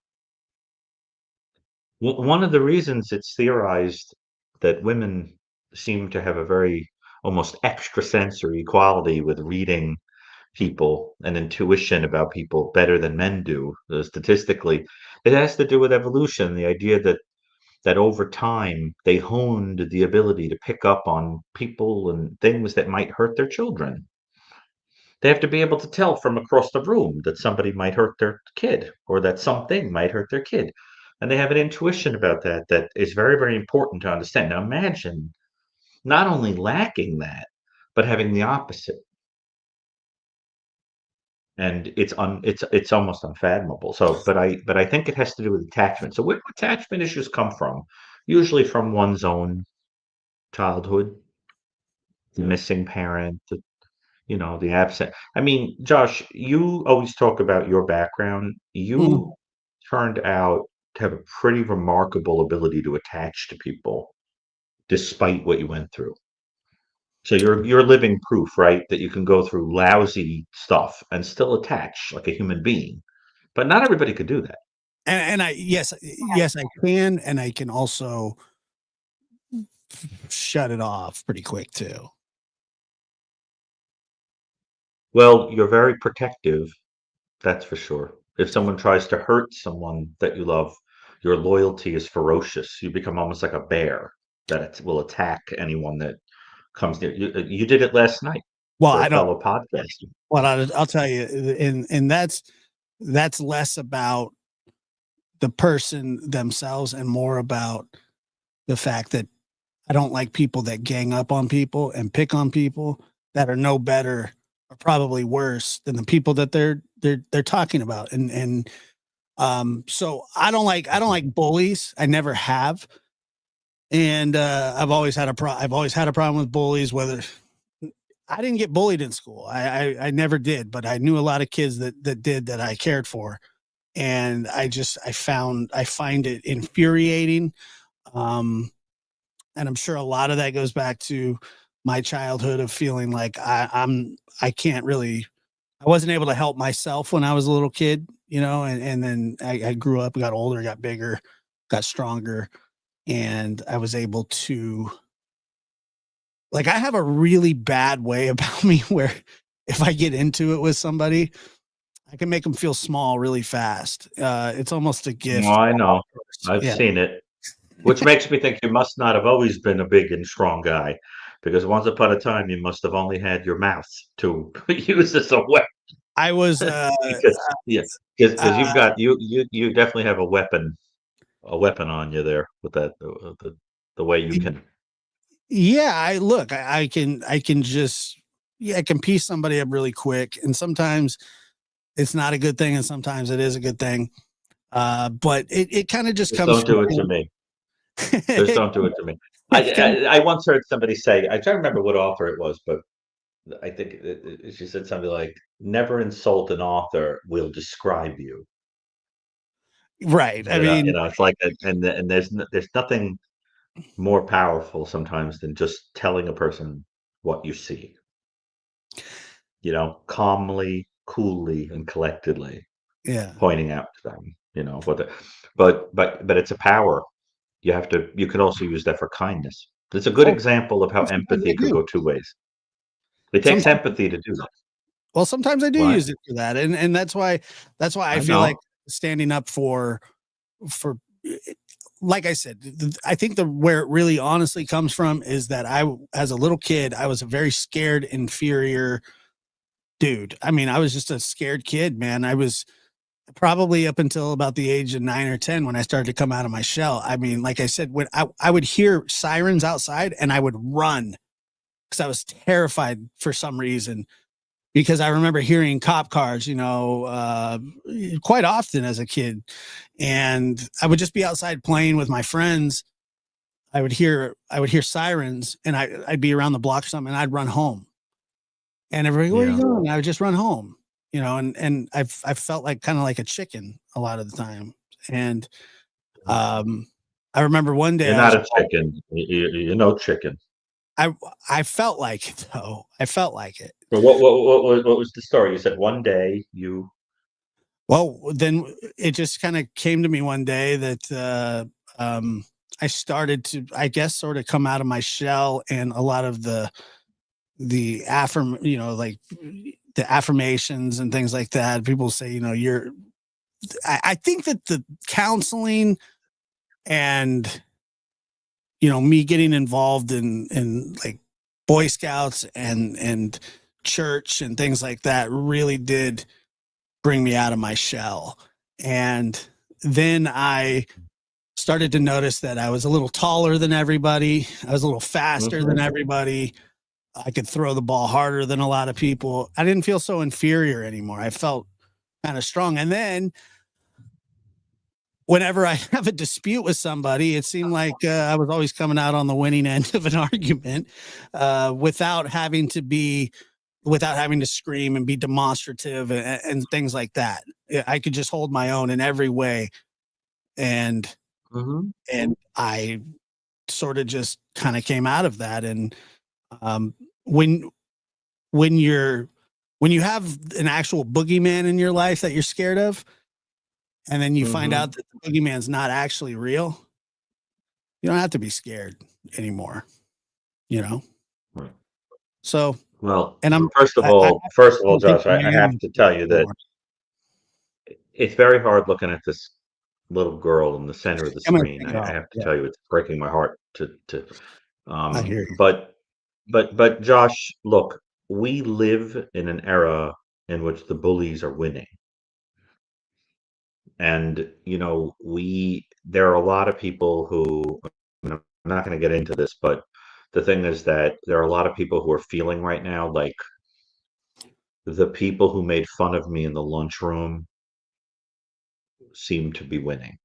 One of the reasons it's theorized that women seem to have a very almost extrasensory quality with reading people and intuition about people better than men do, statistically, it has to do with evolution. The idea that over time they honed the ability to pick up on people and things that might hurt their children. They have to be able to tell from across the room that somebody might hurt their kid or that something might hurt their kid. And they have an intuition about that is very, very important to understand. Now imagine not only lacking that, but having the opposite. And it's almost unfathomable. So, but I think it has to do with attachment. So where do attachment issues come from? Usually from one's own childhood, the missing parent, the absent. I mean, Josh, you always talk about your background. Mhm. You turned out to have a pretty remarkable ability to attach to people despite what you went through. So you're living proof, right, that you can go through lousy stuff and still attach like a human being. But not everybody could do that. And yes, I can, and I can also shut it off pretty quick too. Well, you're very protective, that's for sure. If someone tries to hurt someone that you love, your loyalty is ferocious. You become almost like a bear that will attack anyone that comes near. You did it last night Well, for a I don't. fellow podcaster. Well, I'll tell you, and that's less about the person themselves and more about the fact that I don't like people that gang up on people and pick on people that are no better or probably worse than the people that they're talking about. So I don't like bullies. I never have. And I've always had a problem with bullies. Whether I didn't get bullied in school, I never did, but I knew a lot of kids that did, that I cared for, and I find it infuriating. Um, and I'm sure a lot of that goes back to my childhood of feeling like I can't really, I wasn't able to help myself when I was a little kid, and then I grew up, got older, got bigger, got stronger, and I was able to, like, I have a really bad way about me where if I get into it with somebody, I can make them feel small really fast. It's almost a No, gift. I know. I've Yeah. seen it, which makes me think you must not have always been a big and strong guy, because once upon a time you must have only had your mouth to use as a weapon. I was, Because yeah, because you've uh, got you definitely have a weapon on you there with that the way you can. yeah, I can just, yeah, I can piece somebody up really quick. And sometimes it's not a good thing. And sometimes it is a good thing. But it kind of just Just comes don't from, do it to me. Just don't do it to me. it comes, I once heard somebody say, I can't remember what author it was, but I think she said something like, "Never insult an author. We'll describe you." right. I mean, It's like, and there's nothing more powerful sometimes than just telling a person what you see. Calmly, coolly, and collectedly yeah. pointing out to them. What the, but it's a power. You can also use that for kindness. It's a good Oh, example of how well, sometimes I empathy could do. go two ways. It takes Sometimes, empathy to do that. well, sometimes I do What? use it for that. And that's why I I feel like know. standing up for, like I said, I think where it really honestly comes from is that as a little kid, I was a very scared, inferior dude. I mean, I was just a scared kid, man. I was probably up until about the age of 9 or 10 when I started to come out of my shell. I mean, like I said, when I would hear sirens outside and I would run because I was terrified for some reason. Because I remember hearing cop cars, quite often as a kid, and I would just be outside playing with my friends. I would hear sirens, and I'd be around the block or something, and I'd run home. And everybody, where are you Yeah. going? I would just run home, and I felt like kind of like a chicken a lot of the time. And um, I remember one day You're not a chicken. You're no chicken. I I felt like it though. I felt like it. But what was the story? You said one day you. Well, then it just kind of came to me one day that I started to, I guess, sort of come out of my shell, and a lot of like the affirmations and things like that. People say, you're. I think that the counseling and me getting involved in like Boy Scouts and church and things like that really did bring me out of my shell. And then I started to notice that I was a little taller than everybody. I was a little faster than Mhm. everybody. I could throw the ball harder than a lot of people. I didn't feel so inferior anymore. I felt kind of strong. And then whenever I have a dispute with somebody, it seemed like I was always coming out on the winning end of an argument without having to scream and be demonstrative and things like that. I could just hold my own in every way, and Mhm. I sort of just kind of came out of that. And um, when when you're when you have an actual boogeyman in your life that you're scared of, and then you find Mhm. out that the boogeyman's not actually real, you don't have to be scared anymore. You know. Right. So, Well, and I first of all, don't think Josh, I I have am to tell you that anymore. it's very hard looking at this little girl in the center of the I'm gonna screen. take it I off. have to Yeah, tell you, it's breaking my heart to I hear you. but Josh, look, we live in an era in which the bullies are winning. And we there are a lot of people who, I'm not going to get into this, but the thing is that there are a lot of people who are feeling right now like the people who made fun of me in the lunchroom seem to be winning.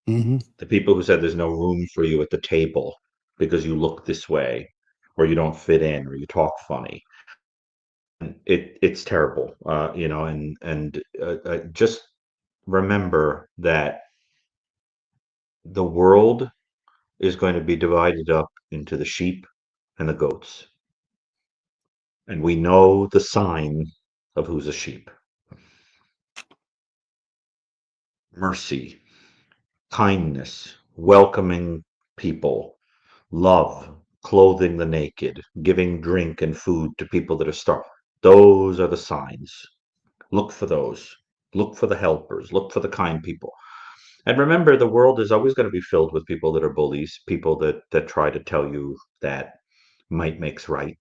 Hmm. The people who said there's no room for you at the table because you look this way, or you don't fit in, or you talk funny. It's terrible, and just remember that the world is going to be divided up into the sheep and the goats, and we know the sign of who's a sheep. Mercy, kindness, welcoming people, love, clothing the naked, giving drink and food to people that are starving. Those are the signs. Look for those. Look for the helpers. Look for the kind people. And remember, the world is always going to be filled with people that are bullies, people that try to tell you that might makes right.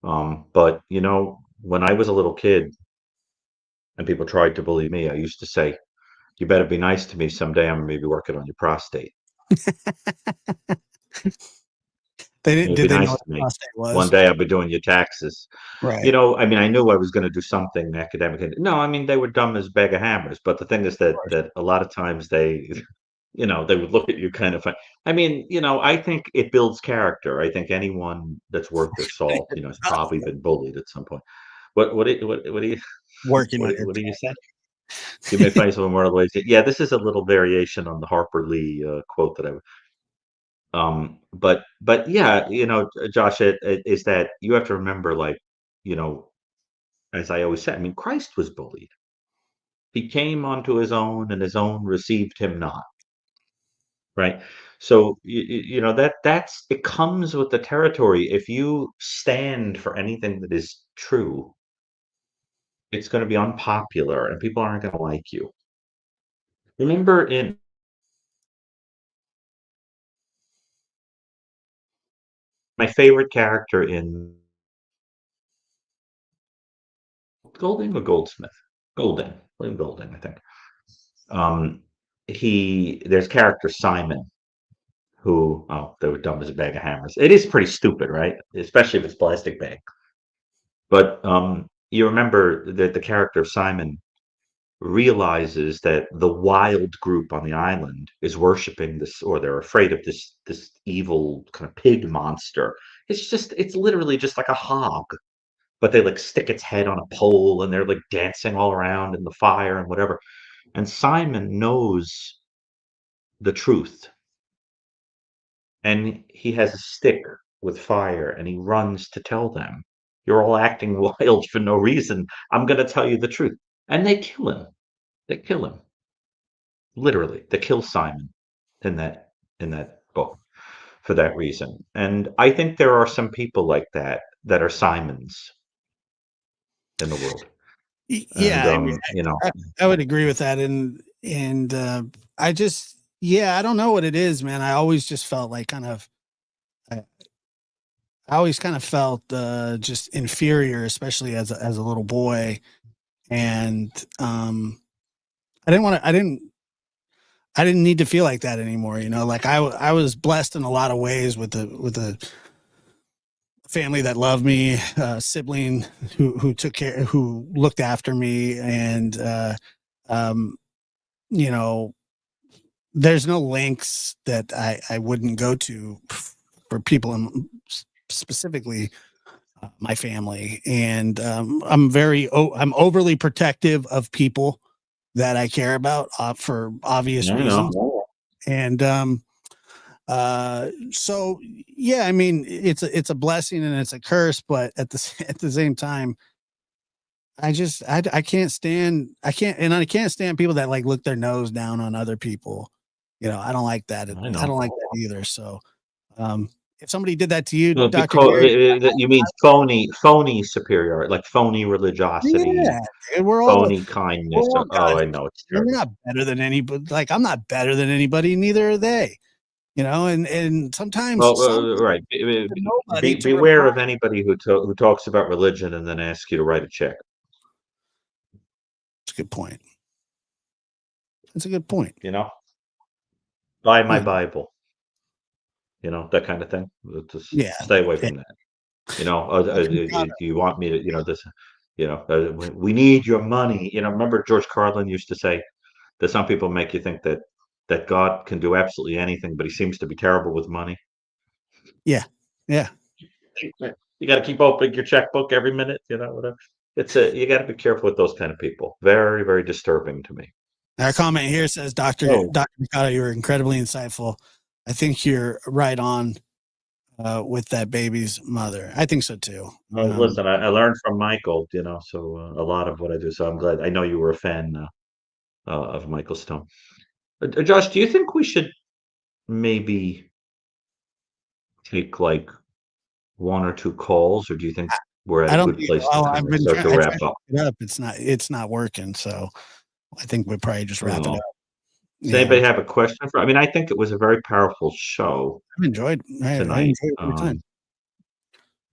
But when I was a little kid and people tried to bully me, I used to say, "You better be nice to me someday. I'm maybe working on your prostate. Did Be they know nice what to me. prostate One was? day I'll be doing your taxes." Right. I mean, I knew I was going to do something academic. No, I mean, they were dumb as a bag of hammers. But the thing is Of that course. that a lot of times they, they would look at you kind of. I mean, I think it builds character. I think anyone that's worth their salt, has probably been bullied at some point. What do you Working what on do- your what do you say? You may find some more of the ways. Yeah, this is a little variation on the Harper Lee quote that but yeah, Josh, it is that you have to remember, like, you know, as I always say, I mean, Christ was bullied. He came unto his own, and his own received him not. Right. So that's it comes with the territory. If you stand for anything that is true, it's going to be unpopular, and people aren't going to like you. Remember, in my favorite character in Golding or Goldsmith, Golding, William Golding, I think. Um, there's character Simon, who, they were dumb as a bag of hammers. It is pretty stupid, right? Especially if it's plastic bag. But you remember that the character of Simon realizes that the wild group on the island is worshiping this, or they're afraid of this evil kind of pig monster. It's literally just like a hog, but they like stick its head on a pole and they're like dancing all around in the fire and whatever. And Simon knows the truth, and he has a stick with fire, and he runs to tell them, "You're all acting wild for no reason. I'm going to tell you the truth." And they kill him. They kill him. Literally, they kill Simon in that book for that reason. And I think there are some people like that are Simons in the world. And Yeah, I mean, I, I would agree with that, and I just, yeah, I don't know what it is, man. I always just felt like I always kind of felt just inferior, especially as a little boy, and I didn't want to. I didn't need to feel like that anymore. Like I was blessed in a lot of ways with a family that loved me, sibling who took care, who looked after me, and um, you know, there's no lengths that I wouldn't go to for people, specifically my family. And I'm overly protective of people that I care about, for obvious I reasons. know. And so yeah, I mean, it's a blessing and it's a curse, but at the same time, I can't stand, I can't stand people that like look their nose down on other people. I don't like that. I I know. don't like that either. So um if somebody did that to you, Well, Dr. because Jerry, you mean phony superiority, like phony religiosity, yeah, dude, phony we're kindness. all Oh, God's I people. know, it's We're terrible. not better than anybody. Like, I'm not better than anybody, neither are they. And sometimes Well, some right. to nobody to Beware remind. of anybody who talks about religion and then asks you to write a check. That's a good point. That's a good point. You know, buy my Yeah, Bible. That kind of thing. Just yeah, stay away yeah. from that. Do Brucato. you want me to? This. We need your money. Remember George Carlin used to say that some people make you think that that God can do absolutely anything, but he seems to be terrible with money. Yeah. You got to keep opening your checkbook every minute, whatever. You got to be careful with those kind of people. Very, very disturbing to me. Our comment here says, Dr. Brucato, you were incredibly insightful. I think you're right on with that baby's mother. I think so too. Listen, I learned from Michael, so a lot of what I do. So I'm glad. I know you were a fan of Michael Stone. Josh, do you think we should maybe take like one or two calls, or do you think we're at a good place to kind of start to wrap up? It's not working, so I think we probably just wrap it up. Does anybody have a question for? I mean, I think it was a very powerful show. I've enjoyed tonight. I enjoyed it every time.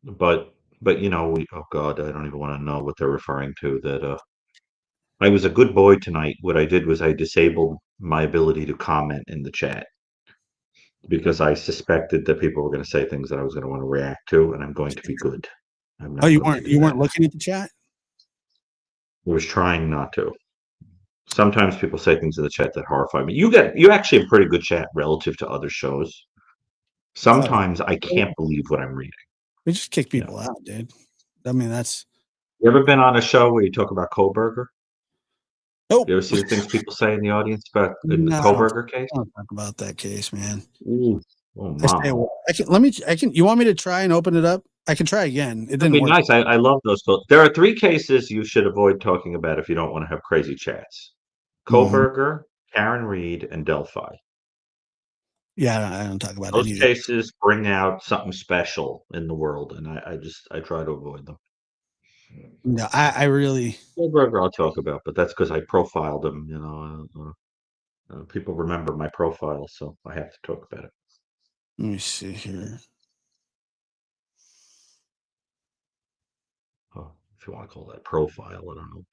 But oh God, I don't even want to know what they're referring to. That I was a good boy tonight. What I did was I disabled my ability to comment in the chat because I suspected that people were going to say things that I was going to want to react to, and I'm going to be good. You weren't looking at the chat? I was trying not to. Sometimes people say things in the chat that horrify me. You actually have pretty good chat relative to other shows. Sometimes I can't believe what I'm reading. We just kick people out, dude. I mean, that's. You ever been on a show where you talk about Kohlberger? Nope. You ever see the things people say in the audience about the Kohlberger case? I don't talk about that case, man. Ooh. Oh, Mom. You want me to try and open it up? I can try again. It didn't be work. Nice. I love those. There are 3 cases you should avoid talking about if you don't want to have crazy chats. Kohlberger, Karen Reed, and Delphi. Yeah, I don't talk about those cases. Bring out something special in the world, and I try to avoid them. No, I really. Kohlberger I'll talk about, but that's because I profiled him. People remember my profile, so I have to talk about it. Let me see here. Oh, if you want to call that profile, I don't know.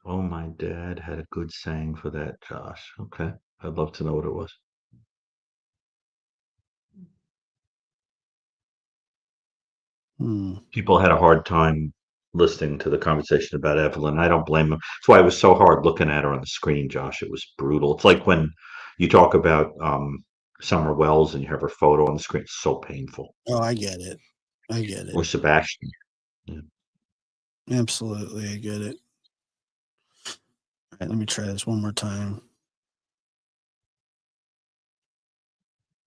Oh, my dad had a good saying for that, Josh. Okay. I'd love to know what it was. People had a hard time listening to the conversation about Evelyn. I don't blame them. That's why it was so hard looking at her on the screen, Josh. It was brutal. It's like when you talk about Summer Wells and you have her photo on the screen. It's so painful. Oh, I get it. Or Sebastian. Yeah. Absolutely, I get it. All right, let me try this one more time.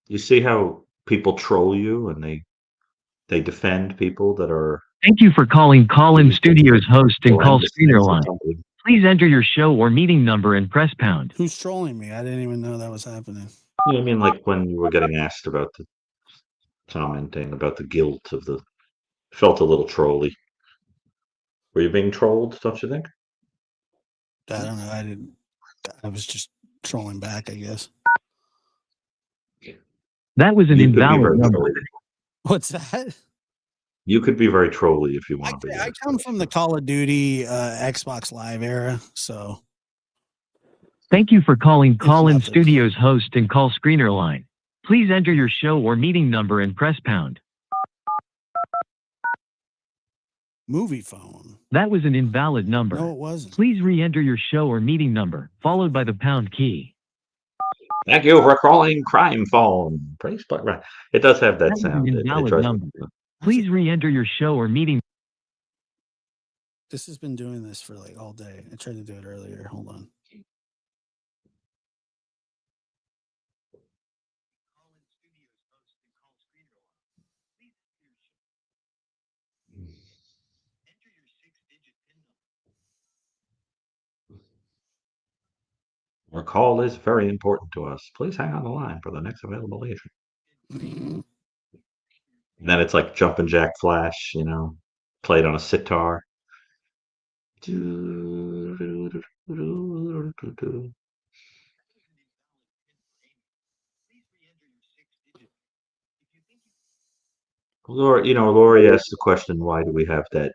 You see how people troll you and they defend people that are. Thank you for calling Call-In Studios host and call screener line. Please enter your show or meeting number and press pound. Who's trolling me? I didn't even know that was happening. I mean, like when you were getting asked about the commenting about the guilt of the. Felt a little trolly. Were you being trolled, don't you think? I don't know. I was just trolling back, I guess. That was an invalid number. What's that? You could be very trolly if you want to be. I come from the Call of Duty Xbox Live era, so. Thank you for calling Call-In Studios host and call screener line. Please enter your show or meeting number and press pound. Movie phone. That was an invalid number. No, it wasn't. Please re-enter your show or meeting number, followed by the pound key. Thank you for calling Crime Phone. It does have that sound. An invalid number. Please re-enter your show or meeting. This has been doing this for like all day. I tried to do it earlier. Hold on. Our call is very important to us. Please hang on the line for the next available agent. And then it's like Jumpin' Jack Flash, played on a sitar. Lori asked the question, why do we have that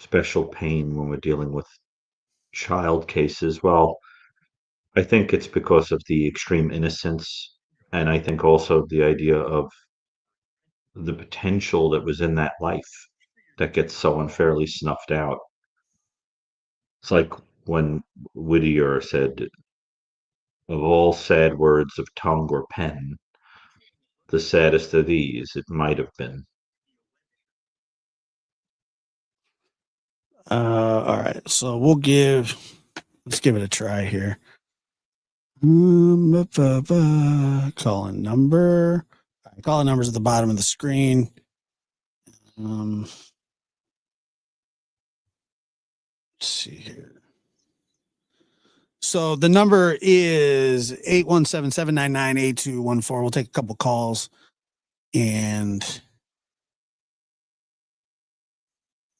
special pain when we're dealing with child cases? Well, I think it's because of the extreme innocence, and I think also the idea of the potential that was in that life. that gets so unfairly snuffed out. It's like when Whittier said, of all sad words of tongue or pen, the saddest of these it might have been. All right, so let's give it a try here. Calling number. All right, calling numbers at the bottom of the screen. Let's see here. So the number is 817-799-8214. We'll take a couple calls, and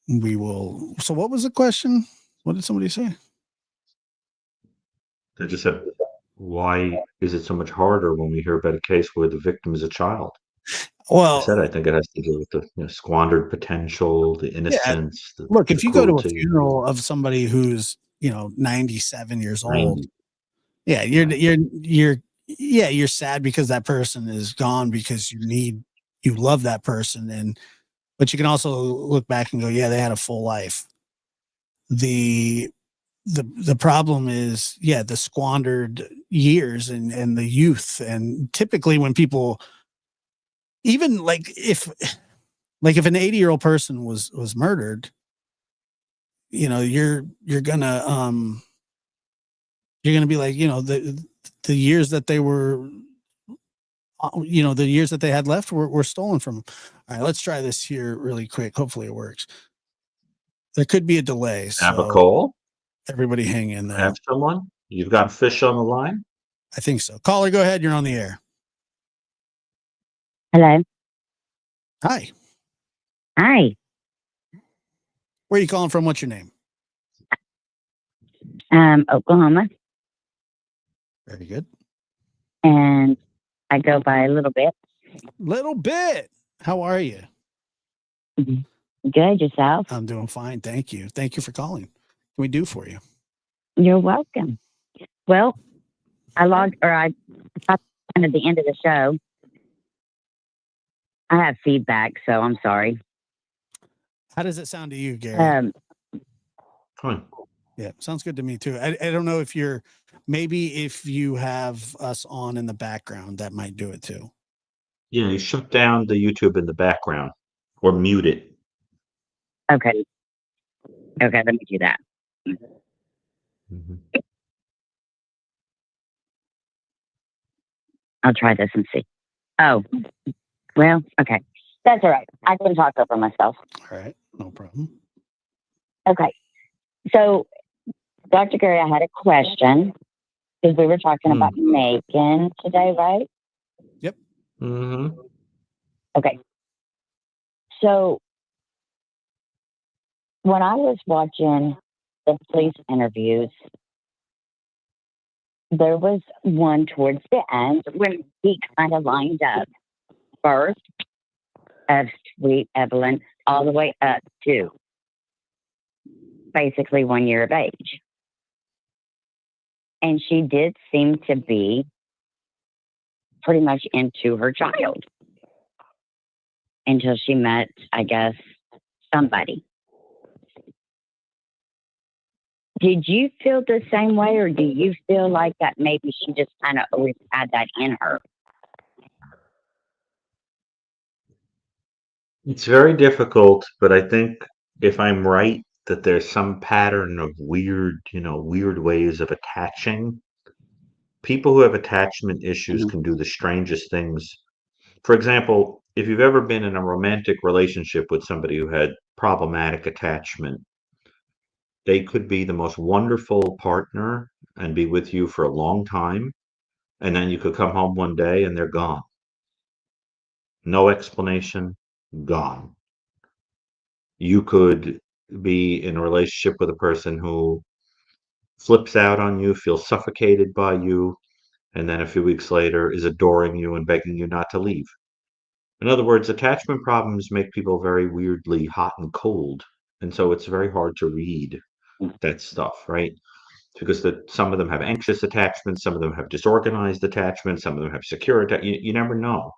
we will. So what was the question? What did somebody say? They just said, why is it so much harder when we hear about a case where the victim is a child? I said, Well, I think it has to do with the squandered potential, the yeah. innocence, Look, the if you go to a cruelty. funeral of somebody who's 97 years old, 90. yeah, you're sad because that person is gone, because you love that person, but you can also look back and go, yeah, they had a full life. The problem is, yeah, the squandered years and the youth. And typically when people, even if an 80-year-old person was murdered, you're gonna be like, the years that they were, the years that they had left were stolen from them. All right, let's try this here really quick. Hopefully it works. There could be a delay, Have a so call? everybody hang in there. Have someone? You've got fish on the line? I think so. Caller, go ahead. You're on the air. Hello. Hi. Hi. Where are you calling from? What's your name? Oklahoma, Very good. and I go by a little bit. Little bit. How are you? Good, yourself? I'm doing fine. Thank you. Thank you for calling. What can we do for you? You're welcome. Well, I got at the end of the show. I have feedback, so I'm sorry. How does it sound to you, Gary? Fine. Yeah, sounds good to me too. I don't know if you have us on in the background, that might do it too. Yeah, you shut down the YouTube in the background or mute it. Okay, let me do that. Mhm. I'll try this and see. Oh, well, okay. That's all right. I can talk over myself. All right, no problem. Okay. So, Dr. Gary, I had a question because we were talking about Megan today, right? Yep. Mm-hmm. Okay. So, when I was watching the police interviews, there was one towards the end when he kind of lined up birth of sweet Evelyn all the way up to basically 1 year of age. And she did seem to be pretty much into her child until she met, I guess, somebody. Did you feel the same way, or do you feel like that maybe she just kind of always had that in her? It's very difficult, but I think if I'm right, that there's some pattern of weird ways of attaching. People who have attachment issues can do the strangest things. For example, if you've ever been in a romantic relationship with somebody who had problematic attachment, they could be the most wonderful partner and be with you for a long time, and then you could come home one day and they're gone. No explanation, gone. You could be in a relationship with a person who flips out on you, feels suffocated by you, and then a few weeks later is adoring you and begging you not to leave. In other words, attachment problems make people very weirdly hot and cold. And so it's very hard to read that stuff, right? Because some of them have anxious attachments, some of them have disorganized attachments, some of them have secure attachments. You never know.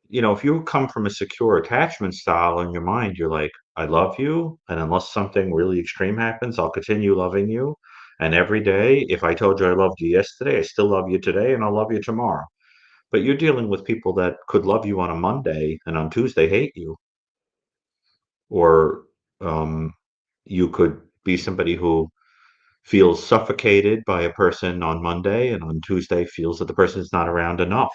if you come from a secure attachment style in your mind, you're like, I love you, and unless something really extreme happens, I'll continue loving you. And every day, if I told you I loved you yesterday, I still love you today, and I'll love you tomorrow. But you're dealing with people that could love you on a Monday and on Tuesday hate you. Or you could be somebody who feels suffocated by a person on Monday and on Tuesday feels that the person is not around enough.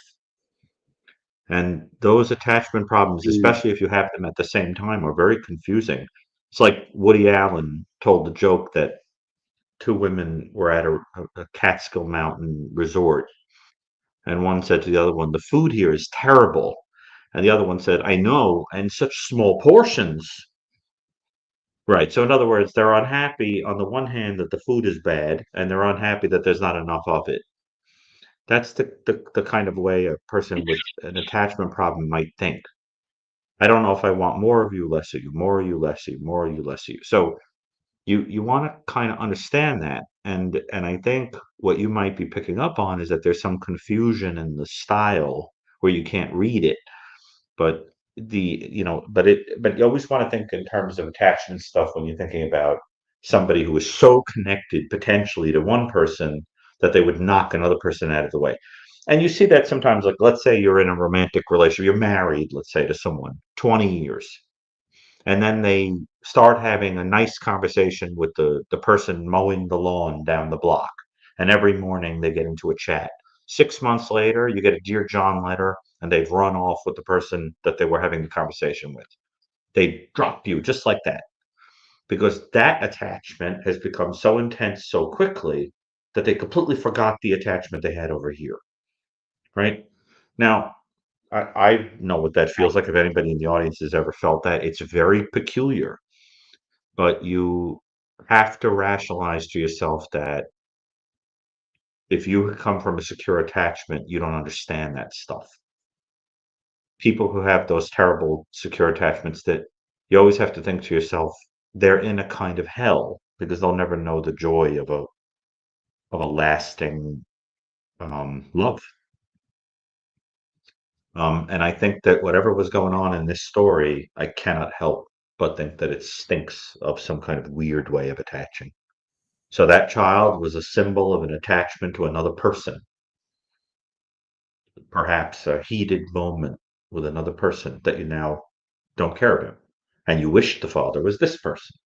And those attachment problems, Mm. especially if you have them at the same time, are very confusing. It's like Woody Allen told the joke that two women were at a Catskill Mountain resort, and one said to the other one, "The food here is terrible." And the other one said, "I know, and such small portions." Right. So in other words, they're unhappy on the one hand that the food is bad, and they're unhappy that there's not enough of it. That's the kind of way a person with an attachment problem might think. I don't know if I want more of you, less of you, more of you, less of you, more of you, less of you. So you want to kind of understand that. And I think what you might be picking up on is that there's some confusion in the style where you can't read it. But but you always want to think in terms of attachment stuff when you're thinking about somebody who is so connected potentially to one person that they would knock another person out of the way. And you see that sometimes, like let's say you're in a romantic relationship, you're married, let's say, to someone 20 years, and then they start having a nice conversation with the person mowing the lawn down the block. And every morning they get into a chat. 6 months later, you get a Dear John letter, and they've run off with the person that they were having the conversation with. They drop you just like that because that attachment has become so intense so quickly that they completely forgot the attachment they had over here. Right now, I know what that feels like. If anybody in the audience has ever felt that, it's very peculiar. But you have to rationalize to yourself that if you come from a secure attachment, you don't understand that stuff. People who have those terrible secure attachments, that you always have to think to yourself, they're in a kind of hell because they'll never know the joy of a lasting love. And I think that whatever was going on in this story, I cannot help but think that it stinks of some kind of weird way of attaching. So that child was a symbol of an attachment to another person, perhaps a heated moment with another person that you now don't care about. And you wish the father was this person,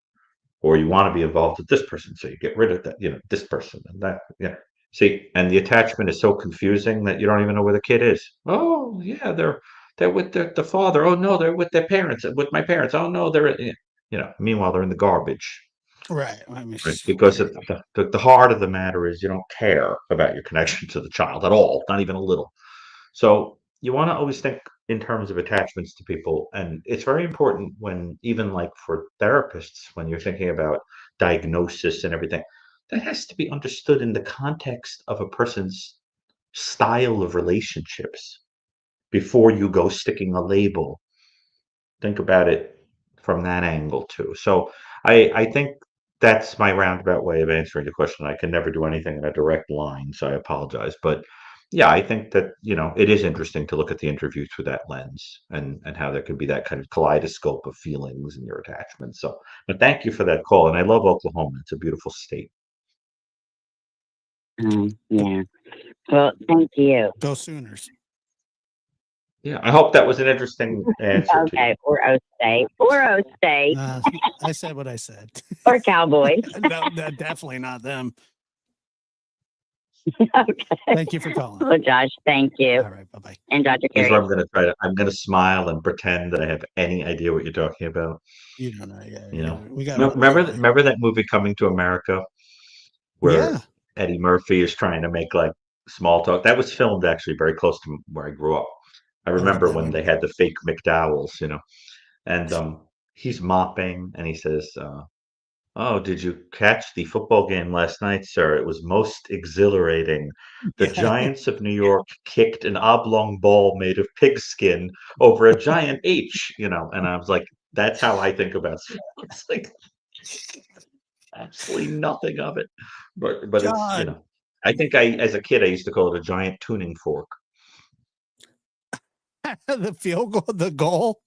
or you want to be involved with this person. So you get rid of that, this person and that. Yeah. See, and the attachment is so confusing that you don't even know where the kid is. Oh, yeah, they're with the father. Oh no, they're with their parents, with my parents. Oh no, meanwhile they're in the garbage. Right. I mean, Right, because the heart of the matter is you don't care about your connection to the child at all, not even a little. So you want to always think in terms of attachments to people, and it's very important when even like for therapists, when you're thinking about diagnosis and everything, that has to be understood in the context of a person's style of relationships before you go sticking a label. Think about it from that angle too. So I think that's my roundabout way of answering the question. I can never do anything in a direct line, so I apologize. But yeah, I think that, it is interesting to look at the interview through that lens and how there can be that kind of kaleidoscope of feelings in your attachments. So, but thank you for that call. And I love Oklahoma. It's a beautiful state. Yeah. Well, thank you. go Sooners. Yeah, I hope that was an interesting answer to you. Okay. Or O State. Or O State. I said what I said. Or Cowboys. No, definitely not them. Okay. Thank you for calling. Well, Josh, thank you. All right. Bye bye. And Dr. Here's Carey. what I'm going to smile and pretend that I have any idea what you're talking about. You don't know. Yeah. You know, We got remember that movie Coming to America, where Yeah. Eddie Murphy is trying to make like small talk. That was filmed actually very close to where I grew up. I love remember that when they movie. had the fake McDowells, and he's mopping and he says, "Oh, did you catch the football game last night, sir? It was most exhilarating. The Yeah. Giants of New York kicked an oblong ball made of pigskin over a giant H, and I was like, that's how I think about it. It's like absolutely nothing of it. But it's, John. I think as a kid, I used to call it a giant tuning fork. The field goal, the goal.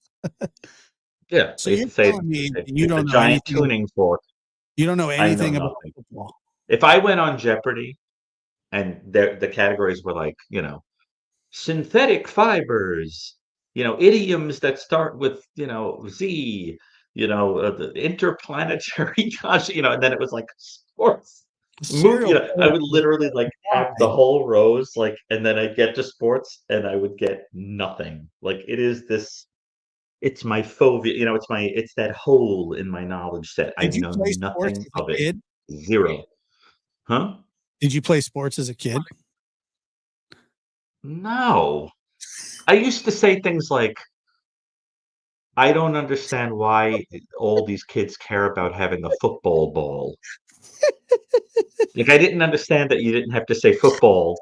Yeah, So they you're say telling me you it's a don't know giant anything. tuning fork. You don't know I know anything about nothing. football. If I went on Jeopardy and the categories were like, synthetic fibers, idioms that start with, Z, the interplanetary, and then it was like sports. Serial I killer would is literally like have the why. whole rows, like, and then I'd get to sports and I would get nothing. Like it is this, it's my phobia, it's that hole in my knowledge set. I Did you know play sports nothing as of a it. kid? Zero. Huh? Did you play sports as a kid? No. I used to say things like, I don't understand why all these kids care about having a football ball. Like I didn't understand that you didn't have to say football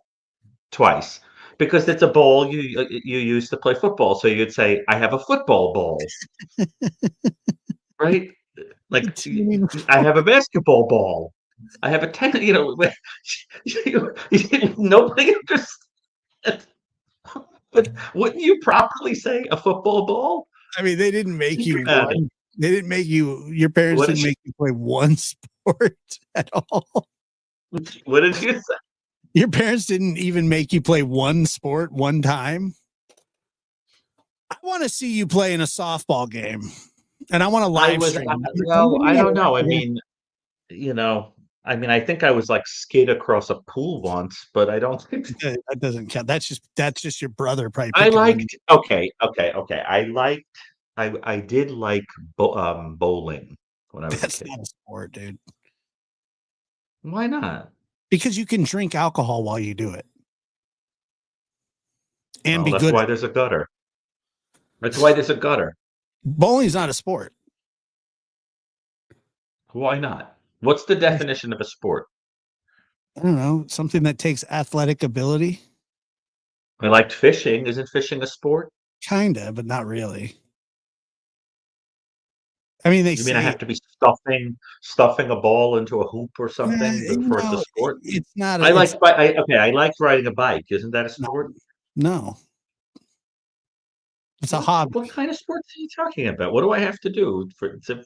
twice because it's a ball you use to play football. So you'd say, I have a football ball, right? Like I have a basketball ball. I have a tennis, nobody understands. But wouldn't you properly say a football ball? I mean, they didn't make Think you about it. one. They didn't make you. Your parents What didn't did you, make you play one sport at all. what did you say? Your parents didn't even make you play one sport one time. I want to see you play in a softball game, and I want to live stream. I'm Well, giving I you don't know. a- I think I was like skid across a pool once, but I don't think that doesn't count. That's just your brother probably I picking on you. liked. Okay. I did like bowling when I was a That's kid. not a sport, dude. Why not? Because you can drink alcohol while you do it and Well, be that's good. why there's a gutter. That's why there's a gutter. Bowling's not a sport. Why not? What's the definition of a sport? I don't know, something that takes athletic ability, I liked fishing. Isn't fishing a sport? kinda, but not really. I mean, they You mean I say have to be stuffing a ball into a hoop or something for it to sport? it's not. I It's like I like riding a bike. Isn't that a no, sport? no. It's a hobby. What kind of sports are you talking about? What do I have to do for it to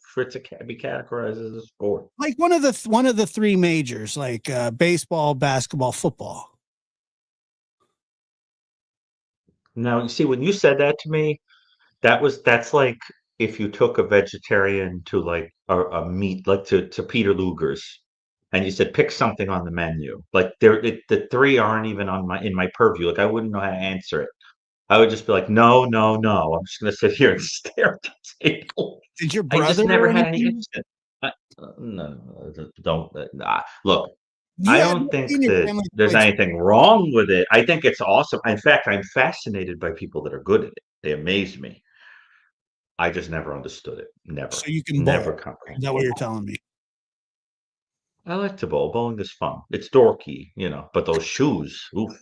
be categorized as a sport? Like one of the three majors, like baseball, basketball, football. Now, you see, when you said that to me, that's like if you took a vegetarian to like a meat, like to Peter Luger's, and you said pick something on the menu. Like the three aren't even in my purview. Like I wouldn't know how to answer it. I would just be like, no, no, no. I'm just gonna sit here and stare at the table. Did your I just brother never or had any anything? interest in it. No, don't. Nah. Look, You I had don't nobody think in your that family there's played anything wrong with it. I think it's awesome. In fact, I'm fascinated by people that are good at it. They amaze me. I just never understood it. so Never, you can never bowl. Is comprehended. that what you're telling me? I like to bowl. Bowling is fun. It's dorky, but those shoes, oof.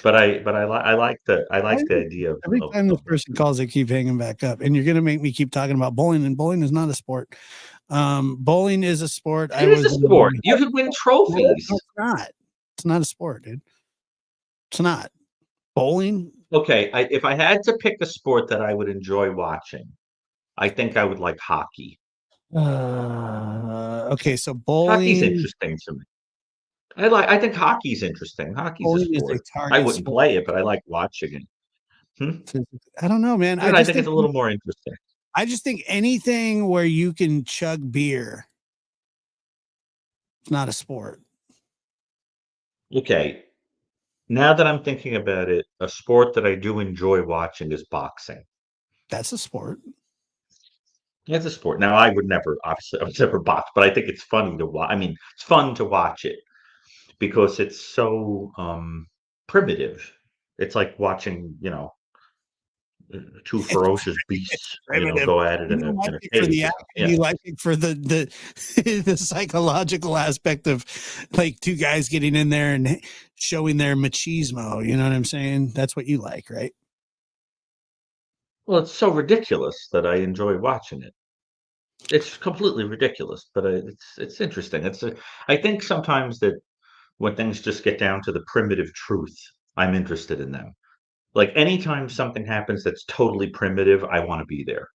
I like the idea Every time this of person calls, they keep hanging back up, and you're gonna make me keep talking about bowling. And bowling is not a sport. Bowling is a sport. it is a sport. You could win trophies. No, it's not. It's not a sport, dude. It's not. Bowling. Okay, if I had to pick a sport that I would enjoy watching, I think I would like hockey. Okay, so Hockey's bowling. interesting to me. I think hockey's interesting. Hockey's a Bowling is a sport. I target wouldn't sport. play it, but I like watching it. I don't know, man. I think it's a little more interesting. I just think anything where you can chug beer, it's not a sport. Okay, now that I'm thinking about it, a sport that I do enjoy watching is boxing. That's a sport. It's a sport. Now, obviously, I would never box, but I think it's funny to watch. I mean, it's fun to watch it because it's so primitive. It's like watching, two ferocious beasts, Primitive. go at it You in don't like a it for cage. the action. Yeah. You like it for the the psychological aspect of like two guys getting in there and showing their machismo. You know what I'm saying? That's what you like, right? Well, it's so ridiculous that I enjoy watching it. It's completely ridiculous, but it's interesting. I think sometimes that when things just get down to the primitive truth, I'm interested in them. Like anytime something happens that's totally primitive, I want to be there.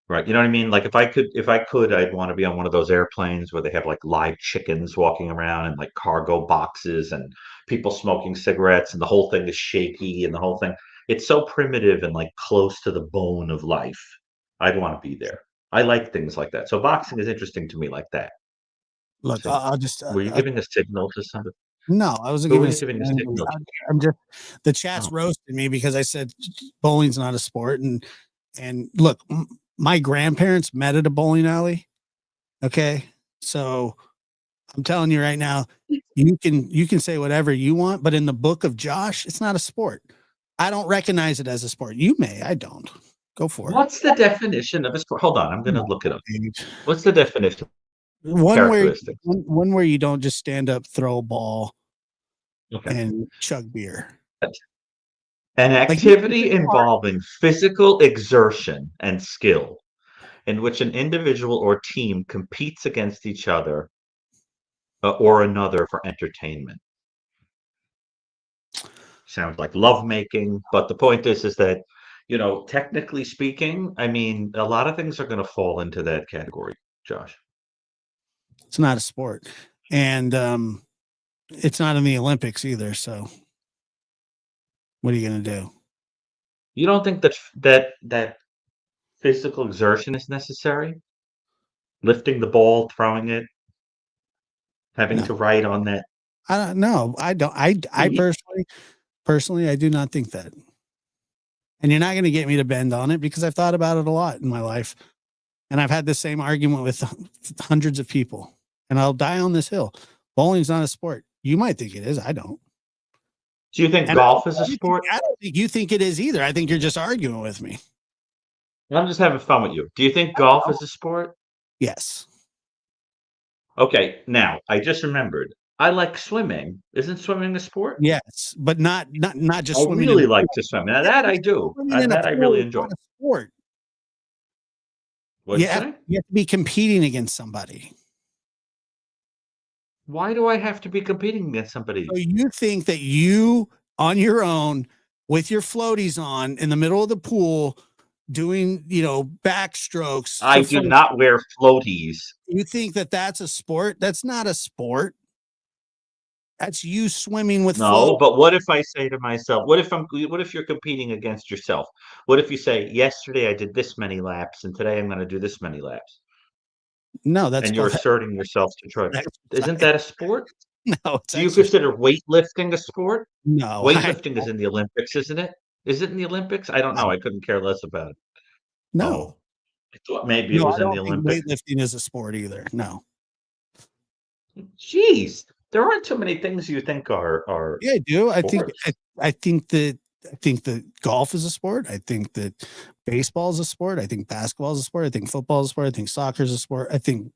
Right. You know what I mean? Like if I could, I'd want to be on one of those airplanes where they have like live chickens walking around and like cargo boxes and people smoking cigarettes and the whole thing is shaky and the whole thing. It's so primitive and like close to the bone of life. I'd want to be there. I like things like that. So boxing is interesting to me like that. Look, So I'll just were you giving a signal to somebody? no, I wasn't Who giving were a you giving a signal. signal to? I'm just the chat's Oh, roasted me because I said bowling's not a sport, and look, my grandparents met at a bowling alley. Okay, so I'm telling you right now, you can say whatever you want, but in the book of Josh, it's not a sport. I don't recognize it as a sport. You may, I don't. Go for it. what's the definition of a sport? Hold on, I'm Come gonna look it on, up. dude. What's the definition? One where Characteristics. one where you don't just stand up, throw a ball, Okay. and chug beer. An Like activity involving physical exertion and skill in which an individual or team competes against each other or another for entertainment. Sounds like lovemaking, but the point is that, you know, technically speaking, I mean, a lot of things are going to fall into that category, Josh. it's not a sport, and it's not in the Olympics either. So, what are you going to do? You don't think that physical exertion is necessary? Lifting the ball, throwing it, having No, to write on that. I don't know. I don't. I personally, I do not think that. And you're not going to get me to bend on it because I've thought about it a lot in my life, and I've had the same argument with hundreds of people, and I'll die on this hill. Bowling's not a sport. You might think it is. I don't. Do you think And golf is a sport? I don't think you think it is either. I think you're just arguing with me. I'm just having fun with you. Do you think golf is a sport? Yes. Okay, now I just remembered. I like swimming. Isn't swimming a sport? Yes, but not just I swimming in really a like pool. to swim. Now Yeah, that but I do. swimming in a That I pool really is enjoy. not a sport. What'd you say? You have to be competing against somebody. Why do I have to be competing against somebody? So you think that you on your own with your floaties on in the middle of the pool doing, backstrokes I for do fun. not wear floaties. You think that that's a sport? That's not a sport. That's you swimming with No, float. but what if I say to myself, what if you're competing against yourself? What if you say, yesterday I did this many laps and today I'm going to do this many laps? No, that's And you're called asserting yourself to try. Isn't exercise. that a sport? No, it's Do you exercise. consider weightlifting a sport? No, Weightlifting is in the Olympics, isn't it? Is it in the Olympics? I don't know. I couldn't care less about it. no, Oh, I thought maybe it no. was I in the don't think Olympics. weightlifting is a sport either. No. Jeez, there aren't too many things you think are Yeah, I do. sports. I think that golf is a sport. I think that baseball is a sport. I think basketball is a sport. I think football is a sport. I think soccer is a sport. I think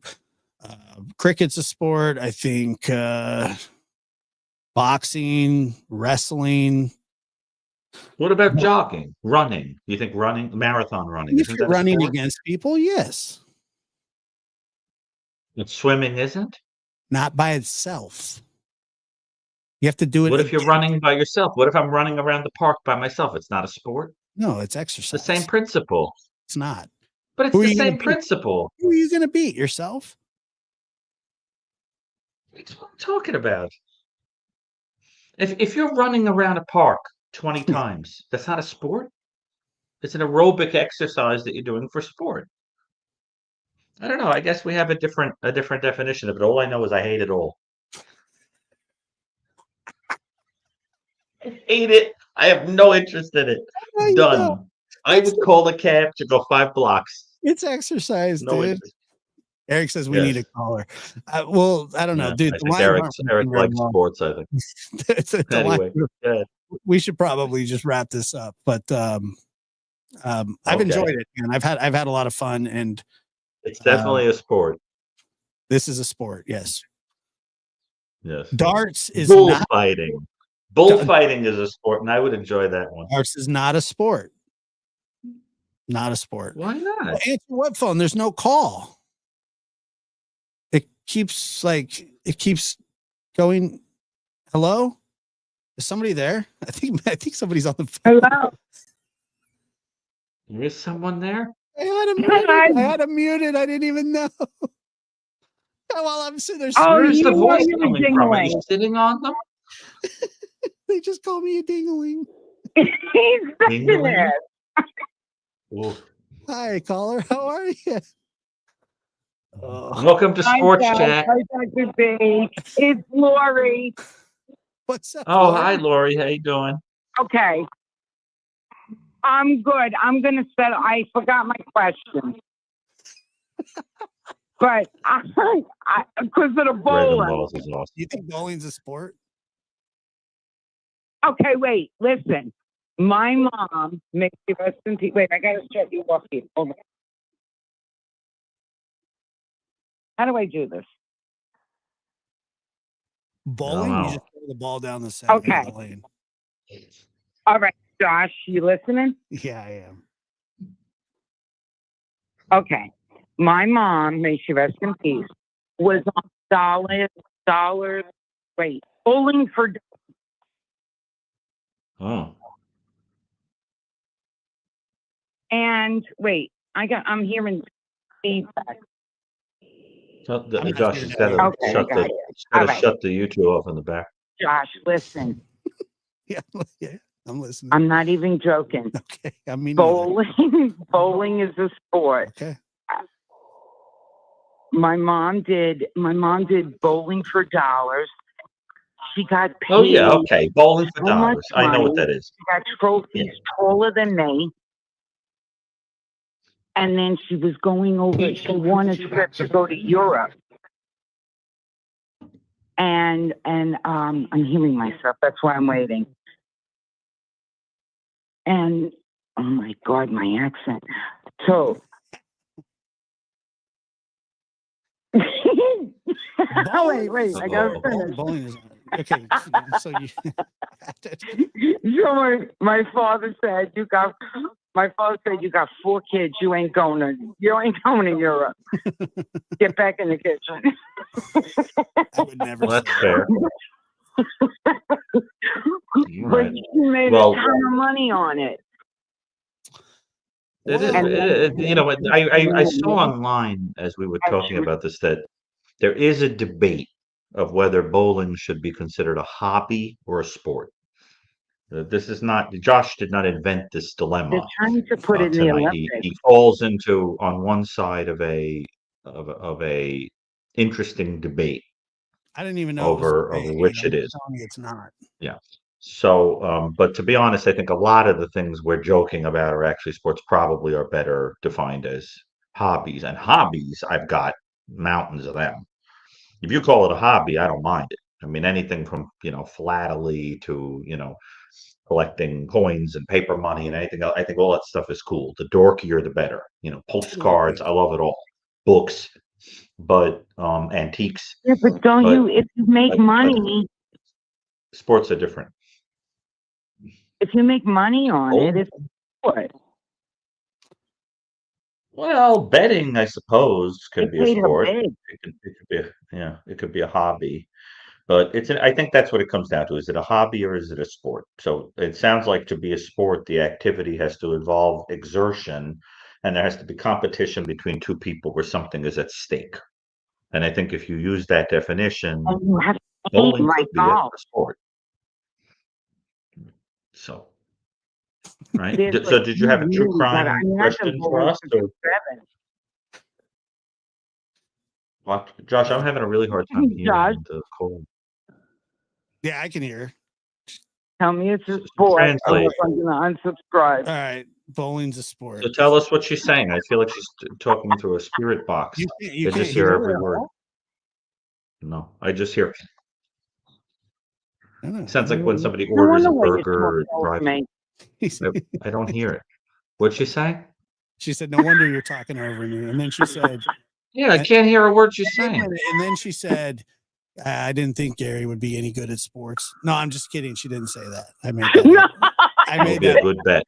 cricket's a sport. I think boxing, wrestling. What about jogging, running? You think marathon running, If isn't you're that a running sport? against people, yes, And swimming isn't? not by itself. You have to do it What if you're again. running by yourself? What if I'm running around the park by myself? It's not a sport. No, it's It's the same exercise. principle. It's not. But it's Who are the you going same to beat? principle. Who are you going to beat? Yourself? That's what I'm talking about. If you're running around a park 20 Yeah. times, that's not a sport. It's an aerobic exercise that you're doing for sport. I don't know. I guess we have a different definition of it. All I know is I hate it all. I hate it. I have no interest in it. No, you don't. Done. I would call a cab to go 5 blocks. It's exercise, No dude. interest. Eric says we need a Yes. caller. Well, I don't know, Yeah, dude. I The think lines aren't Eric working very likes well. sports, I think. The line- Anyway, yeah. we should probably just wrap this up. But I've Okay. enjoyed it, and I've had a lot of fun. And It's definitely a sport. this is a sport. Yes, Yes. darts is not. Bullfighting. Bullfighting is a sport, and I would enjoy that one. Darts is not a sport. Not a sport. Why not? Well, answer what phone? There's no call. It keeps going. Hello? Is somebody there? I think somebody's on the phone. Hello. There is someone there? I had him muted. I didn't even know. While I'm sitting there, Oh, Where's the you voice were coming from? Are you jingling. sitting on them? they just call me a dingling. He's Dingling? Ooh. Hi, caller. How are you? Oh, Welcome to Sports Hi, Chat. Hi, Dr. B. It's Lori. what's up? Oh, Lori? hi, Lori. How you doing? Okay. I'm good. I'm going to settle. I forgot my question. But because of the Dragon bowling. Balls is awesome. You think bowling's a sport? Okay, wait. Listen. My mom makes you rest in peace. Wait, I got to shut you off here. Hold on. How do I do this? Bowling? know. You just throw the ball down the center Okay. of the lane. All right, Josh, you listening? Yeah, I am. Okay. My mom, may she rest in peace, was on bowling for, Oh. and wait, I'm hearing feedback. So I'm not Josh hearing has that got to either. Okay, I got it. shut the YouTube off in the back. Josh, listen, Yeah, I'm listening. I'm not even joking. Okay, I mean neither. Bowling is a sport. Okay. My mom did bowling for dollars. She got paid Oh yeah, okay. Bowling for so much dollars. I know what money. that is. She got trophies taller than me. And then she was going over, she won a trip to go to Europe. And I'm hearing myself, that's why I'm waiting. And oh my God, my accent. So wait, I gotta finish. Bowling is okay. So you So my father said you got 4 kids. You ain't going to Europe. Get back in the kitchen. I would never Well, say that's fair. But Right. you made Well- a ton of money on it. It is, Well, you know, I saw online as we were talking about this that there is a debate of whether bowling should be considered a hobby or a sport. This is not, Josh did not invent this They're dilemma trying to put it in the tonight. Olympics. He falls into on one side of a interesting debate I didn't even know over it was which it is. telling me it's not. Yeah. So, but to be honest, I think a lot of the things we're joking about are actually sports probably are better defined as hobbies. And hobbies, I've got mountains of them. If you call it a hobby, I don't mind it. I mean, anything from, philately to, collecting coins and paper money and anything else. I think all that stuff is cool. The dorkier, the better. Postcards, I love it all. Books, but antiques. Yeah, but if you make but- money, Sports are different. if you make money on it, it's what? Well, betting, I suppose, could be a paid her sport. big. It could be a hobby. But I think that's what it comes down to. Is it a hobby or is it a sport? So it sounds like to be a sport, the activity has to involve exertion and there has to be competition between two people where something is at stake. And I think if you use that definition, And you have to bowling like could be a golf. sport. So, right? There's So did you have a true but crime I've been question for bowling us? since Or 7. what? Josh, I'm having a really hard time Josh? hearing the call. Yeah, I can hear. Tell me it's a sport. Translate. I'm gonna unsubscribe. All right, bowling's a sport. So tell us what she's saying. I feel like she's talking through a spirit box. You I can't just hear every it? word. No, I just hear. I don't know. It sounds like when somebody No orders a wonder why you're burger or talking over drives. me. I don't hear it. What'd she say? She said, "No wonder you're talking over me." And then she said, Yeah, I can't hear a word she's "Wait a saying. minute." And then she said, "I didn't think Gary would be any good at sports." No, I'm just kidding. She didn't say that. I made that. No. Up. I That made would be a that. good bet.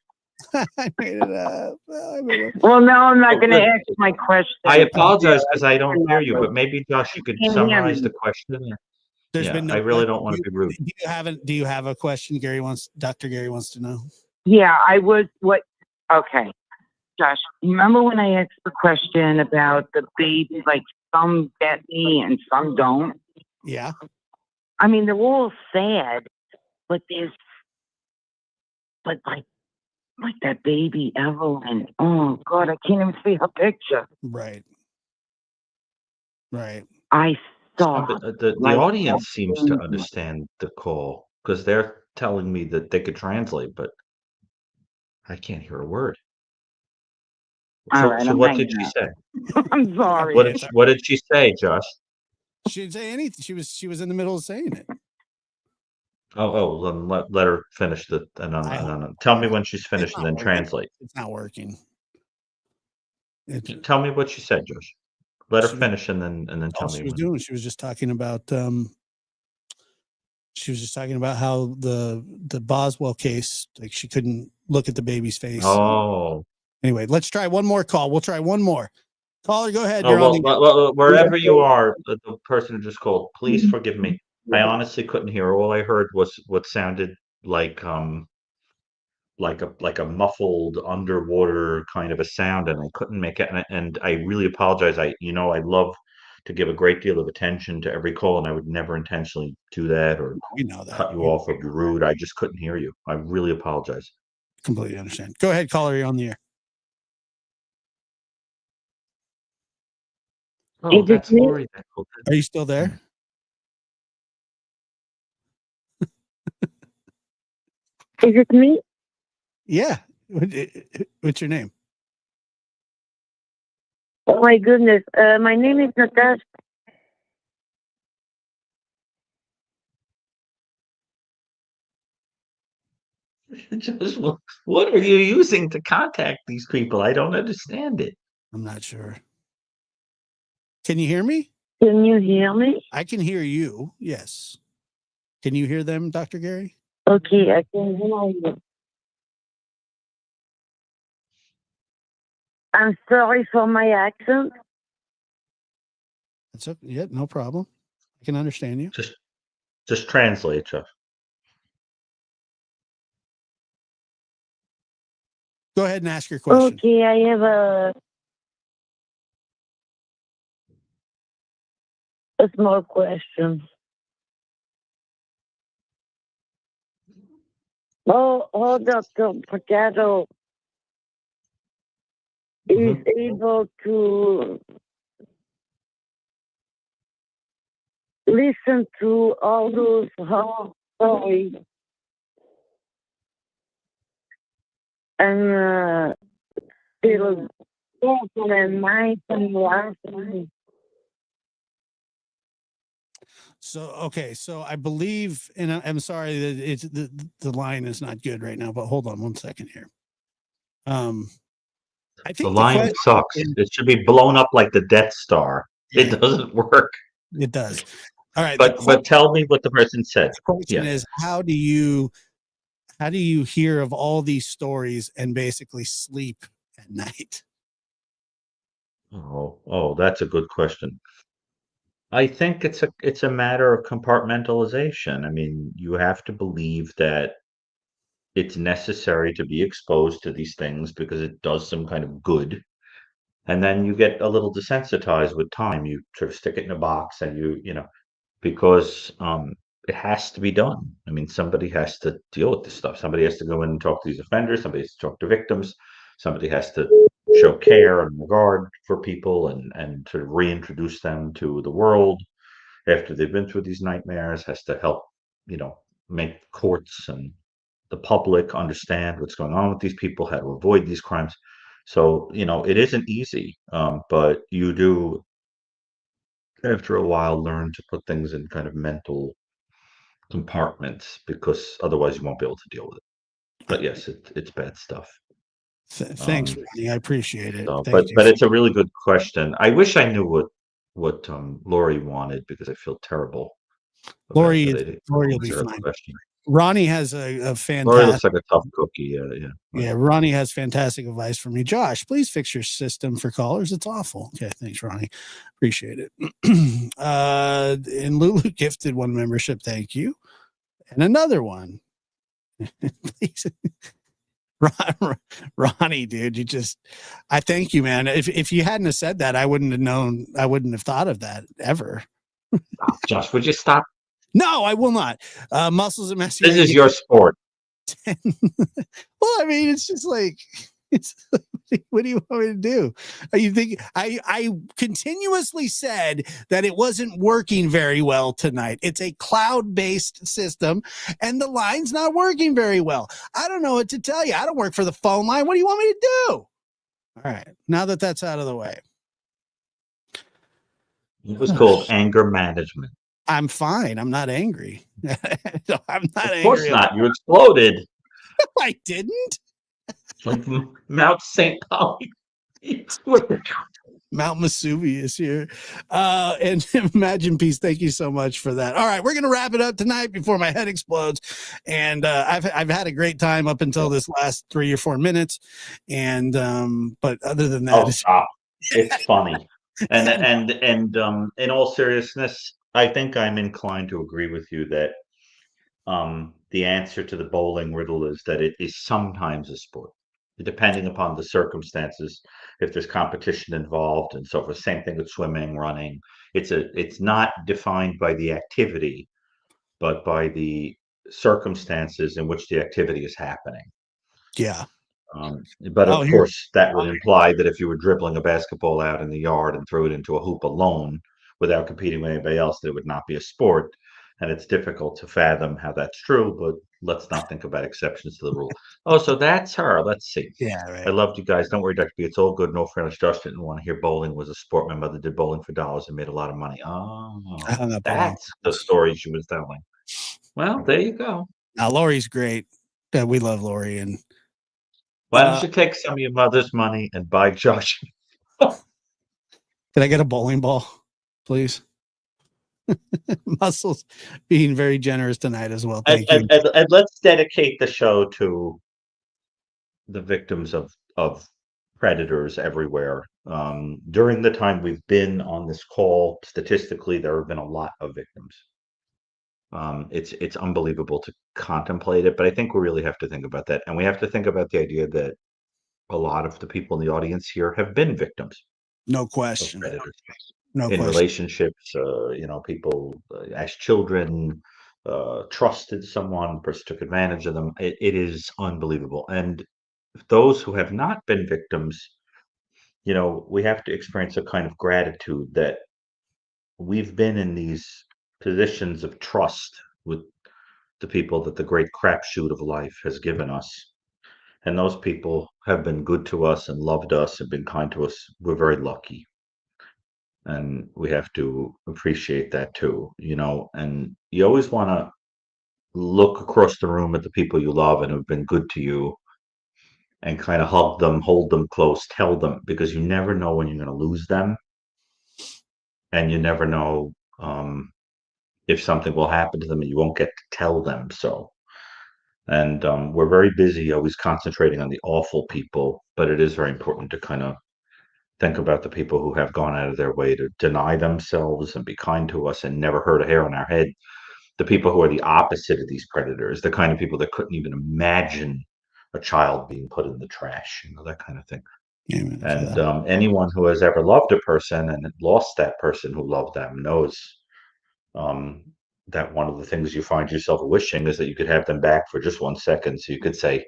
I made it up. I made it up. Well, now I'm not Oh, going to good. ask my question. I apologize because I don't hear you, but maybe Josh, you could Can't hear summarize me. the question. There's Yeah, been no. I really don't want to be rude. Do you have a question? Dr. Gary wants to know. Yeah, I was what? Okay, Josh. Remember when I asked the question about the baby? Like some get me and some don't. Yeah. I mean, they're all sad, but like that baby Evelyn. Oh God, I can't even see her picture. Right. Right. I saw The like audience that seems to baby. understand the call because they're telling me that they could translate, but I can't hear a word. All So, right, so I'm what did hanging she up. say? I'm sorry. What did she say, Josh? She didn't say anything. She was in the middle of saying it. Then let her finish tell me when she's It's finished and not then working. translate. It's not working. Tell me what she said, Josh. Let her She was- finish and then tell all me she was when. doing, she was just talking about how the Boswell case, like she couldn't look at the baby's face. Oh, Anyway, let's try one more call. We'll try one more. Caller, go ahead. You're well, on the well, wherever you are, the person who just called, please forgive me. I honestly couldn't hear. All I heard was what sounded like like a muffled underwater kind of a sound, and I couldn't make it. And I really apologize. I love to give a great deal of attention to every call, and I would never intentionally do that or we know that. cut you off or be rude. I just couldn't hear you. I really apologize. Completely understand. Go ahead, caller. You're on the air. Oh, Is it that's me? Lori. Are you still there? Is it me? Yeah. What's your name? Oh my goodness. My name is Natasha. Just what are you using to contact these people? I don't understand it. I'm not sure. Can you hear me? Can you hear me? I can hear you. Yes. Can you hear them, Dr. Gary? Okay, I can hear you. I'm sorry for my accent. That's okay. Yeah, no problem. I can understand you. Just translate, Jeff. Go ahead and ask your question. Okay, I have a small question. Oh, Dr. Potato is able to listen to all those horror stories and feel awful and nice and laughing. So, okay. So I believe, and I'm sorry that it's the line is not good right now, but hold on one second here. I The think line question sucks. It should be blown up like the Death Star. Yeah. It doesn't work. It does. All right. But tell me what the person said. The question is, how do you hear of all these stories and basically sleep at night? Oh, that's a good question. I think it's a matter of compartmentalization. I mean, you have to believe that it's necessary to be exposed to these things because it does some kind of good. And then you get a little desensitized with time. You sort of stick it in a box and because it has to be done. I mean, somebody has to deal with this stuff. Somebody has to go in and talk to these offenders. Somebody has to talk to victims. Somebody has to show care and regard for people and sort of reintroduce them to the world after they've been through these nightmares. Has to help, make courts and the public understand what's going on with these people, how to avoid these crimes. So, it isn't easy, but you do, after a while, learn to put things in kind of mental compartments because otherwise you won't be able to deal with it. But yes, it's bad stuff. Thanks, Rodney. I appreciate it. So, Thank you. but it's a really good question. I wish I knew what Lori wanted because I feel terrible. Lori will be fine. Question. Ronnie has a Lori fantastic. looks like a tough cookie. Yeah. Yeah, Ronnie has fantastic advice for me. Josh, please fix your system for callers. It's awful. Okay, thanks, Ronnie. Appreciate it. And Lulu gifted one membership. Thank you. And another one. Please. Ronnie, dude, I thank you, man. If you hadn't have said that, I wouldn't have known. I wouldn't have thought of that ever. Josh, would you stop? No, I will not. Muscles and messy. This is your sport. Well, I mean, it's just like, what do you want me to do? You think I continuously said that it wasn't working very well tonight. It's a cloud-based system and the line's not working very well. I don't know what to tell you. I don't work for the phone line. What do you want me to do? All right. Now that that's out of the way. It was called anger management. I'm fine. I'm not angry. I'm not angry. Of course not. You exploded. I didn't. Like Mount St. Pauli. Mount Vesuvius here. And Imagine Peace, thank you so much for that. All right, we're going to wrap it up tonight before my head explodes. And I've had a great time up until this last 3 or 4 minutes. And but other than that, it's funny. And in all seriousness, I think I'm inclined to agree with you that the answer to the bowling riddle is that it is sometimes a sport, depending upon the circumstances. If there's competition involved and so forth, same thing with swimming, running. It's not defined by the activity, but by the circumstances in which the activity is happening. Yeah. But of course, that would imply that if you were dribbling a basketball out in the yard and threw it into a hoop alone without competing with anybody else, that it would not be a sport. And it's difficult to fathom how that's true, but let's not think about exceptions to the rule. Oh, so that's her. Let's see. Yeah, right. I loved you guys. Don't worry, Dr. B. It's all good. No friendless. Josh didn't want to hear bowling was a sport. My mother did bowling for dollars and made a lot of money. Oh, that's the story she was telling. Well, there you go. Now, Lori's great. Yeah, we love Lori. And why don't you take some of your mother's money and buy Josh? Can I get a bowling ball, please? Muscles being very generous tonight as well. Thank you. And let's dedicate the show to the victims of predators everywhere. During the time we've been on this call, statistically, there have been a lot of victims. It's unbelievable to contemplate it, but I think we really have to think about that. And we have to think about the idea that a lot of the people in the audience here have been victims. No question. In relationships, people as children trusted someone, person took advantage of them. It is unbelievable. And those who have not been victims, we have to experience a kind of gratitude that we've been in these positions of trust with the people that the great crapshoot of life has given us. And those people have been good to us and loved us and been kind to us. We're very lucky. And we have to appreciate that too, and you always want to look across the room at the people you love and have been good to you and kind of hug them, hold them close, tell them, because you never know when you're going to lose them. And you never know if something will happen to them and you won't get to tell them so. And we're very busy always concentrating on the awful people, but it is very important to kind of think about the people who have gone out of their way to deny themselves and be kind to us and never hurt a hair on our head. The people who are the opposite of these predators, the kind of people that couldn't even imagine a child being put in the trash, that kind of thing. Amen. And anyone who has ever loved a person and lost that person who loved them knows that one of the things you find yourself wishing is that you could have them back for just 1 second. So you could say,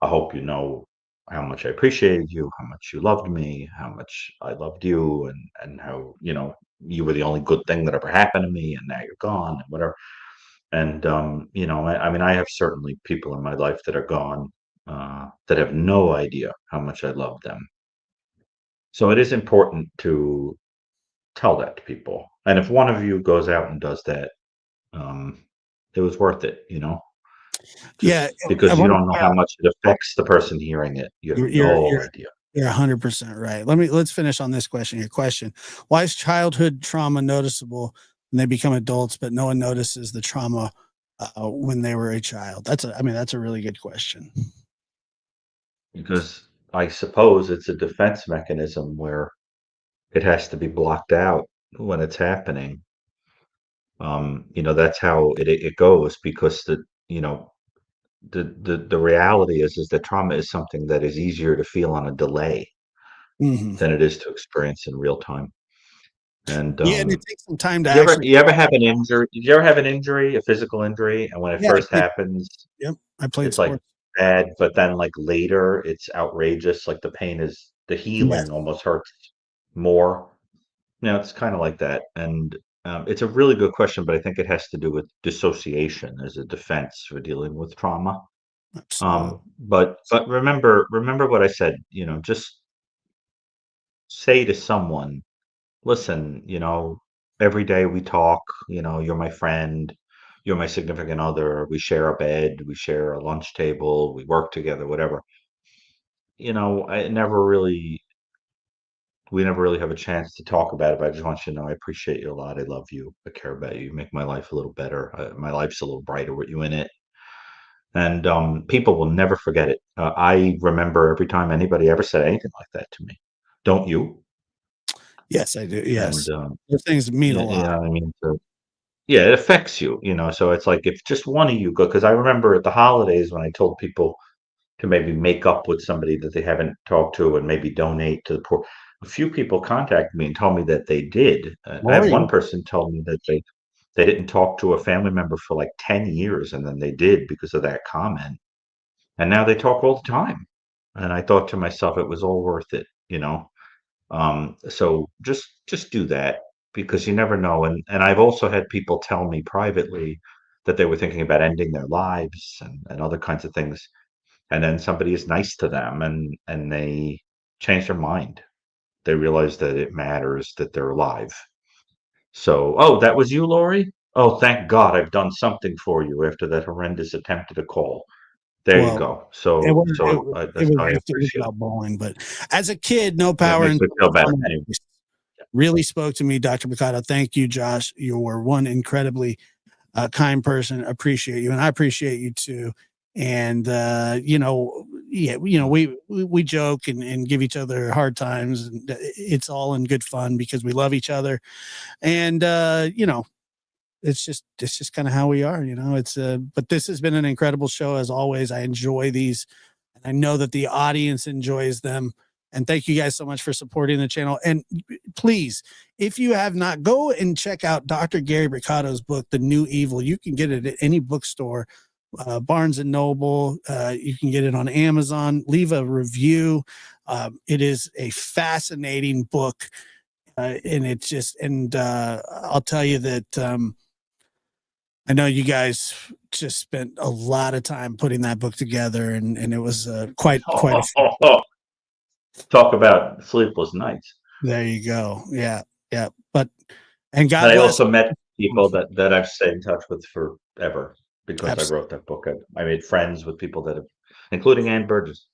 I hope you know how much I appreciated you, how much you loved me, how much I loved you, and how, you were the only good thing that ever happened to me, and now you're gone, and whatever. And, I have certainly people in my life that are gone that have no idea how much I love them. So it is important to tell that to people. And if one of you goes out and does that, it was worth it, because you don't know how much it affects the person hearing it. You have no idea. You're 100% right. Let's finish on this question. Your question: why is childhood trauma noticeable when they become adults, but no one notices the trauma when they were a child? That's a really good question. Because I suppose it's a defense mechanism where it has to be blocked out when it's happening. That's how it goes because the reality is that trauma is something that is easier to feel on a delay Hmm. than it is to experience in real time. And Yeah, and it takes some time to you ever actually. you ever have an injury? Did you ever have an injury, a physical injury, and when it Yeah, I first played. happens, Yep, I played it's like sports. bad, but then like later, it's outrageous. Like the Yes. healing almost hurts more. It's kind of like that, and it's a really good question, but I think it has to do with dissociation as a defense for dealing with trauma. Absolutely. But remember what I said. Just say to someone, "Listen, every day we talk. You're my friend, you're my significant other. We share a bed, we share a lunch table, we work together, whatever. I never really we never really have a chance to talk about it, but I just want you to know I appreciate you a lot. I love you. I care about you. You make my life a little better. My life's a little brighter with you in it." And people will never forget it. I remember every time anybody ever said anything like that to me. Don't you? Yes, I do. And Yes, those things mean a yeah, lot. I mean, yeah, it affects you. So it's like if just one of you go, because I remember at the holidays when I told people to maybe make up with somebody that they haven't talked to and maybe donate to the poor. A few people contacted me and told me that they did. I had Lori, one person tell me that they didn't talk to a family member for like 10 years and then they did because of that comment. And now they talk all the time. And I thought to myself, it was all worth it. So just do that because you never know. And I've also had people tell me privately that they were thinking about ending their lives and other kinds of things. And then somebody is nice to them and they change their mind. They realize that it matters that they're alive. So, oh, that was you, Lori? Oh, thank God I've done something for you after that horrendous attempt at a call. There you well, go. it So, was it, so it that's was how I just it was appreciate it. about bowling, but as a kid, no That power makes in me feel better. Anyway, really spoke to me, Dr. Brucato. Thank you, Josh. You were one incredibly kind person. Appreciate you, and I appreciate you too. And yeah, we joke and give each other hard times, and it's all in good fun because we love each other. And it's just kind of how we are. It's but this has been an incredible show as always. I enjoy these, and I know that the audience enjoys them. And thank you guys so much for supporting the channel. And please, if you have not, go and check out Dr. Gary Bricato's book, The New Evil. You can get it at any bookstore, Barnes and Noble. You can get it on Amazon. Leave a review. It is a fascinating book, and I'll tell you that. I know you guys just spent a lot of time putting that book together, and it was quite a few. talk about sleepless nights. There you go. Yeah, yeah. And And God I bless. also met people that I've stayed in touch with forever because I Absolutely, wrote that book. I made friends with people that have, including Ann Burgess.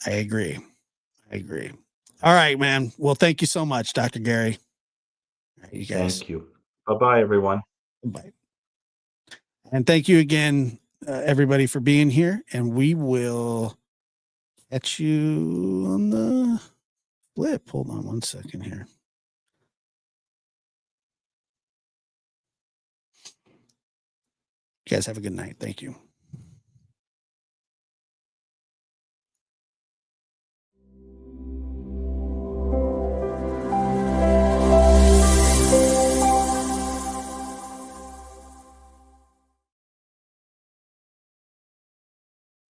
I agree. I agree. All right, man. Well, thank you so much, Dr. Gary. All right, you guys. Thank you. Bye-bye, everyone. Bye. And thank you again, everybody, for being here. And we will catch you on the flip. Hold on one second here. You guys have a good night. Thank you.